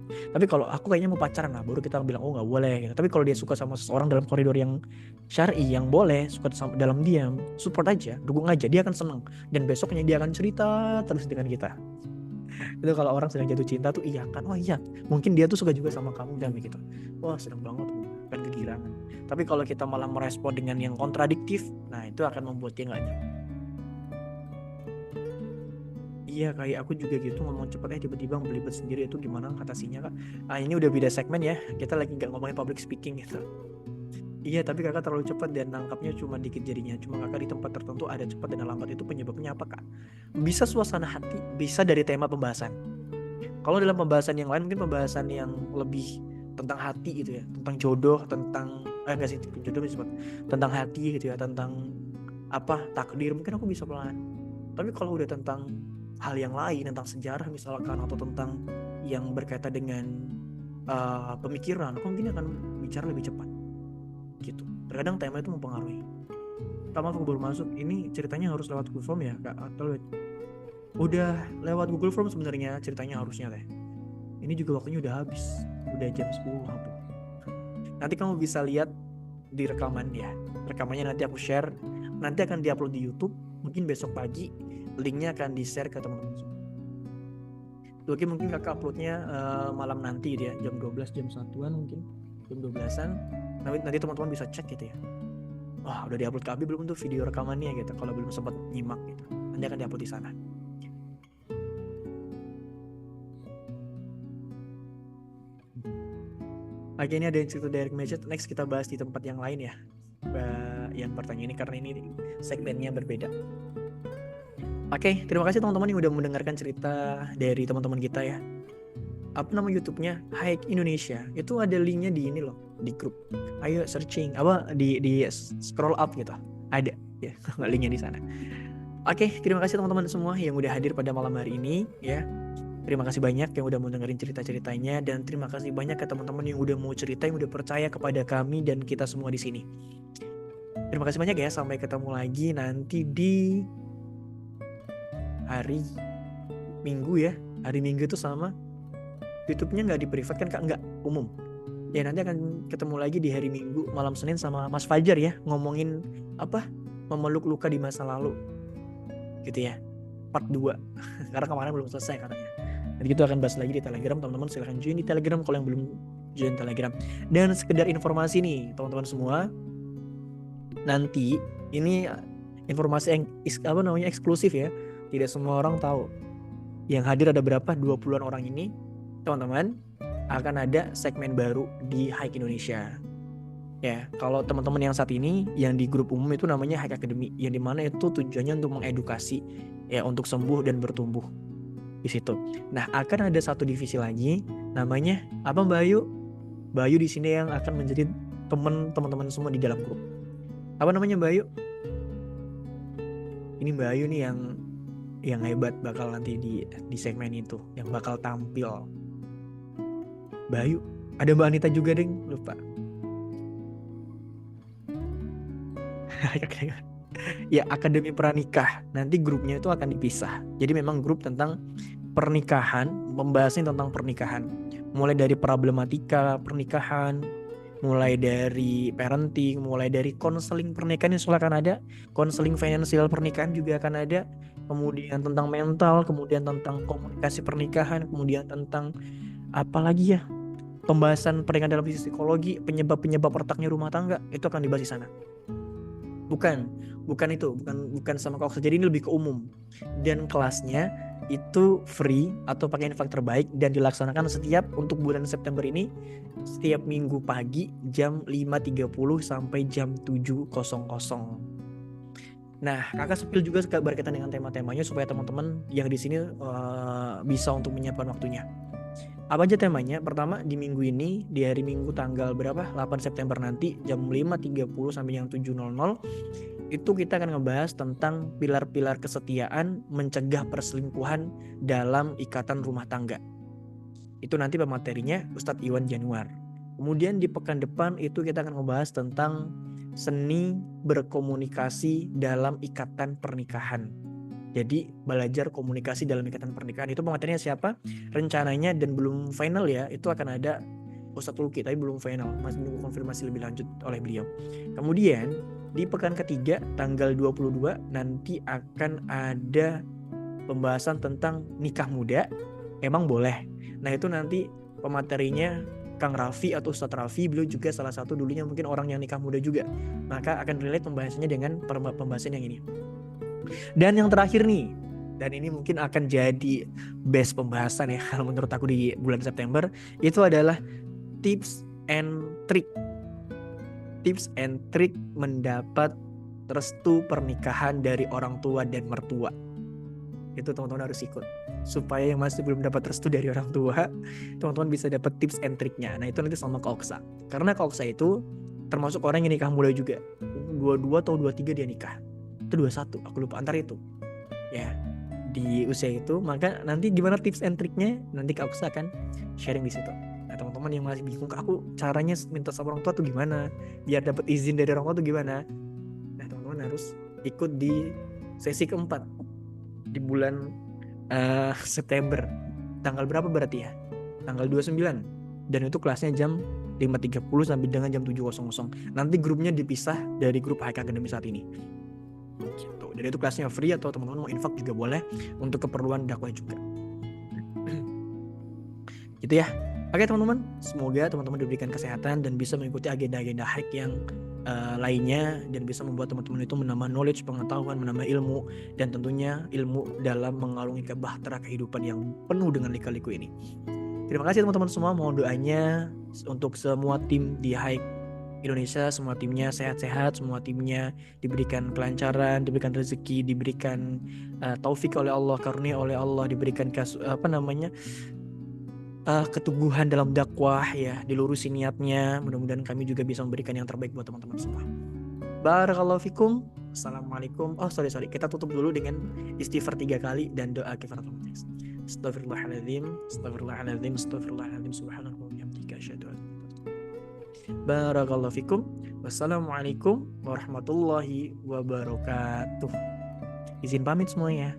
Tapi kalau aku kayaknya mau pacaran, nah baru kita bilang oh nggak boleh gitu. Tapi kalau dia suka sama seseorang dalam koridor yang syar'i, yang boleh, suka dalam diam, support aja, dukung aja, dia akan seneng dan besoknya dia akan cerita terus dengan kita. Itu kalau orang sedang jatuh cinta tuh iya kan, oh iya mungkin dia tuh suka juga sama kamu dan begitu, wah seneng banget, kan kegirangan. Tapi kalau kita malah merespon dengan yang kontradiktif, nah itu akan membuat dia nggak nyaman. Iya kayak aku juga gitu, ngomong cepet tiba-tiba belibet sendiri, itu gimana atasinya kak? Ini udah beda segmen ya, kita lagi nggak ngomongin public speaking gitu. Iya tapi kakak terlalu cepat dan nangkapnya cuma dikit jadinya. Cuma kakak di tempat tertentu ada cepat dan lambat, itu penyebabnya apa kak? Bisa suasana hati, bisa dari tema pembahasan. Kalau dalam pembahasan yang lain mungkin pembahasan yang lebih tentang hati gitu ya, tentang jodoh, tentang enggak sih jodoh disebut, tentang hati gitu ya, tentang apa takdir, mungkin aku bisa pelan. Tapi kalau udah tentang hal yang lain, tentang sejarah misalkan, atau tentang yang berkaitan dengan pemikiran, aku mungkin akan bicara lebih cepat gitu. Terkadang tema itu mempengaruhi. Maaf aku baru masuk, ini ceritanya harus lewat Google Form ya kak, atau udah lewat Google Form sebenarnya ceritanya harusnya teh. Ini juga waktunya udah habis, udah jam 10 hampir. Nanti kamu bisa lihat di rekaman ya, rekamannya nanti aku share, nanti akan diupload di YouTube, mungkin besok pagi linknya akan di share ke teman-teman semua. Oke, mungkin kakak uploadnya malam nanti gitu ya, jam 12, jam 1-an mungkin, jam 12-an, nanti teman-teman bisa cek gitu ya, wah udah diupload ke Abi belum tuh video rekamannya gitu, kalau belum sempat nyimak gitu, nanti akan diupload di sana. Oke, ini ada yang cerita direct message, next kita bahas di tempat yang lain ya, yang pertanyaan ini, karena ini segmennya berbeda. Oke, terima kasih teman-teman yang udah mendengarkan cerita dari teman-teman kita ya. Apa nama YouTube-nya? Hike Indonesia. Itu ada linknya di ini loh, di grup. Ayo searching, di scroll up gitu. Ada ya, linknya di sana. Oke, terima kasih teman-teman semua yang udah hadir pada malam hari ini ya. Terima kasih banyak yang udah mau dengerin cerita-ceritanya, dan terima kasih banyak ke teman-teman yang udah mau cerita, yang udah percaya kepada kami dan kita semua di sini. Terima kasih banyak ya, sampai ketemu lagi nanti di hari Minggu ya. Hari Minggu itu sama YouTube-nya nggak di private kan kak, nggak umum. Ya nanti akan ketemu lagi di hari Minggu malam Senin sama Mas Fajar ya, ngomongin apa? Memeluk luka di masa lalu. Gitu ya. Part 2. Karena kemarin belum selesai katanya. Nanti kita akan bahas lagi di Telegram, teman-teman silahkan join di Telegram kalau yang belum join Telegram. Dan sekedar informasi nih teman-teman semua, nanti ini informasi yang eksklusif ya, tidak semua orang tahu. Yang hadir ada berapa? 20-an orang ini teman-teman, akan ada segmen baru di Hike Indonesia ya. Kalau teman-teman yang saat ini yang di grup umum itu namanya Hike Academy, yang dimana itu tujuannya untuk mengedukasi ya, untuk sembuh dan bertumbuh di situ. Nah, akan ada satu divisi lagi namanya apa Mbak Ayu? Mbak Ayu di sini yang akan menjadi teman-teman semua di dalam grup. Apa namanya Mbak Ayu? Ini Mbak Ayu nih yang hebat, bakal nanti di segmen itu yang bakal tampil. Mbak Ayu, ada Mbak Anita juga deh, lupa. Ya, Akademi Pranikah. Nanti grupnya itu akan dipisah. Jadi memang grup tentang pernikahan, membahasnya tentang pernikahan. Mulai dari problematika pernikahan, mulai dari parenting, mulai dari konseling pernikahan yang akan ada, konseling finansial pernikahan juga akan ada, kemudian tentang mental, kemudian tentang komunikasi pernikahan, kemudian tentang apa lagi ya, pembahasan pernikahan dalam sisi psikologi, penyebab retaknya rumah tangga, itu akan dibahas di sana. Bukan sama Kak Oksa. Jadi ini lebih ke umum. Dan kelasnya itu free atau pakai infak terbaik, dan dilaksanakan untuk bulan September ini setiap minggu pagi jam 5.30 sampai jam 7.00. Nah, kakak sepil juga berkaitan dengan tema-temanya supaya teman-teman yang di sini bisa untuk menyiapkan waktunya. Apa aja temanya? Pertama, di minggu ini, di hari Minggu tanggal berapa? 8 September nanti jam 5.30 sampai jam 7.00 itu kita akan ngebahas tentang pilar-pilar kesetiaan mencegah perselingkuhan dalam ikatan rumah tangga. Itu nanti pematerinya Ustadz Iwan Januar. Kemudian di pekan depan itu kita akan ngebahas tentang seni berkomunikasi dalam ikatan pernikahan. Jadi belajar komunikasi dalam ikatan pernikahan itu pematerinya siapa? Rencananya dan belum final ya, itu akan ada Ustadz Tulki, tapi belum final, masih menunggu konfirmasi lebih lanjut oleh beliau. Kemudian di pekan ketiga tanggal 22 nanti akan ada pembahasan tentang nikah muda, emang boleh. Nah itu nanti pematerinya Kang Raffi atau Ustadz Raffi, beliau juga salah satu dulunya mungkin orang yang nikah muda juga, maka akan relate pembahasannya dengan pembahasan yang ini. Dan yang terakhir nih, dan ini mungkin akan jadi best pembahasan ya kalau menurut aku di bulan September, itu adalah tips and trick mendapat restu pernikahan dari orang tua dan mertua. Itu teman-teman harus ikut supaya yang masih belum dapat restu dari orang tua, teman-teman bisa dapat tips and tricknya. Nah itu nanti sama Kak Oksa, karena Kak Oksa itu termasuk orang yang nikah muda juga, 22 atau 23 dia nikah, itu 21 aku lupa, antara itu ya di usia itu. Maka nanti gimana tips and triknya nanti Kak Oksa akan sharing di situ. Nah teman-teman yang masih bingung, Kak aku caranya minta sama orang tua tuh gimana, biar dapat izin dari orang tua tuh gimana, nah teman-teman harus ikut di sesi keempat di bulan September. Tanggal berapa berarti ya? Tanggal 29. Dan itu kelasnya jam 5.30 sampai dengan jam 7.00. Nanti grupnya dipisah dari grup HK Academy saat ini. Gitu. Dan itu kelasnya free, atau teman-teman mau infak juga boleh untuk keperluan dakwah juga. Gitu ya. Oke teman-teman, semoga teman-teman diberikan kesehatan dan bisa mengikuti agenda-agenda hack yang lainnya, dan bisa membuat teman-teman itu menambah knowledge, pengetahuan, menambah ilmu, dan tentunya ilmu dalam mengarungi bahtera kehidupan yang penuh dengan lika-liku ini. Terima kasih teman-teman semua, mohon doanya untuk semua tim di Hike Indonesia, semua timnya sehat-sehat, semua timnya diberikan kelancaran, diberikan rezeki, diberikan taufik oleh Allah, karunia oleh Allah, diberikan keteguhan dalam dakwah ya, dilurusin niatnya. Mudah-mudahan kami juga bisa memberikan yang terbaik buat teman-teman semua. Barakallahu fikum. Assalamualaikum. Sorry, kita tutup dulu dengan istighfar 3 kali dan doa kifaratul majlis. Astaghfirullahaladzim, astaghfirullahaladzim, astaghfirullahaladzim, subhanallah wa bihamdika, asyhadu an la ilaha illa anta. Barakallahu fikum. Wassalamualaikum warahmatullahi wabarakatuh. Izin pamit semuanya.